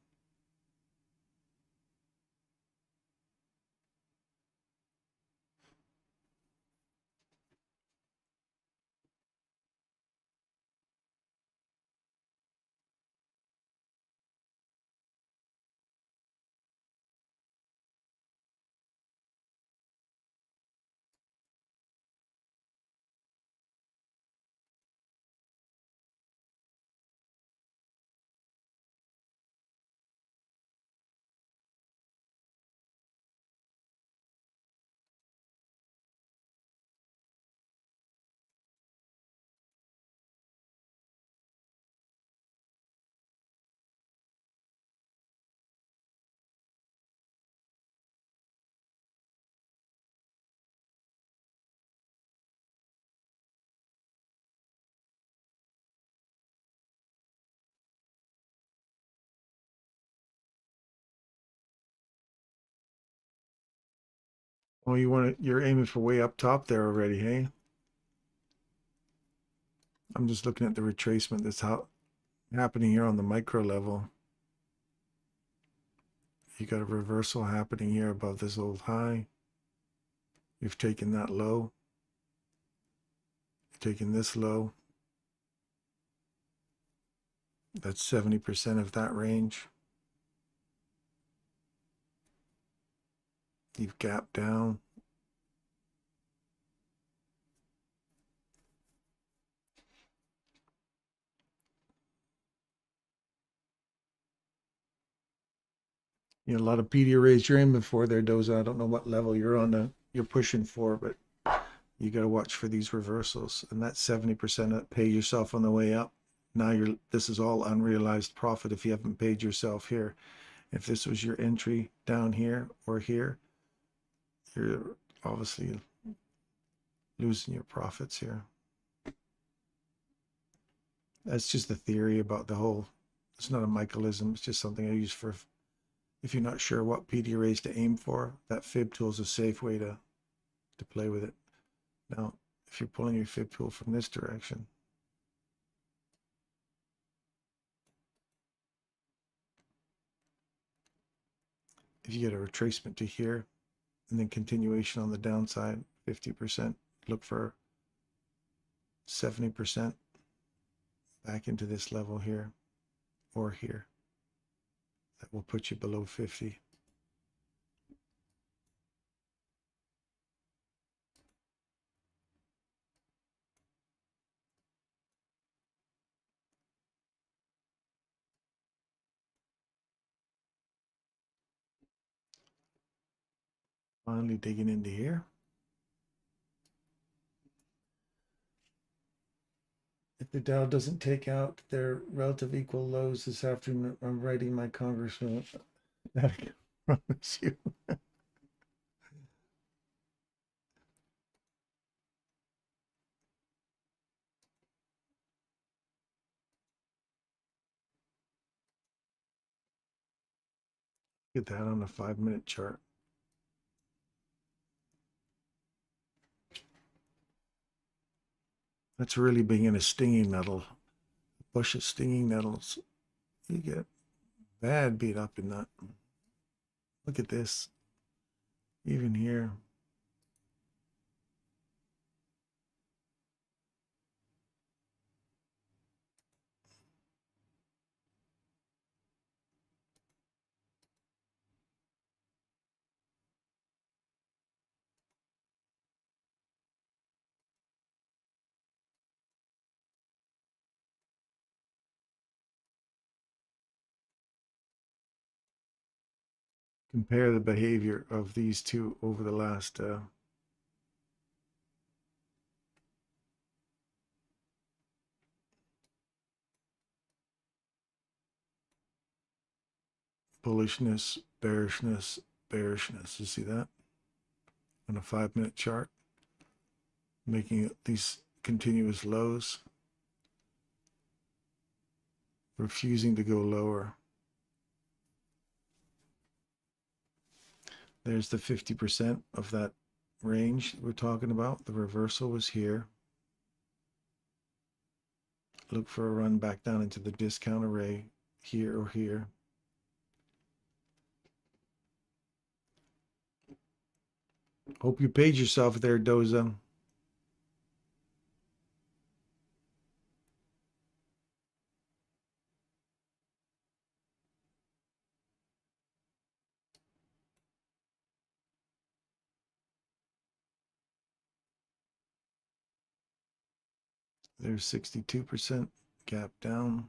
Well, you're aiming for way up top there already, hey? I'm just looking at the retracement that's happening here on the micro level. You got a reversal happening here above this old high. You've taken that low. You've taken this low. That's 70% of that range. You've gapped down. You know, a lot of PD arrays you're in before there, Doza. I don't know what level you're pushing for, but you got to watch for these reversals. And that's 70% of pay yourself on the way up. Now this is all unrealized profit if you haven't paid yourself here. If this was your entry down here or here, you're obviously losing your profits here. That's just the theory about the whole, it's not a Michaelism, it's just something I use for, if you're not sure what PD arrays to aim for, that fib tool is a safe way to play with it. Now, if you're pulling your fib tool from this direction, if you get a retracement to here and then continuation on the downside, 50%, look for 70% back into this level here or here. That will put you below 50. Finally digging into here. If the Dow doesn't take out their relative equal lows this afternoon, I'm writing my congressman. I promise you. Get that on a 5-minute chart. That's really being in a stinging nettle. Bush of stinging nettles. You get bad beat up in that. Look at this. Even here. Compare the behavior of these two over the last bullishness, bearishness, bearishness. You see that on a 5-minute chart, making these continuous lows, refusing to go lower. There's the 50% of that range we're talking about. The reversal was here. Look for a run back down into the discount array here or here. Hope you paid yourself there, Doza. There's 62% gap down.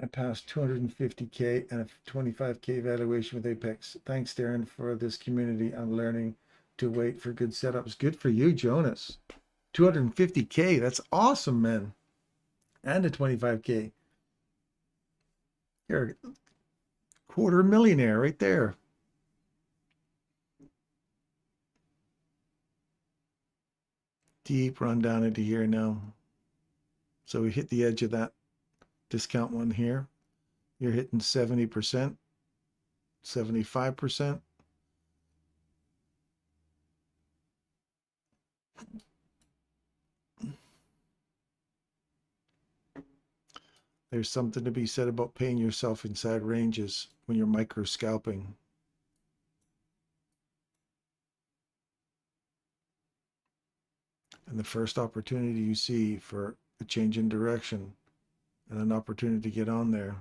I passed 250K and a 25K valuation with Apex. Thanks, Darren, for this community. I'm learning to wait for good setups. Good for you, Jonas. 250K. That's awesome, man. And a 25K. You're a quarter millionaire right there. Deep run down into here now. So we hit the edge of that discount one here. You're hitting 70%, 75%. There's something to be said about paying yourself inside ranges when you're micro scalping. And the first opportunity you see for a change in direction and an opportunity to get on there.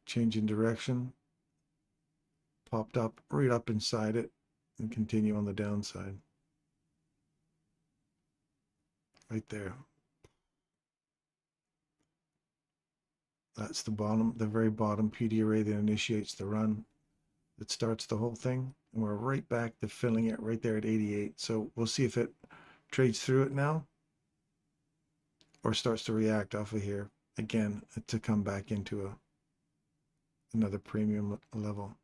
Change in direction, popped up right up inside it and continue on the downside. Right there. That's the bottom, the very bottom PD array that initiates the run, that starts the whole thing. And we're right back to filling it right there at 88. So we'll see if it trades through it now or starts to react off of here again to come back into another premium level.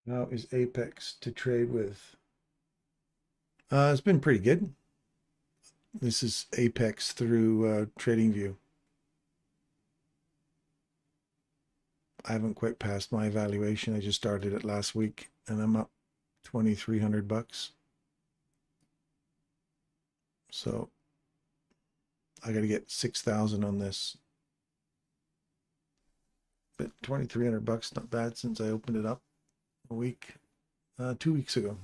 Now is Apex to trade with. It's been pretty good. This is Apex through TradingView. I haven't quite passed my evaluation. I just started it last week and I'm up 2,300 bucks. So I got to get 6,000 on this. But 2,300 bucks, not bad since I opened it up a week, 2 weeks ago.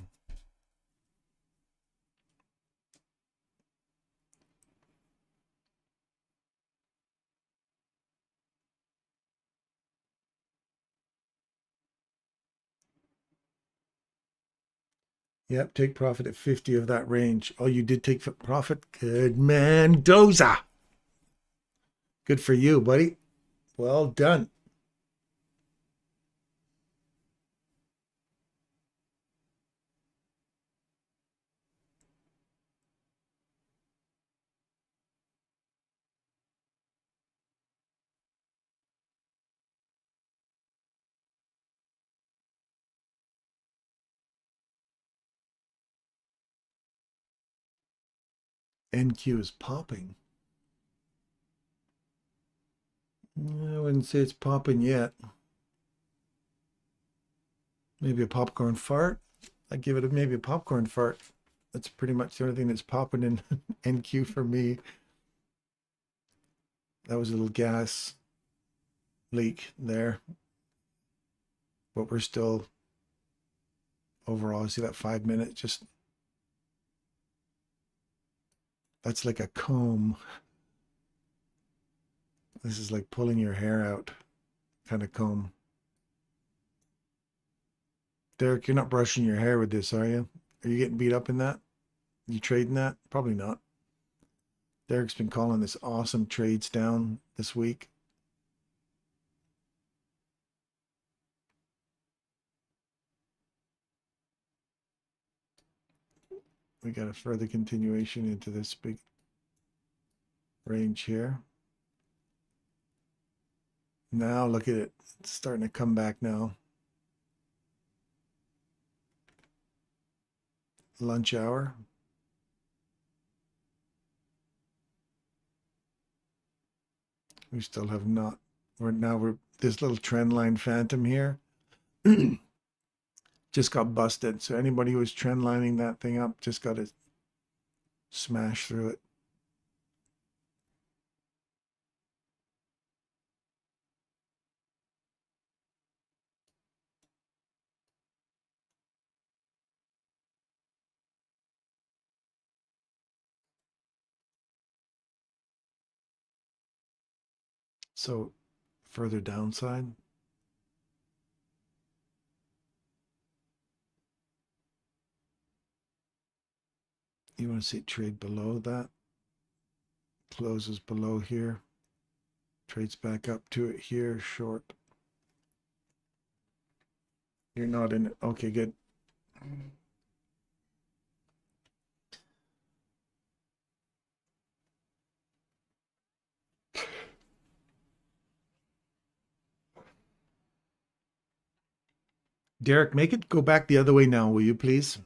Yep, take profit at 50 of that range. Oh, you did take profit? Good man, Doza. Good for you, buddy. Well done. NQ is popping. I wouldn't say it's popping yet. Maybe a popcorn fart. I give it maybe a popcorn fart. That's pretty much the only thing that's popping in NQ for me. That was a little gas leak there. But we're still overall, see that 5 minute, just that's like a comb. This is like pulling your hair out kind of comb. Derek, you're not brushing your hair with this, are you? Are you getting beat up in that? You trading that? Probably not. Derek's been calling this awesome trades down this week. We got a further continuation into this big range here. Now look at it. It's starting to come back now. Lunch hour. We still have not. We're this little trend line phantom here. Just got busted. So anybody who was trend lining that thing up just got to smash through it. So further downside. You want to see it trade below that. Closes below here. Trades back up to it here, short. You're not in it. Okay, good. Derek, make it go back the other way now, will you please?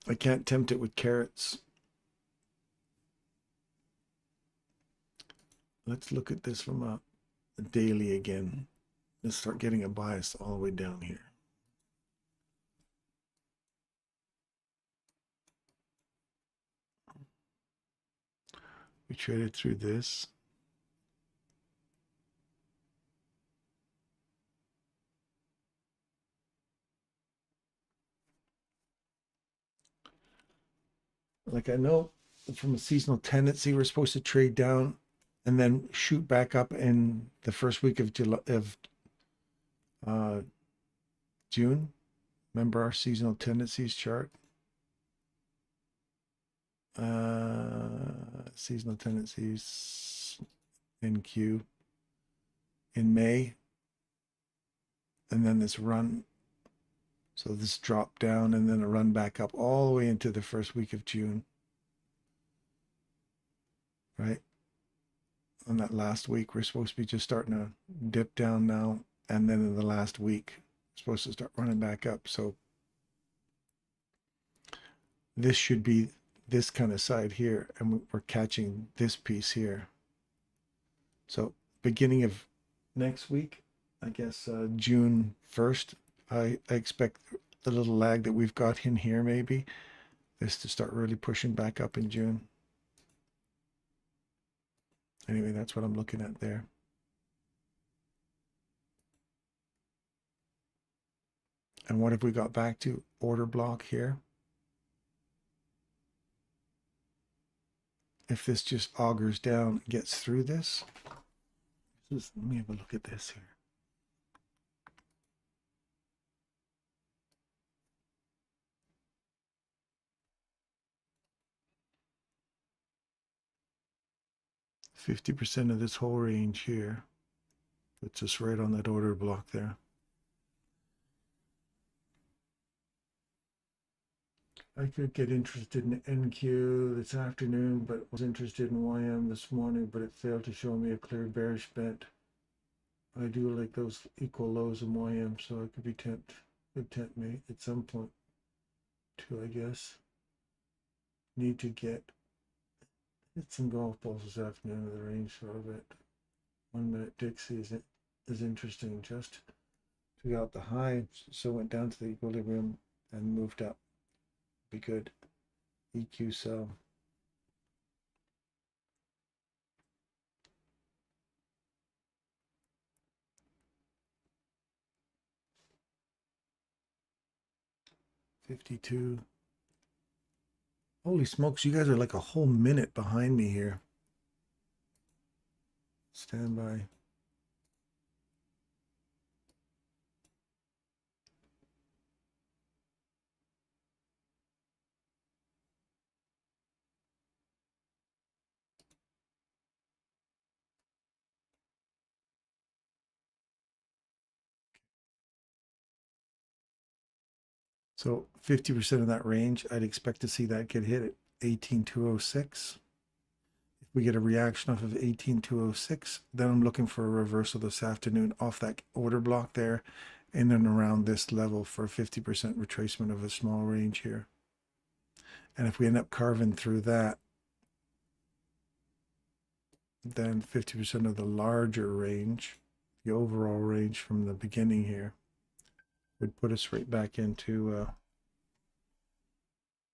I can't tempt it with carrots. Let's look at this from a daily again. Let's start getting a bias all the way down here. We traded through this. Like I know from a seasonal tendency, we're supposed to trade down and then shoot back up in the first week of June. Remember our seasonal tendencies chart? Seasonal tendencies NQ in May. And then this run. So this drop down and then a run back up all the way into the first week of June. Right? On that last week, we're supposed to be just starting to dip down now. And then in the last week, we're supposed to start running back up. So this should be this kind of side here. And we're catching this piece here. So beginning of next week, I guess June 1st, I expect the little lag that we've got in here, maybe this to start really pushing back up in June. Anyway, that's what I'm looking at there. And what have we got back to? Order block here. If this just augers down, gets through this. Let me have a look at this here. %50 of this whole range here puts us right on that order block there. I could get interested in NQ this afternoon, but was interested in YM this morning, but it failed to show me a clear bearish bent. I do like those equal lows in YM, so it could tempt me at some point. to, I guess. Need to hit some golf balls this afternoon with the range a little bit. 1 minute Dixie is interesting. Just took out the high, so went down to the equilibrium and moved up. Be good. EQ sell. $52. Holy smokes, you guys are like a whole minute behind me here. Stand by. So 50% of that range, I'd expect to see that get hit at 18,206. If we get a reaction off of 18,206, then I'm looking for a reversal this afternoon off that order block there in and around this level for a 50% retracement of a small range here. And if we end up carving through that, then 50% of the larger range, the overall range from the beginning here, would put us right back into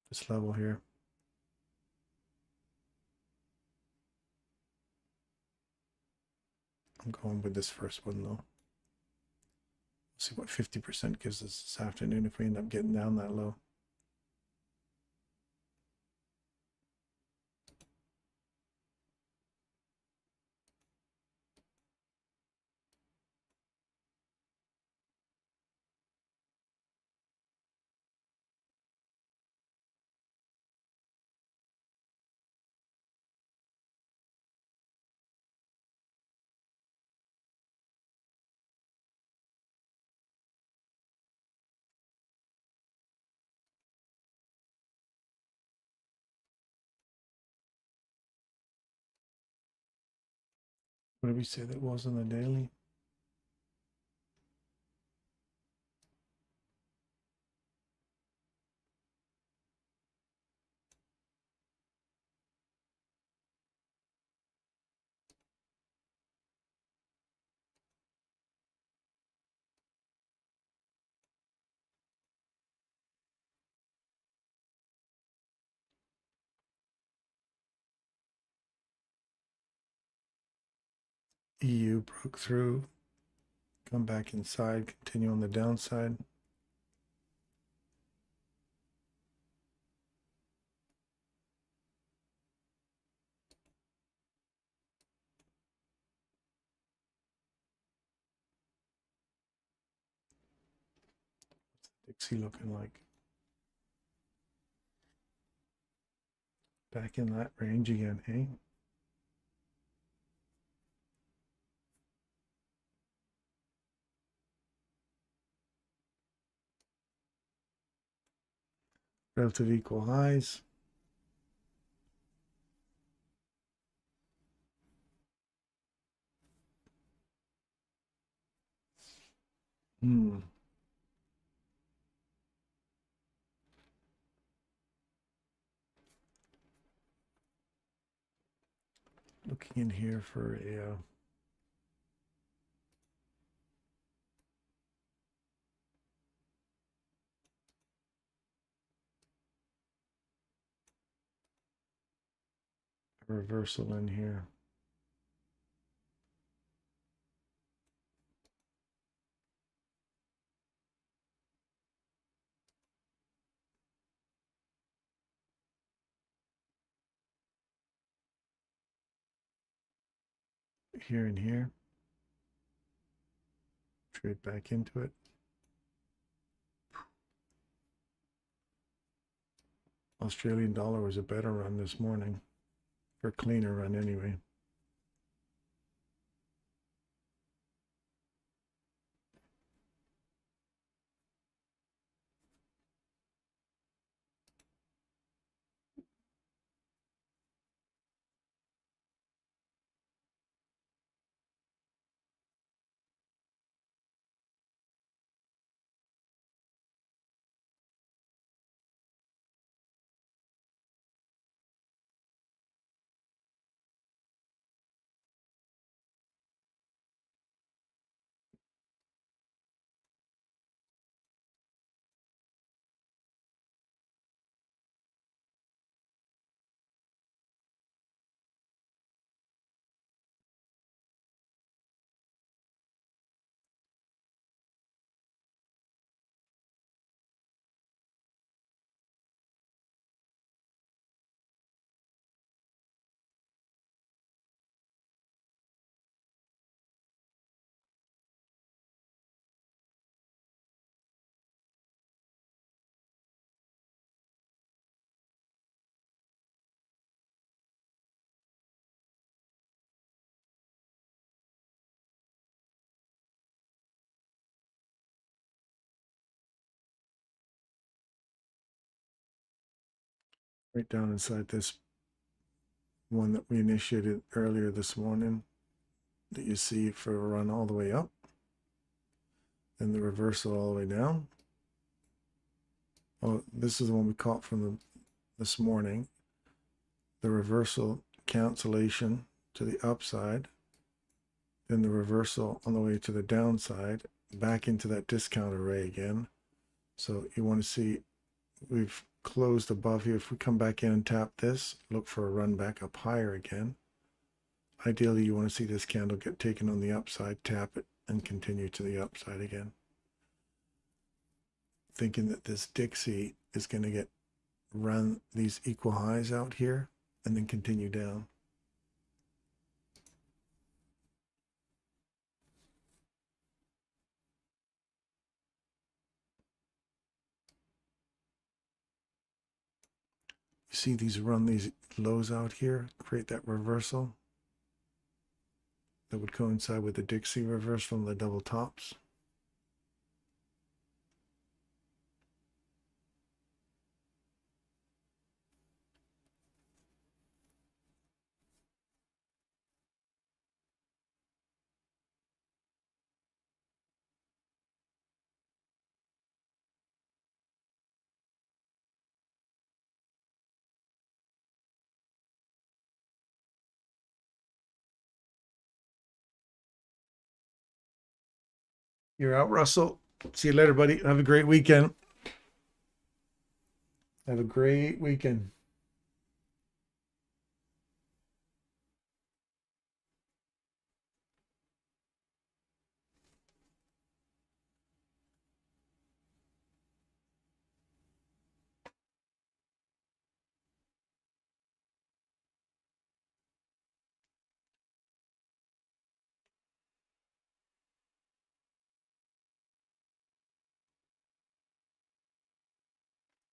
this level here. I'm going with this first one though. See what 50% gives us this afternoon if we end up getting down that low. What did we say that was on the daily? EU broke through, come back inside, continue on the downside. What's the Dixie looking like? Back in that range again, hey? Relative equal highs. Looking in here for a reversal in here. Here and here. Trade back into it. Australian dollar was a better run this morning, or cleaner run anyway. right down inside this one that we initiated earlier this morning that you see for a run all the way up, and the reversal all the way down. Oh, this is the one we caught from this morning. The reversal cancellation to the upside, then the reversal on the way to the downside, back into that discount array again. So you want to see we've closed above here. If we come back in and tap this, look for a run back up higher again. Ideally, you want to see this candle get taken on the upside, tap it, and continue to the upside again. Thinking that this Dixie is going to run these equal highs out here and then continue down. You see these run these lows out here, create that reversal that would coincide with the Dixie reversal and the double tops. You're out, Russell. See you later, buddy. Have a great weekend. Have a great weekend.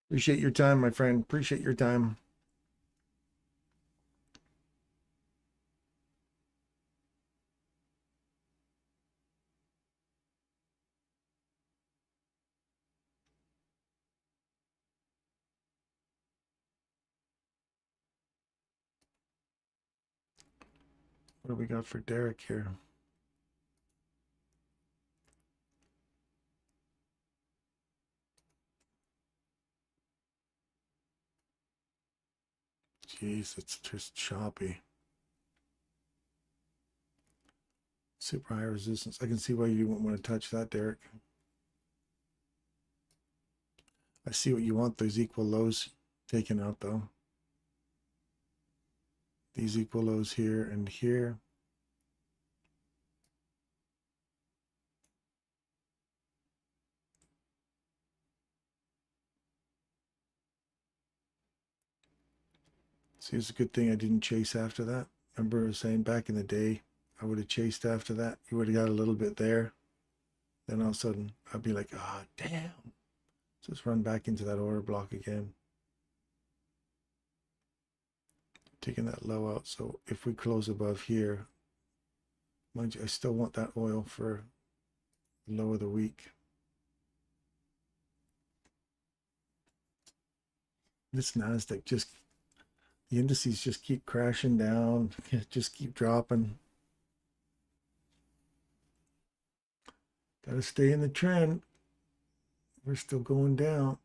Appreciate your time, my friend. Appreciate your time. What do we got for Derek here? Jeez, it's just choppy. Super high resistance. I can see why you wouldn't want to touch that, Derek. I see what you want, those equal lows taken out though. These equal lows here and here. See, it's a good thing I didn't chase after that. Remember I was saying back in the day, I would have chased after that. You would have got a little bit there. Then all of a sudden, I'd be like, ah, oh, damn. Just run back into that order block again. Taking that low out. So if we close above here, mind you, I still want that oil for low of the week. This NASDAQ just, the indices just keep crashing down, just keep dropping. Gotta stay in the trend. We're still going down.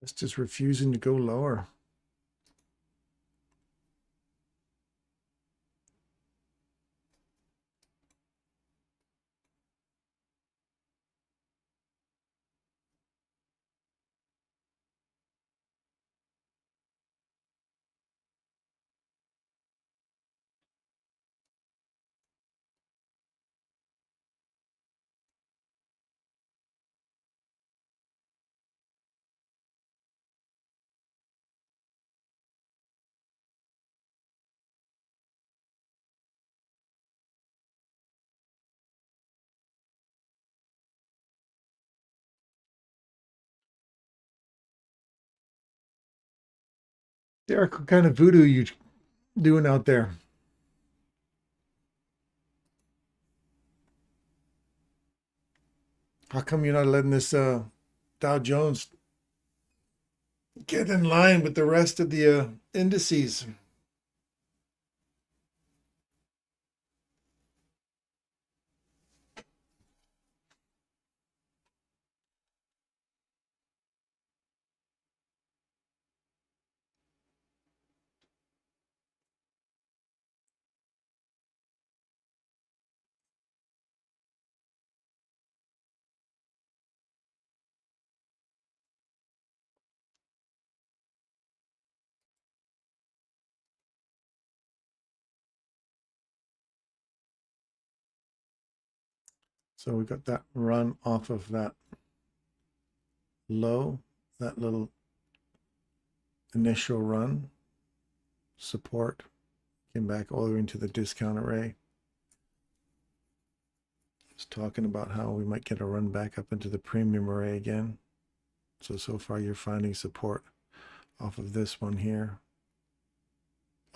It's just refusing to go lower. Derek, what kind of voodoo you doing out there? How come you're not letting this Dow Jones get in line with the rest of the indices? So we got that run off of that low, that little initial run support, came back all the way into the discount array. It's talking about how we might get a run back up into the premium array again. So far you're finding support off of this one here.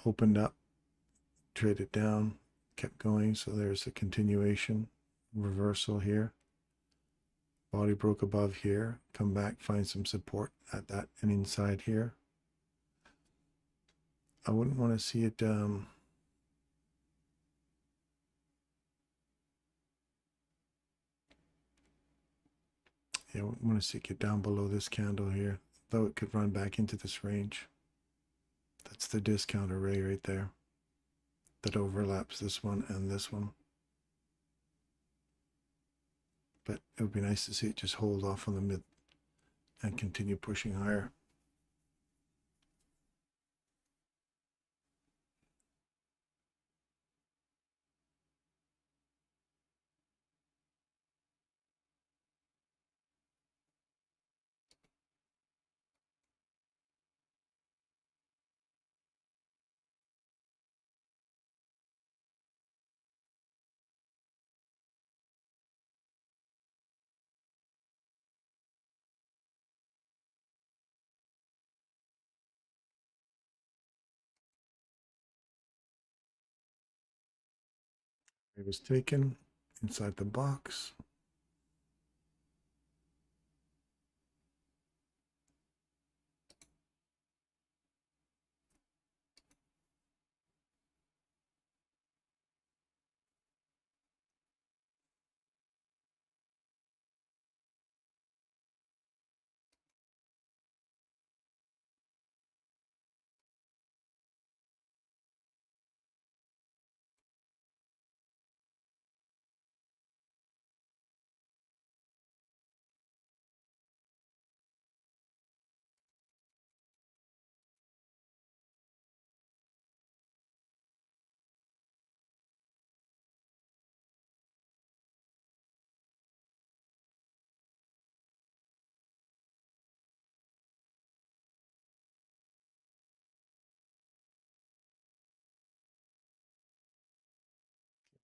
Opened up, traded down, kept going. So there's a continuation, reversal here. Body broke above here, come back, find some support at that and inside here. I wouldn't want to see it yeah, I wouldn't want to see it get down below this candle here, though it could run back into this range. That's the discount array right there that overlaps this one and this one. But it would be nice to see it just hold off on the mid and continue pushing higher. It was taken inside the box.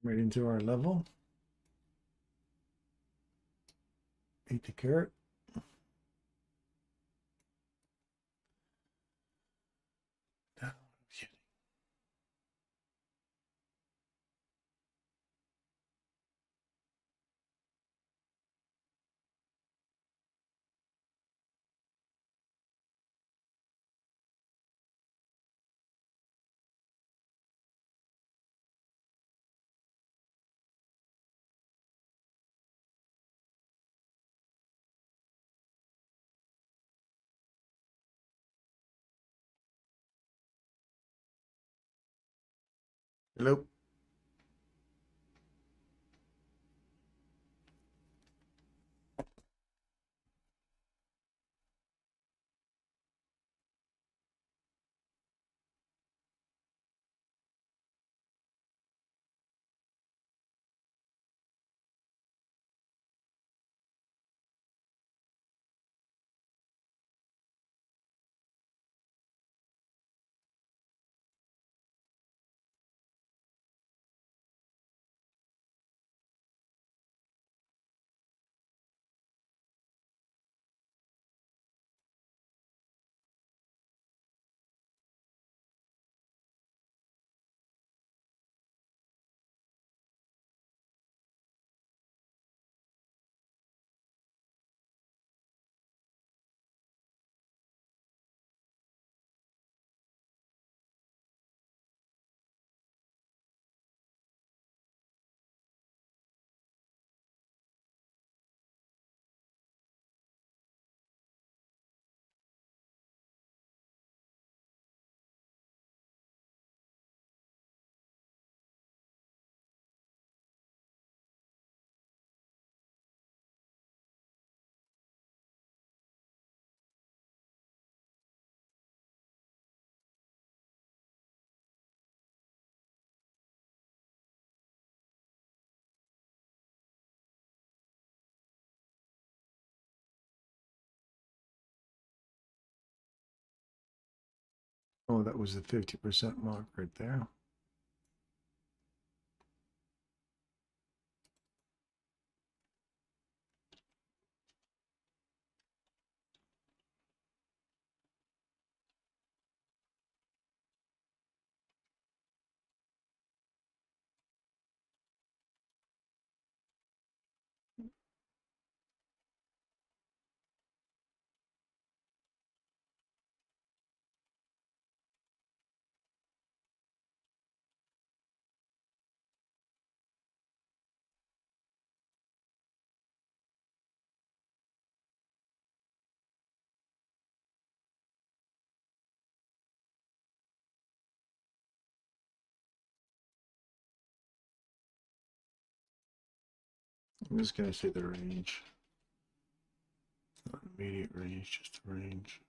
Right into our level. 8 the carat. Hello. Oh, that was the 50% mark right there. I'm just going to say the range. Not immediate range, just the range.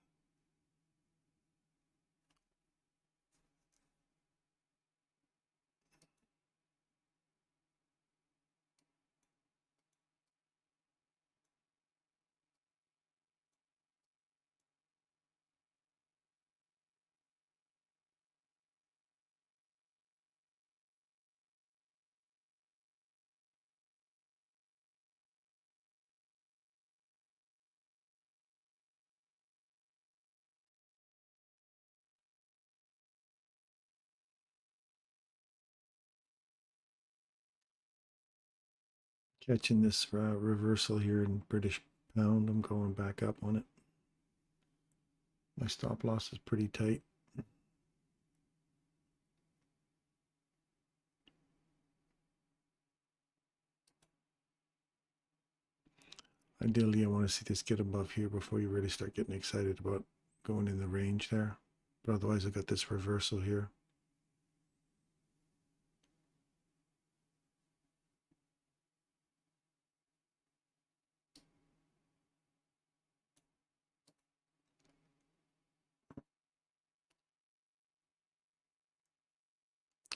Catching this reversal here in British pound. I'm going back up on it. My stop loss is pretty tight. Ideally, I want to see this get above here before you really start getting excited about going in the range there. But otherwise, I got this reversal here.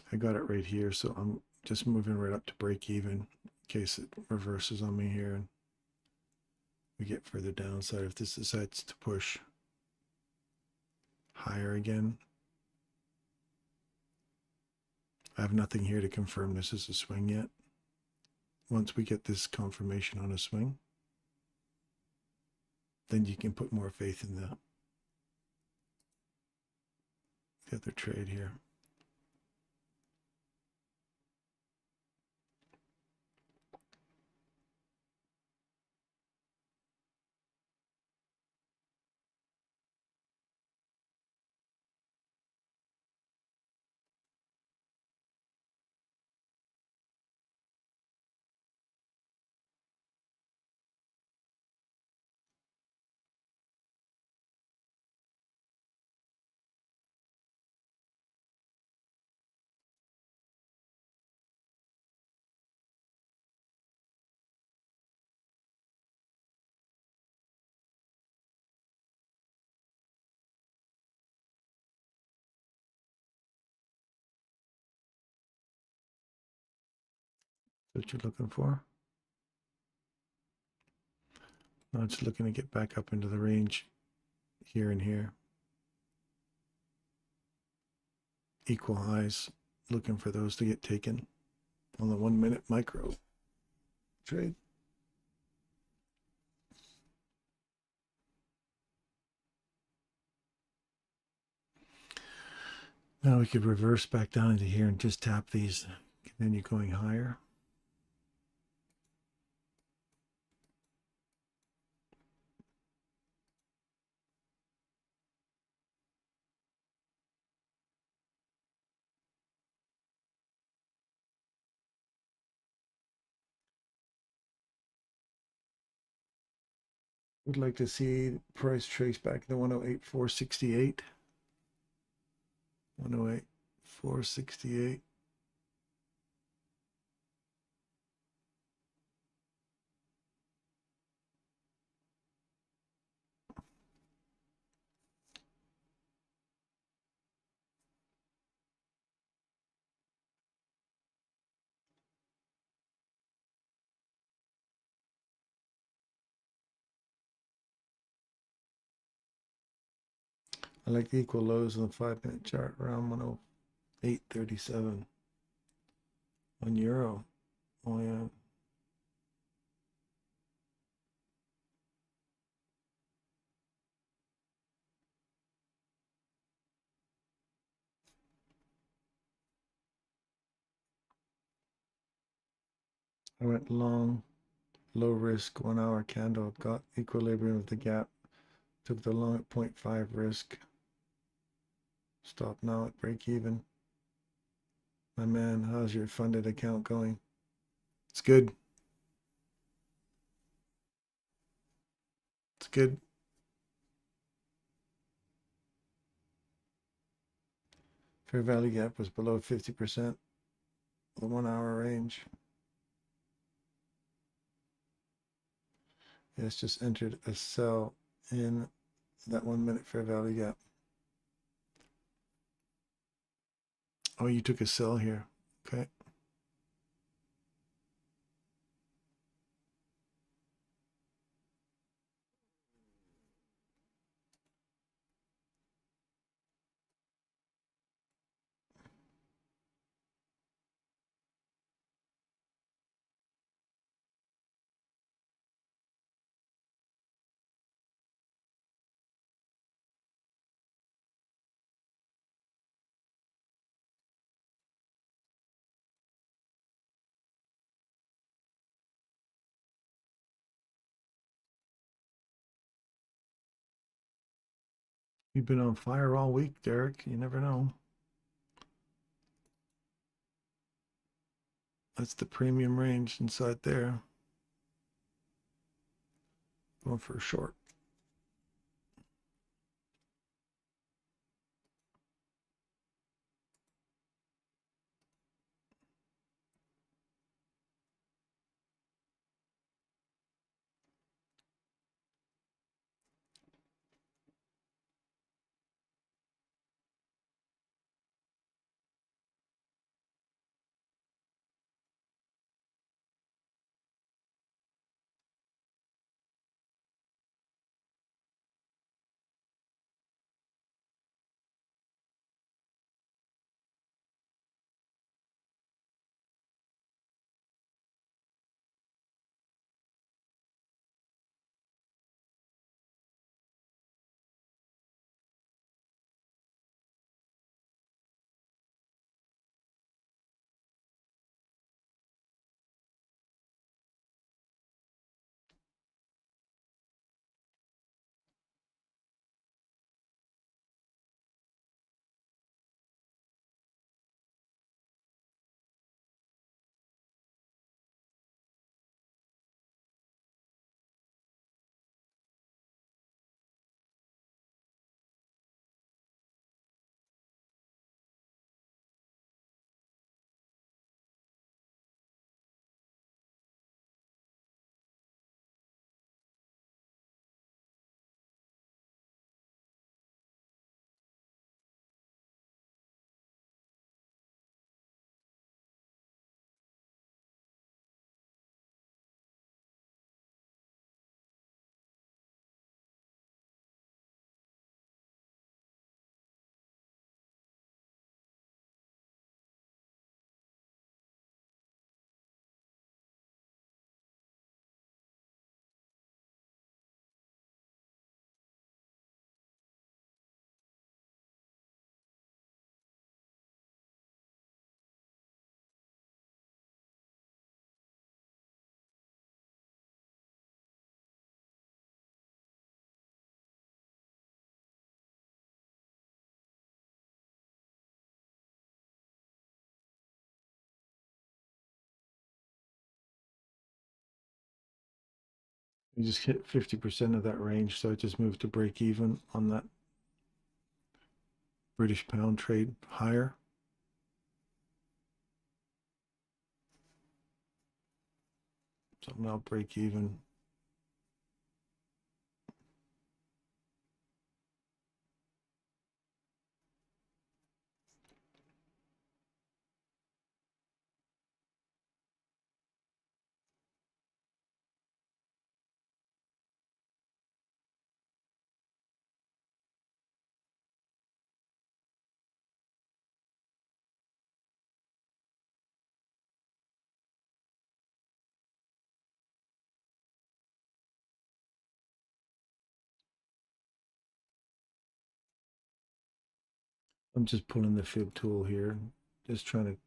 I got it right here, so I'm just moving right up to break even in case it reverses on me here and we get further downside if this decides to push higher again. I have nothing here to confirm this is a swing yet. Once we get this confirmation on a swing, then you can put more faith in the other trade here. what you're looking for. Now it's looking to get back up into the range here and here. Equal highs, looking for those to get taken on the 1 minute micro trade. Now we could reverse back down into here and just tap these, continue going higher. Would like to see price trace back to 108,468. 108,468. I like the equal lows on the 5 minute chart around 108.37. €1. Oh yeah. I went long, low risk, 1 hour candle, got equilibrium of the gap, took the long at 0.5 risk. Stop now at break even. My man, how's your funded account going? It's good. It's good. Fair value gap was below 50%, the 1 hour range. It's just entered a sell in that 1 minute fair value gap. Oh, you took a sell here. Okay. You've been on fire all week, Derek. You never know. That's the premium range inside there. Going for a short. We just hit 50% of that range, so I just moved to break even on that British pound trade higher. So I'm now break even. I'm just pulling the fib tool here, just trying to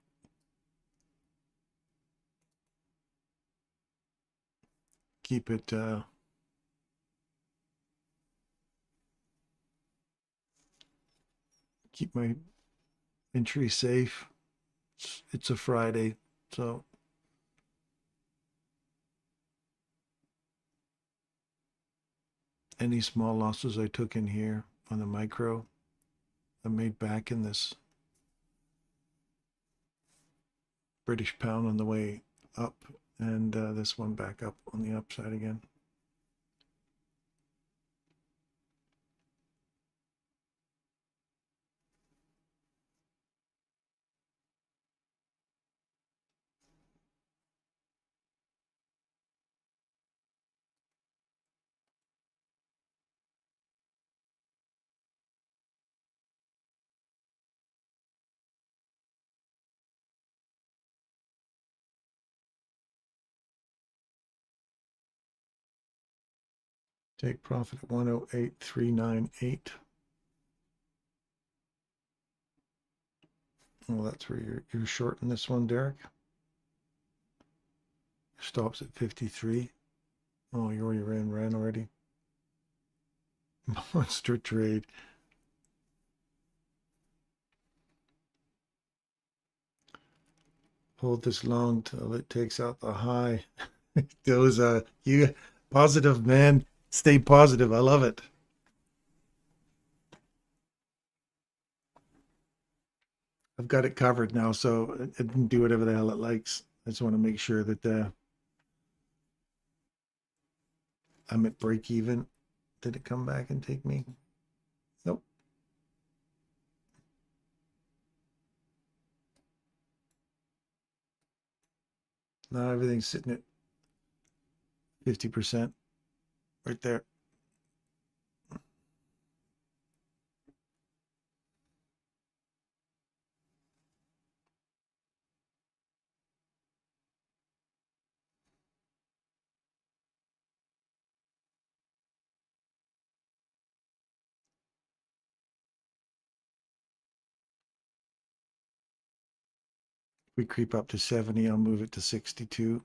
keep it keep my entry safe. It's a Friday, so any small losses I took in here on the micro, I made back in this British pound on the way up, and this one back up on the upside again. Take profit at 108,398. Well, that's where you're shorting this one, Derek. Stops at 53. Oh, you already ran already. Monster trade. Hold this long till it takes out the high. Those you positive, man. Stay positive. I love it. I've got it covered now, so it can do whatever the hell it likes. I just want to make sure that I'm at break even. Did it come back and take me? Nope. Now everything's sitting at 50% right there. If we creep up to 70, I'll move it to 62.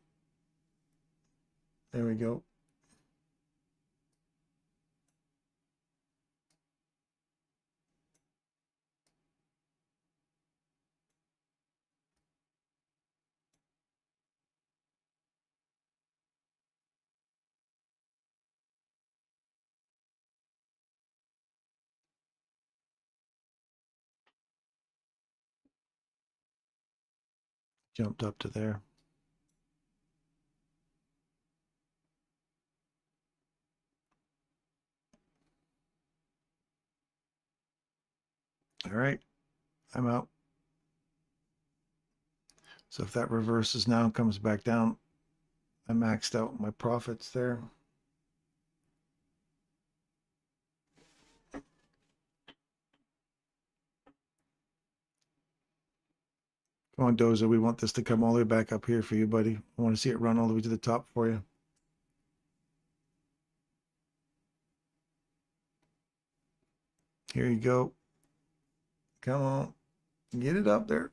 There we go. Jumped up to there. All right, I'm out. So if that reverses now and comes back down, I maxed out my profits there. Come on, Doza, we want this to come all the way back up here for you, buddy. I want to see it run all the way to the top for you. Here you go. Come on. Get it up there.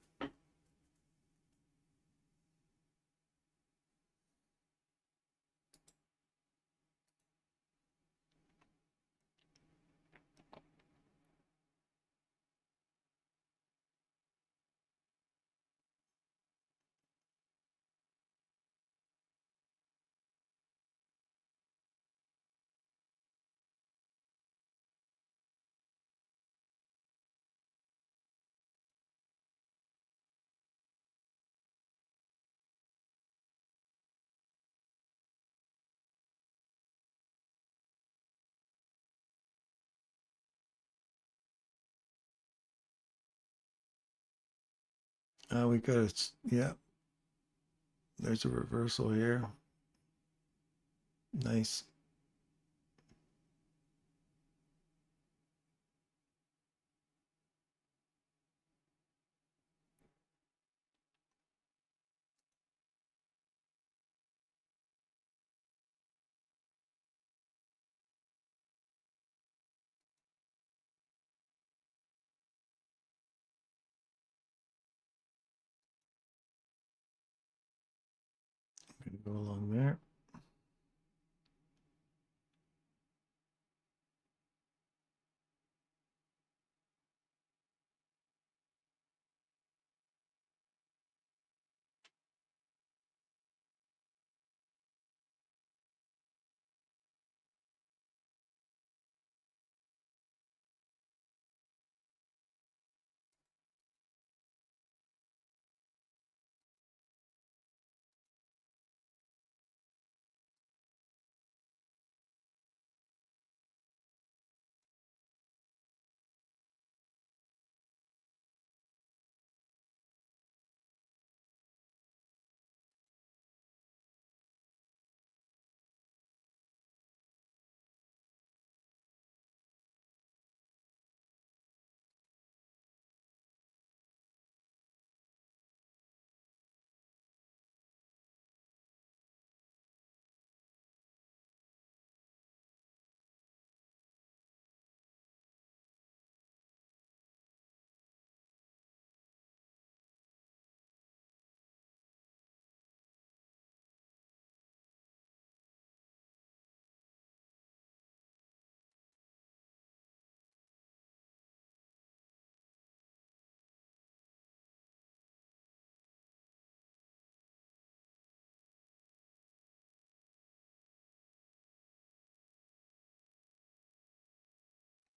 We got it. Yeah, there's a reversal here. Nice. I'm gonna go along there.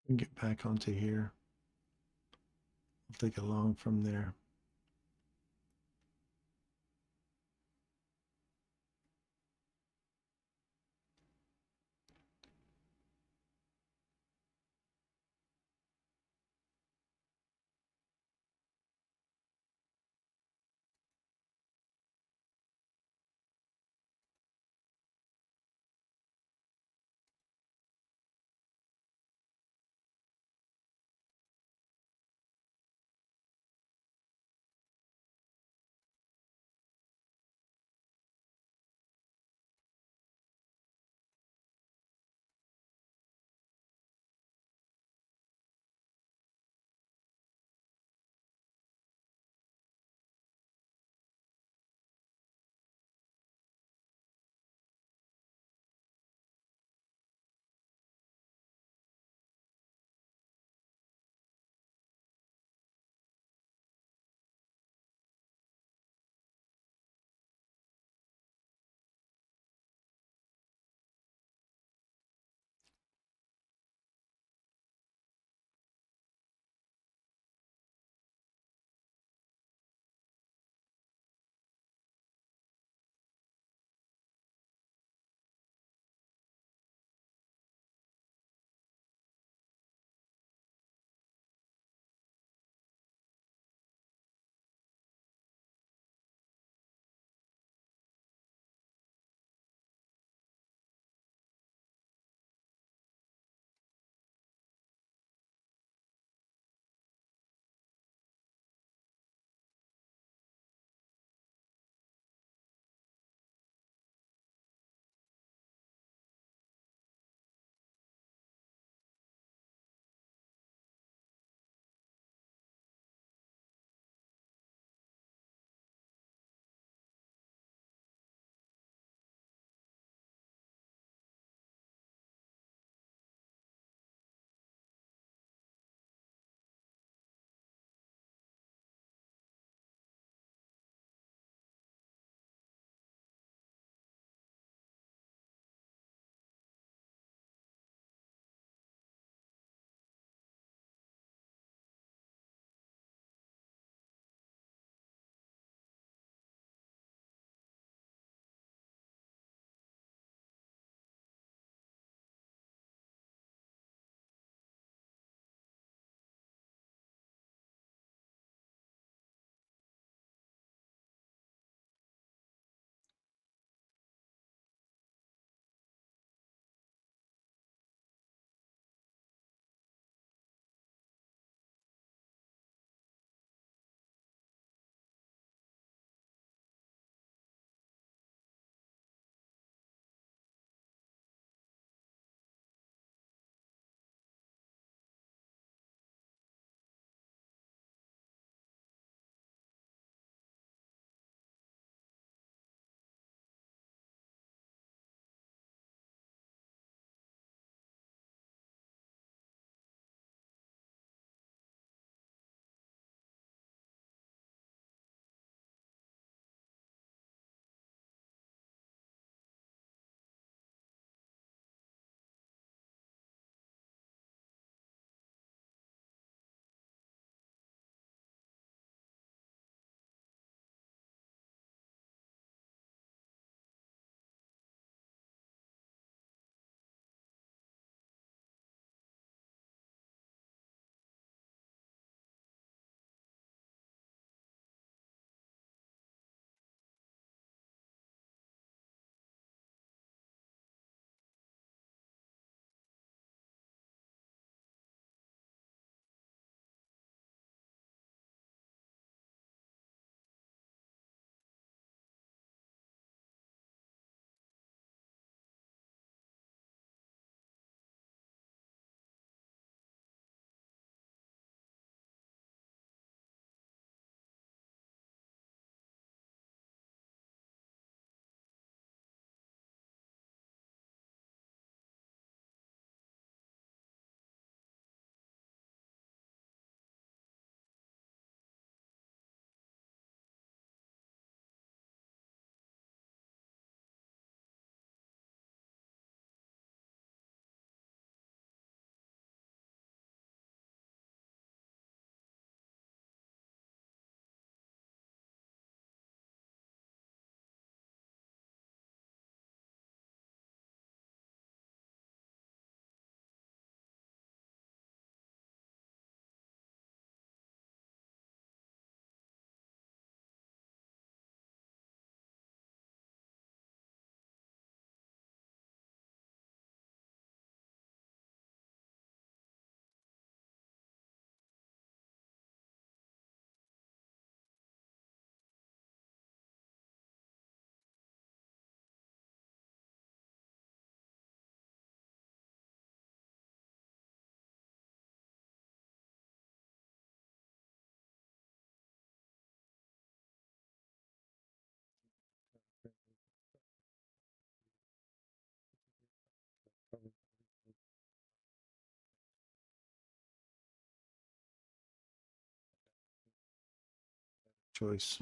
And get back onto here. I'll take a long from there. choice.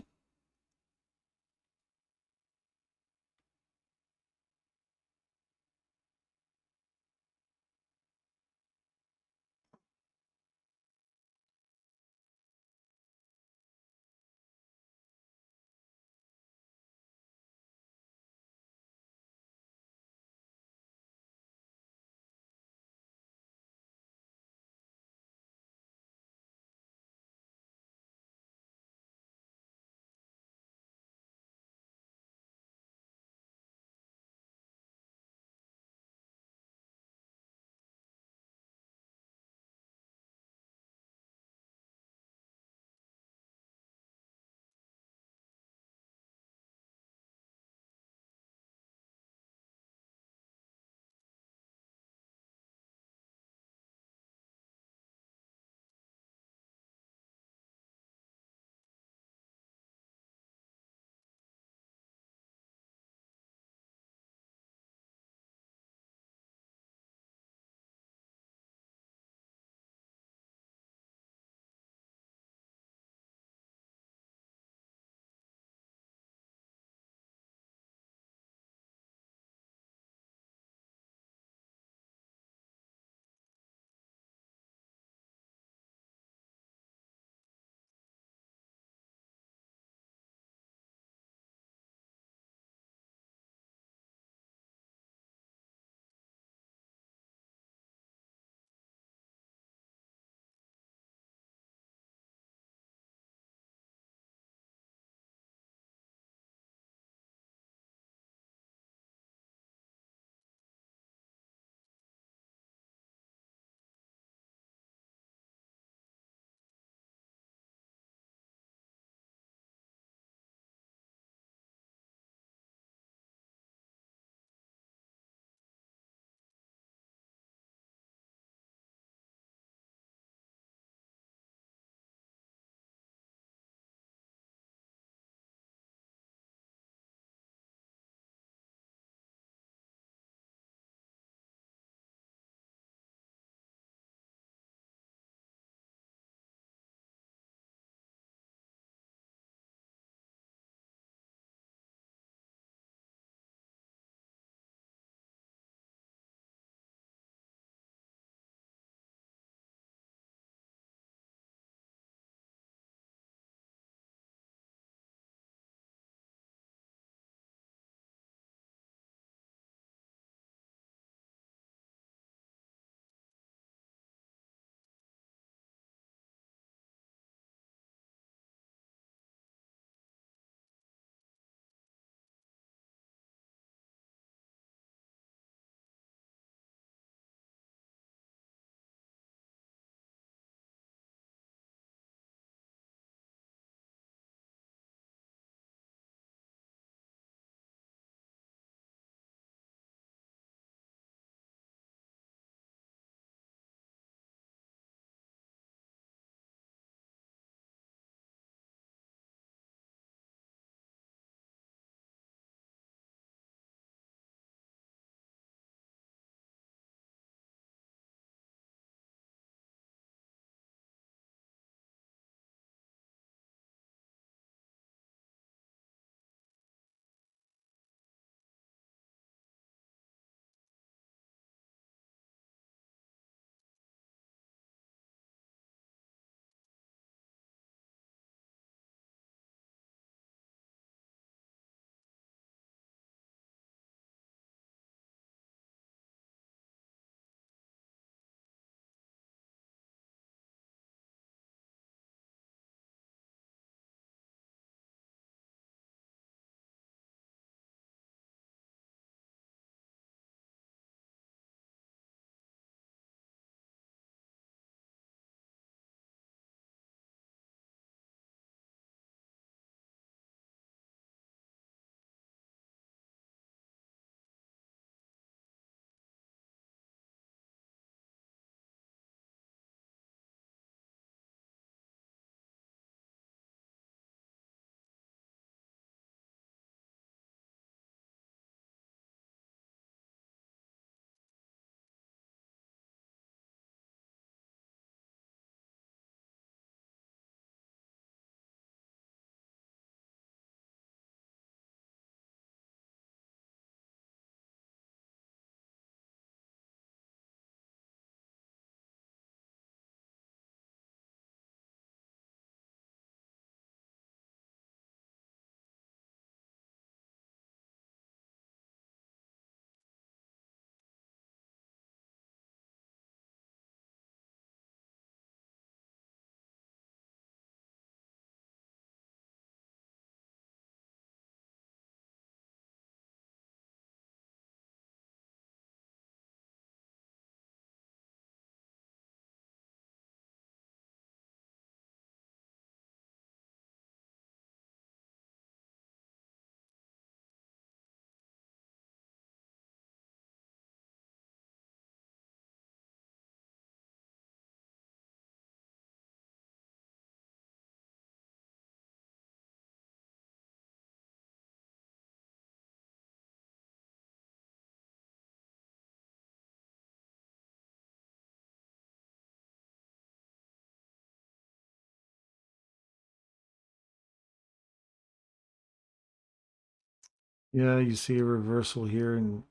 Yeah, you see a reversal here in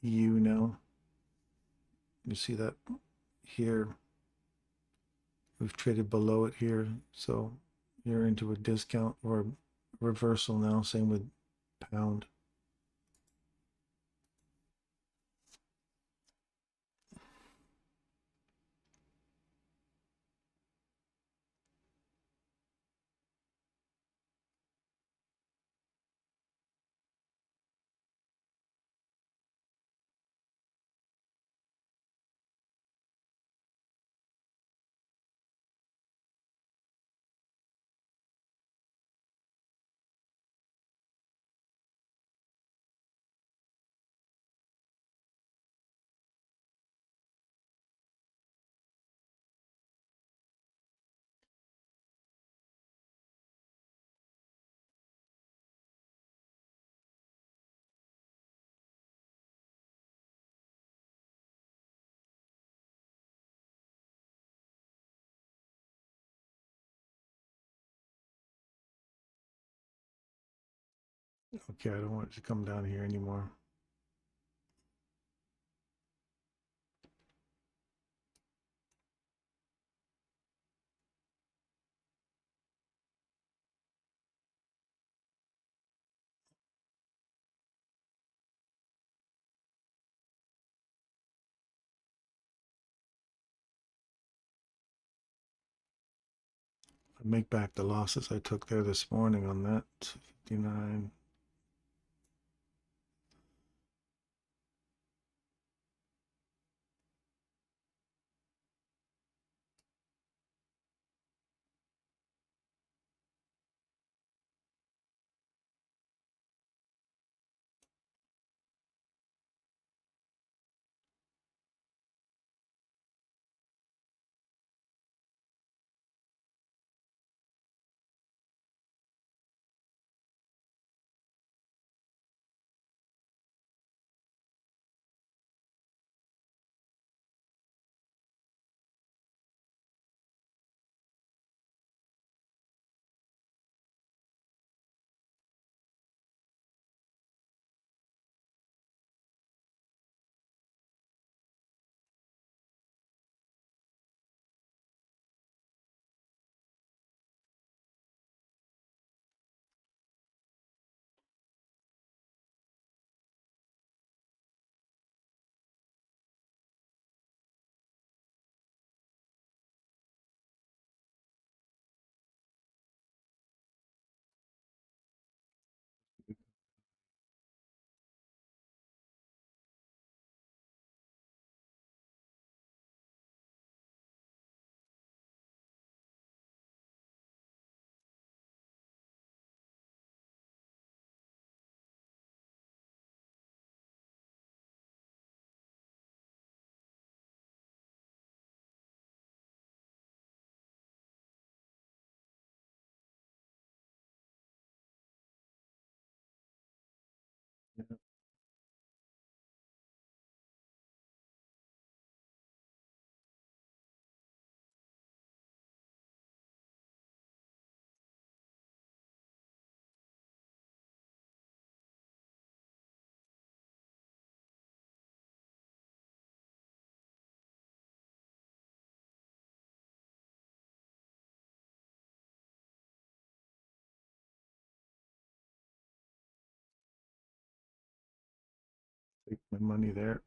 EU now. You see that here. We've traded below it here, so you're into a discount or reversal now. Same with pound. Okay, I don't want it to come down here anymore. I make back the losses I took there this morning on that 59. Take my money there.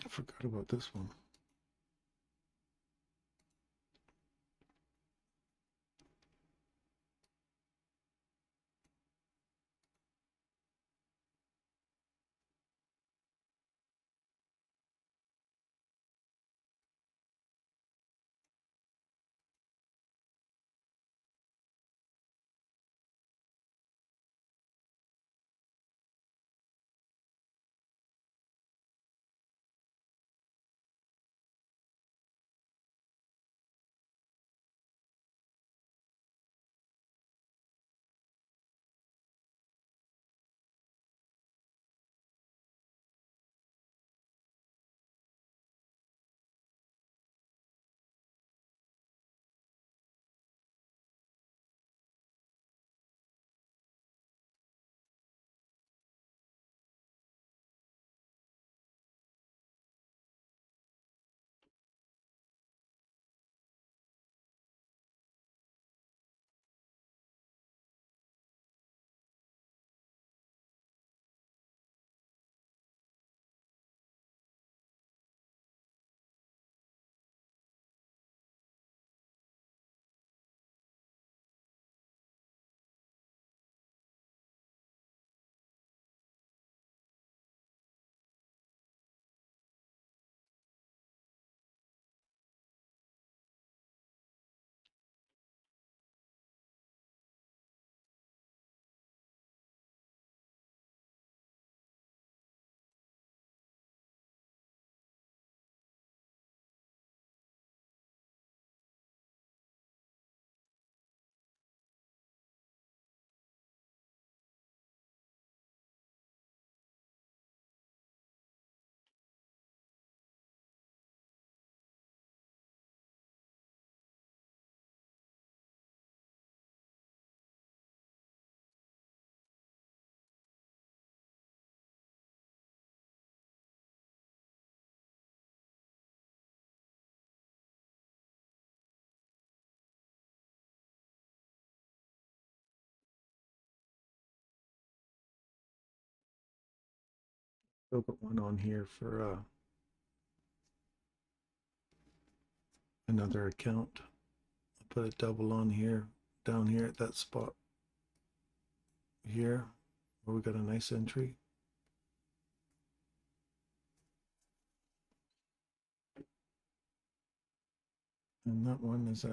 I forgot about this one. I'll put one on here for another account. I'll put a double on here, down here at that spot here, where we got a nice entry. And that one is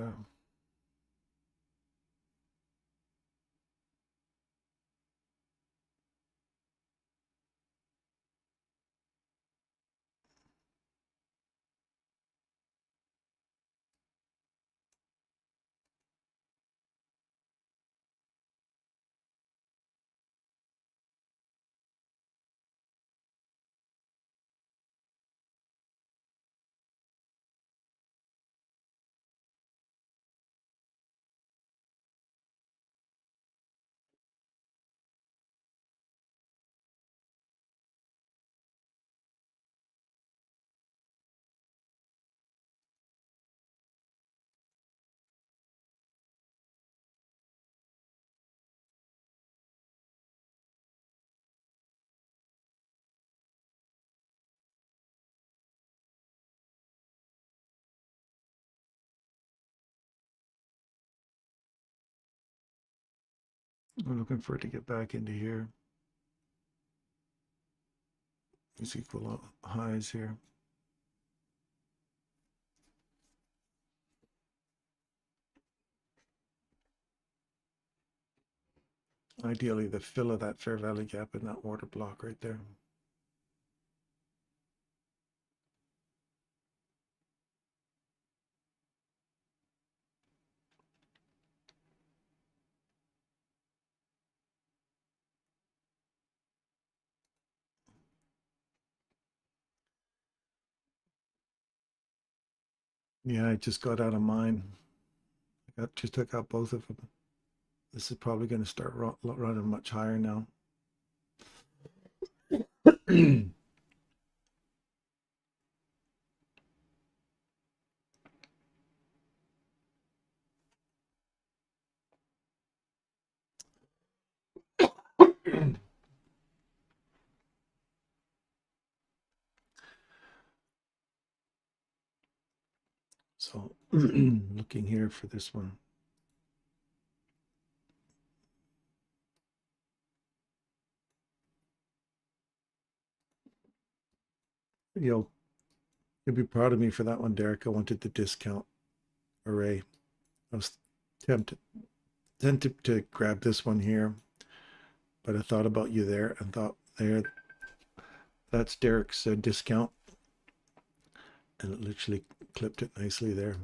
I'm looking for it to get back into here. These equal highs here. Ideally, the fill of that fair value gap in that order block right there. Yeah, I just got out of mine. Just took out both of them. This is probably going to start running much higher now. So looking here for this one. You'll be proud of me for that one, Derek. I wanted the discount array. I was tempted to grab this one here, but I thought about you there and thought that's Derek's discount, and it literally clipped it nicely there.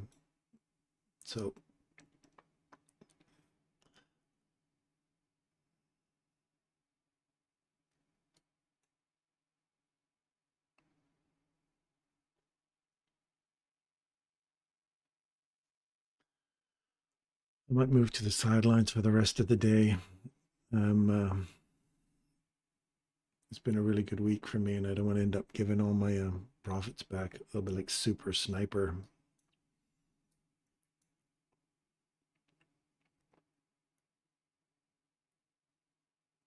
So I might move to the sidelines for the rest of the day. It's been a really good week for me, and I don't want to end up giving all my profits back. They'll be like super sniper.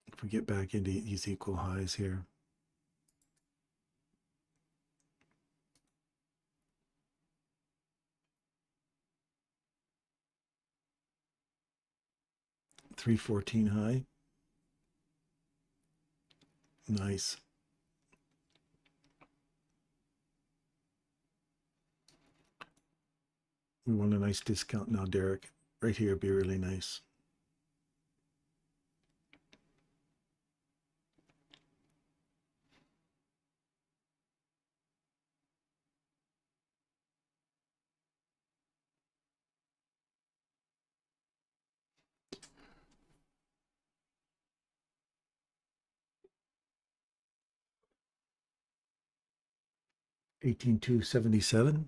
If we get back into these equal highs here. $314 high. Nice. We want a nice discount now, Derek. Right here would be really nice. $18,277.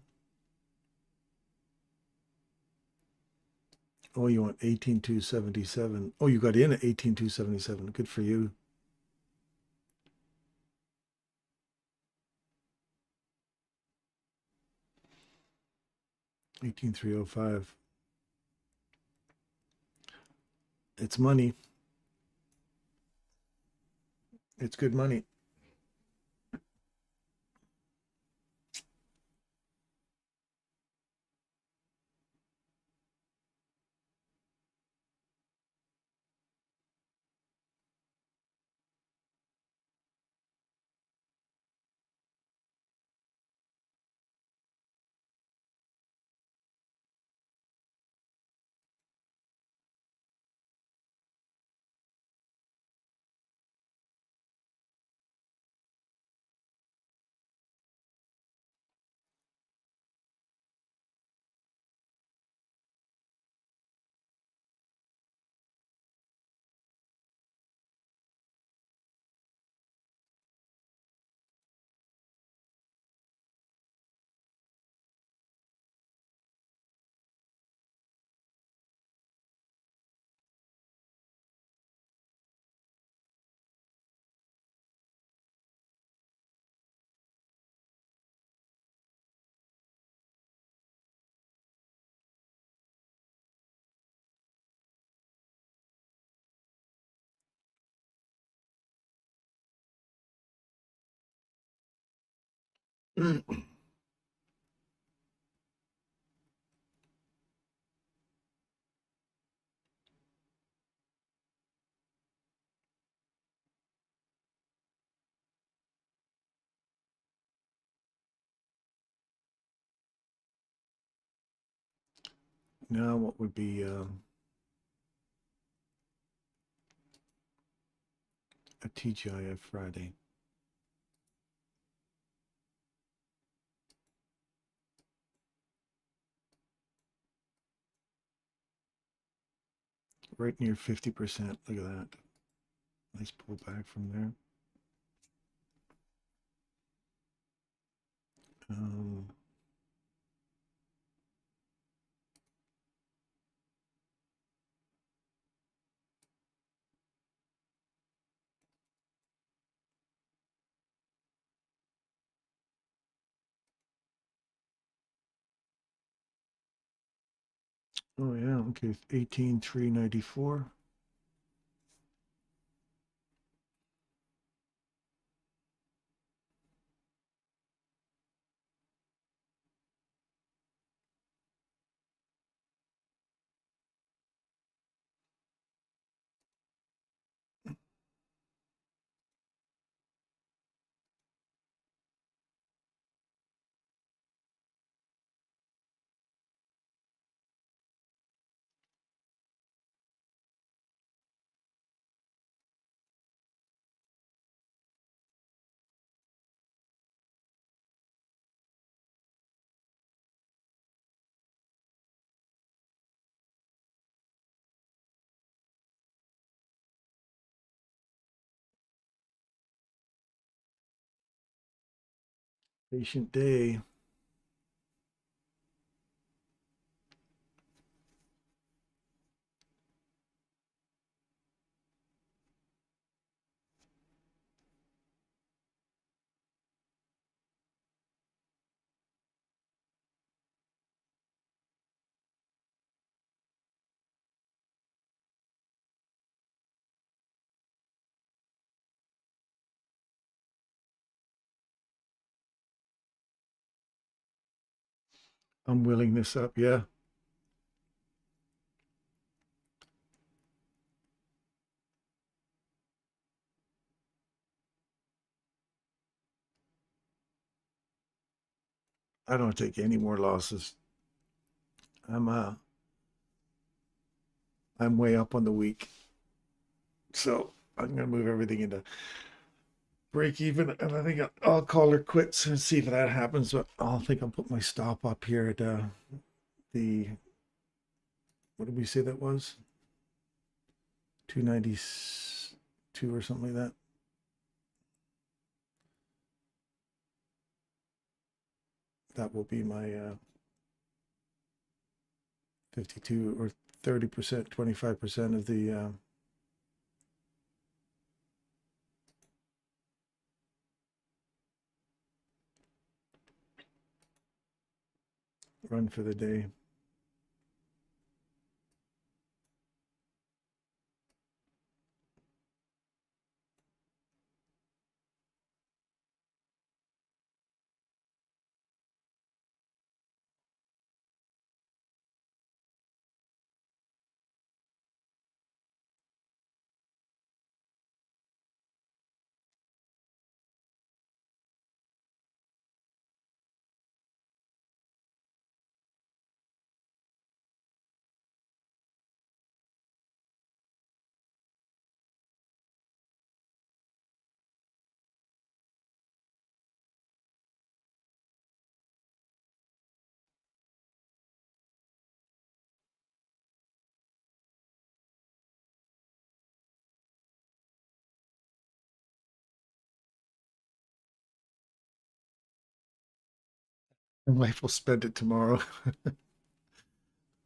Oh, you want 18,277. Oh, you got in at 18,277. Good for you. $18,305. It's money. It's good money. Now, what would be a TGIF Friday? Right near 50%. Look at that. Nice pullback from there. Oh yeah, okay, 18,394. Patient day. I'm willing this up, yeah. I don't take any more losses. I'm way up on the week. So I'm gonna move everything into break even, and I think I'll call her quits and see if that happens. But I'll think I'll put my stop up here at the, what did we say that was? 292 or something like that. That will be my 52 or 30%, 25% of the run for the day. My wife will spend it tomorrow.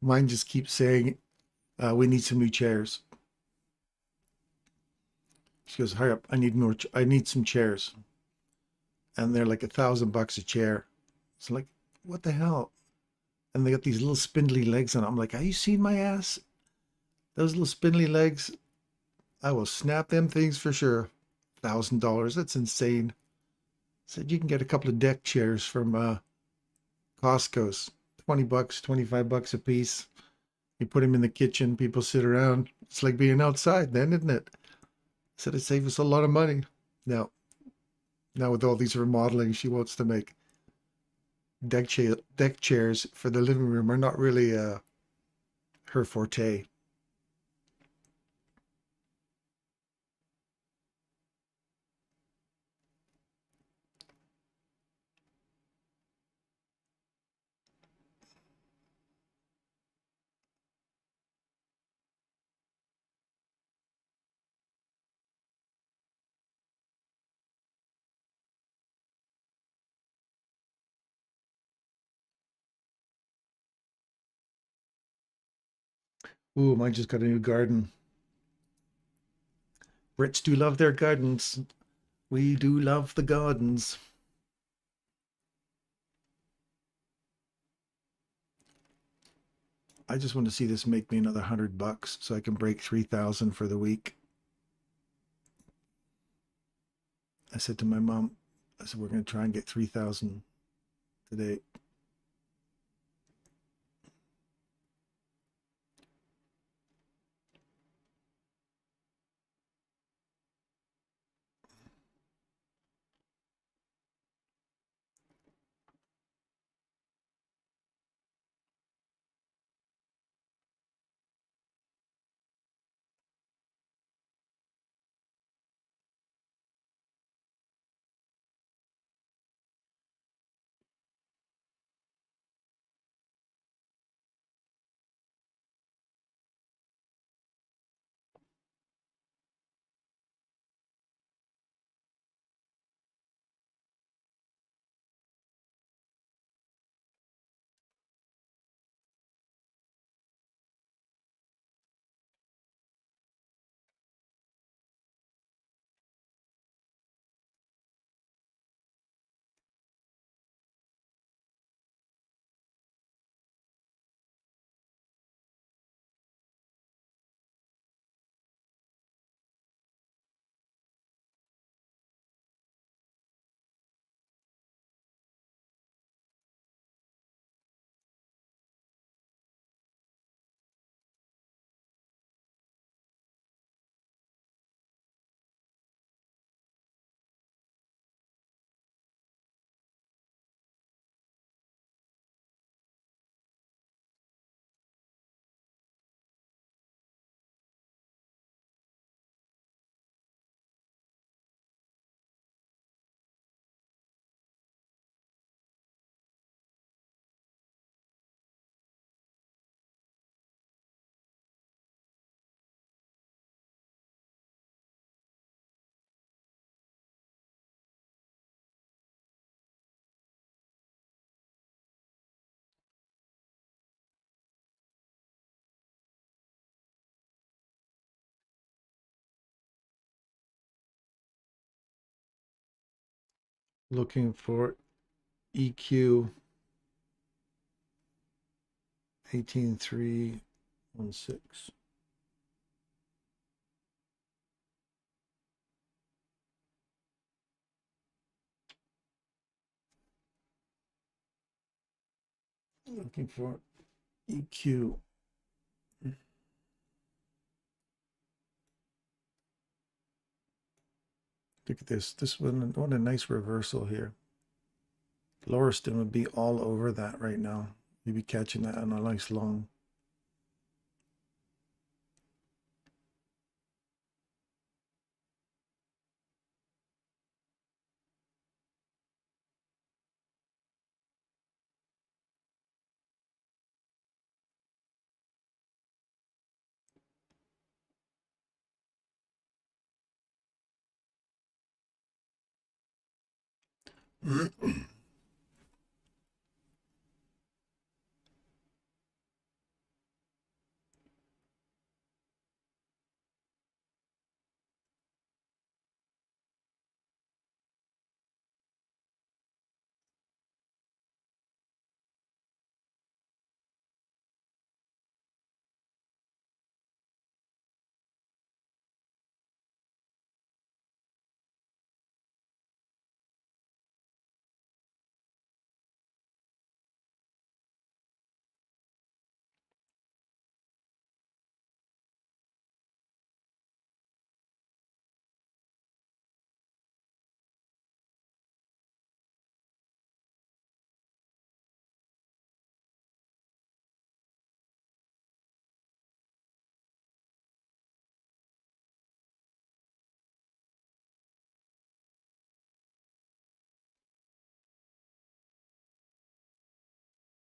Mine just keeps saying, we need some new chairs. She goes, hurry up, I need more, I need some chairs. And they're like $1,000 a chair. It's like, what the hell? And they got these little spindly legs on it. I'm like, have you seen my ass? Those little spindly legs, I will snap them things for sure. $1,000, that's insane. Said you can get a couple of deck chairs from Costco's, $20, $25 a piece. You put them in the kitchen, people sit around. It's like being outside then, isn't it? Said it saves us a lot of money. Now with all these remodeling, she wants to make deck chairs for the living room are not really her forte. Ooh, mine just got a new garden. Brits do love their gardens. We do love the gardens. I just want to see this make me another $100 so I can break 3,000 for the week. I said to my mom, I said, we're going to try and get 3,000 today. Looking for EQ 18316. Looking for EQ. Look at this. This one, what a nice reversal here. Lauriston would be all over that right now. You'd be catching that on a nice long.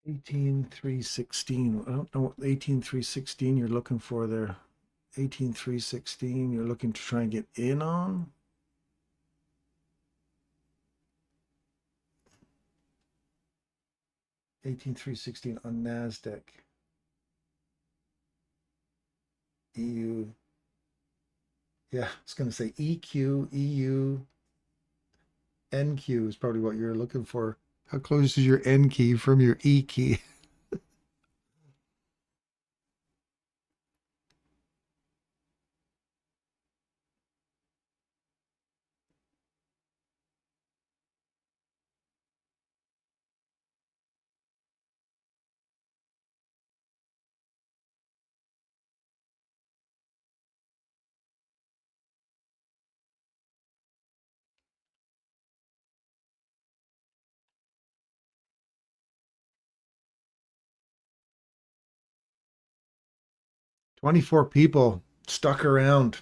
18,316. I don't know what 18,316 you're looking for there. 18,316 you're looking to try and get in on. 18,316 on NASDAQ. EU. Yeah, I was going to say EQ, EU, NQ is probably what you're looking for. How close is your N key from your E key? "24 people stuck around,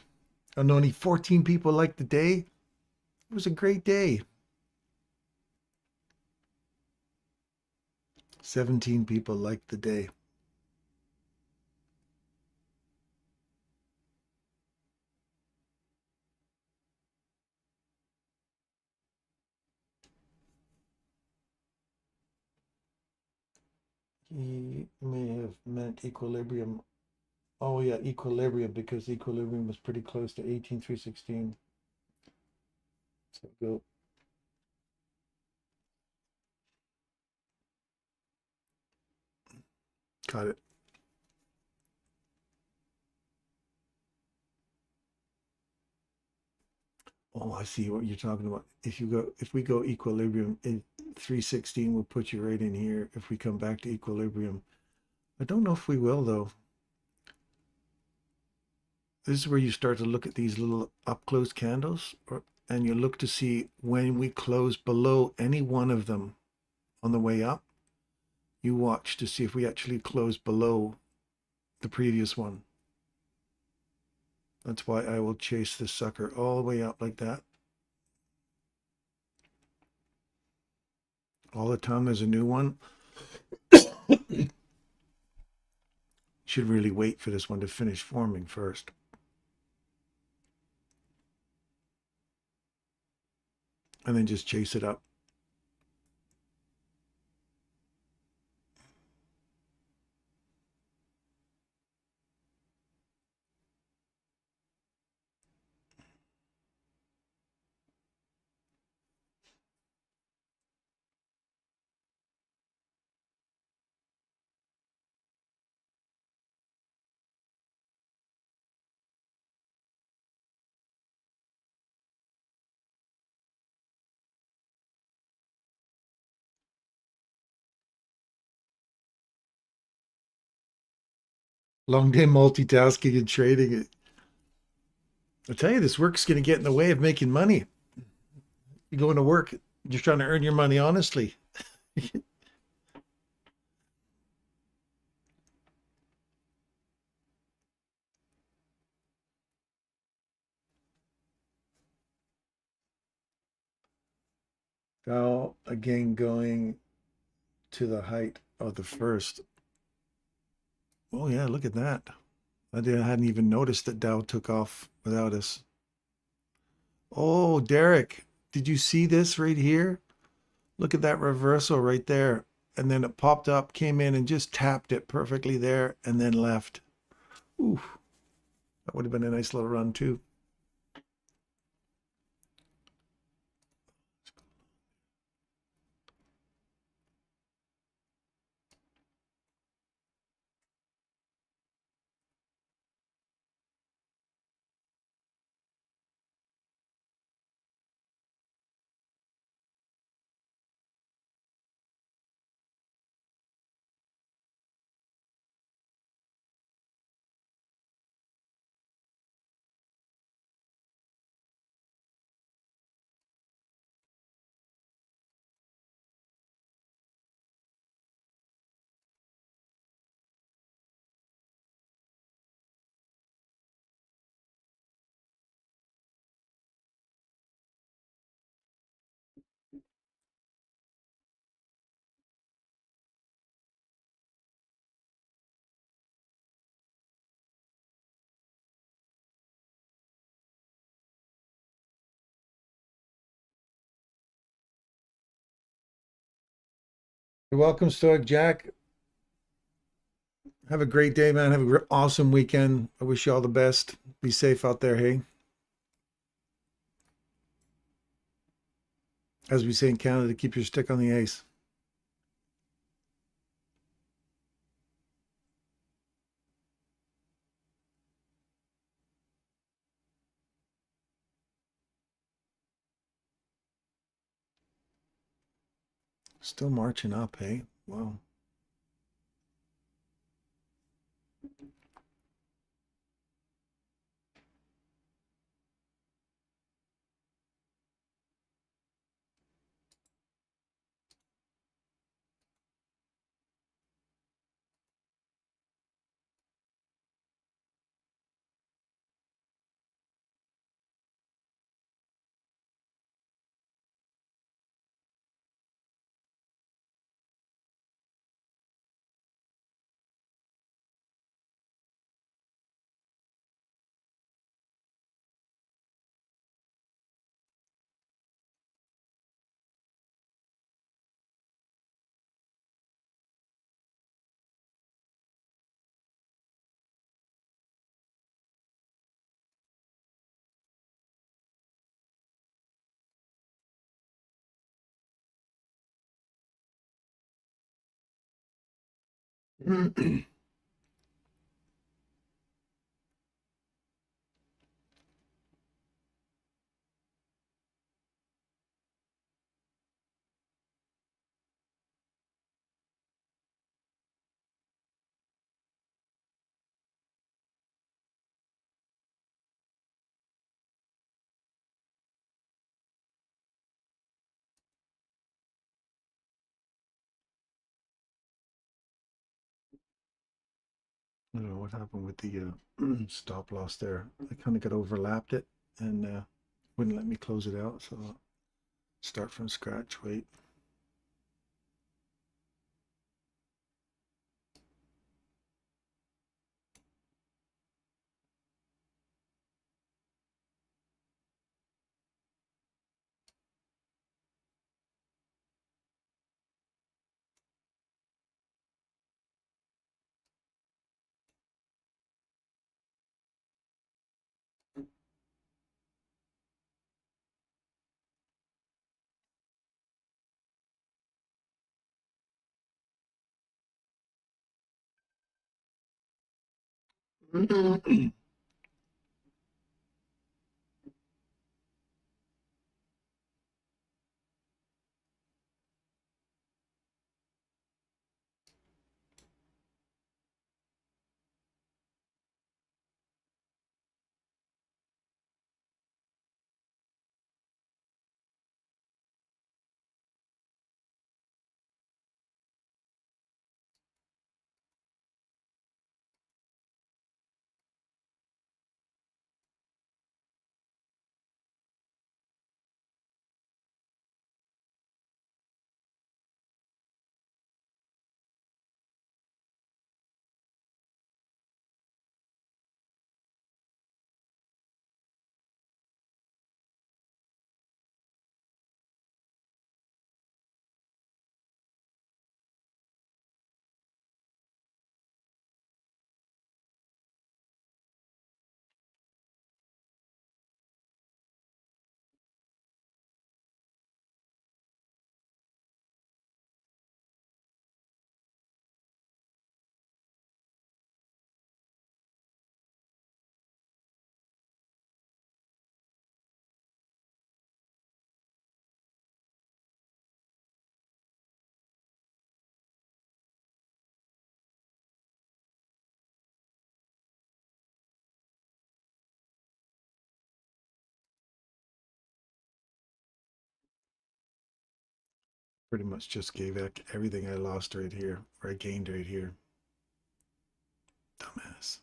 and only 14 people liked the day. It was a great day. 17 people liked the day." He may have meant equilibrium. Oh yeah, equilibrium, because equilibrium was pretty close to 18,316. So go. Got it. Oh, I see what you're talking about. If we go equilibrium in 316, we'll put you right in here. If we come back to equilibrium, I don't know if we will though. This is where you start to look at these little up close candles, and you look to see when we close below any one of them on the way up. You watch to see if we actually close below the previous one. That's why I will chase this sucker all the way up like that. All the time there's a new one. Should really wait for this one to finish forming first. And then just chase it up. Long day multitasking and trading. I tell you, this work's going to get in the way of making money. You're going to work, you're trying to earn your money honestly. Now, again, going to the height of the first. Oh, yeah, look at that. I hadn't even noticed that Dow took off without us. Oh, Derek, did you see this right here? Look at that reversal right there. And then it popped up, came in and just tapped it perfectly there and then left. Ooh, that would have been a nice little run too. You're welcome, Stoic Jack. Have a great day, man. Have an awesome weekend. I wish you all the best. Be safe out there, hey? As we say in Canada, keep your stick on the ice. Still marching up, hey? Wow. I don't know what happened with the stop loss there. I kind of got overlapped it and wouldn't let me close it out. So I'll start from scratch. Wait. Pretty much just gave back everything I lost right here, or I gained right here. Dumbass.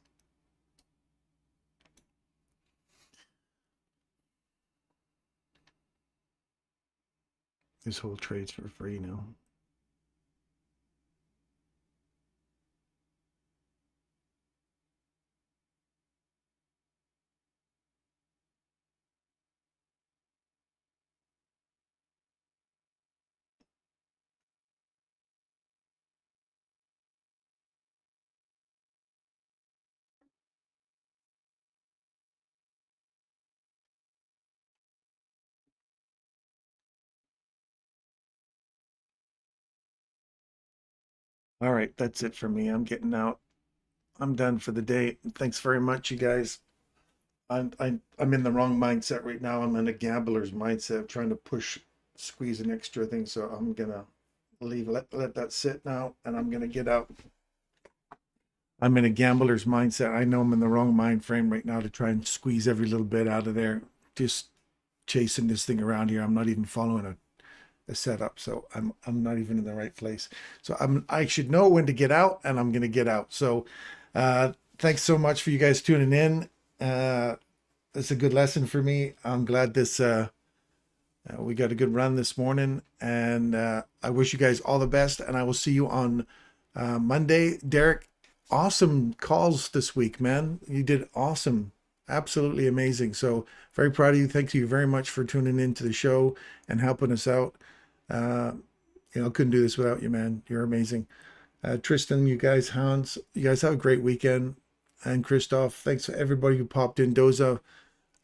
This whole trade's for free now. All right, that's it for me. I'm getting out. I'm done for the day. Thanks very much, you guys. I'm in the wrong mindset right now. I'm in a gambler's mindset, trying to squeeze an extra thing. So I'm gonna let that sit now, and I'm gonna get out. I'm in a gambler's mindset. I know I'm in the wrong mind frame right now to try and squeeze every little bit out of there. Just chasing this thing around here. I'm not even following a setup, so I'm not even in the right place. So I should know when to get out, and I'm gonna get out. So thanks so much for you guys tuning in. It's a good lesson for me. I'm glad we got a good run this morning, and I wish you guys all the best, and I will see you on Monday. Derek, awesome calls this week, man. You did awesome. Absolutely amazing. So very proud of you. Thank you very much for tuning into the show and helping us out. Couldn't do this without you, man. You're amazing. Tristan, you guys, Hans, you guys have a great weekend. And Christoph, thanks to everybody who popped in. Doza,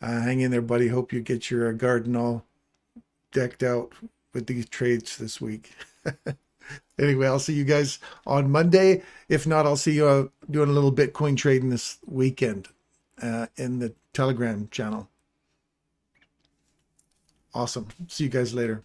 hang in there, buddy. Hope you get your garden all decked out with these trades this week. Anyway, I'll see you guys on Monday. If not, I'll see you doing a little Bitcoin trading this weekend in the Telegram channel. Awesome. See you guys later.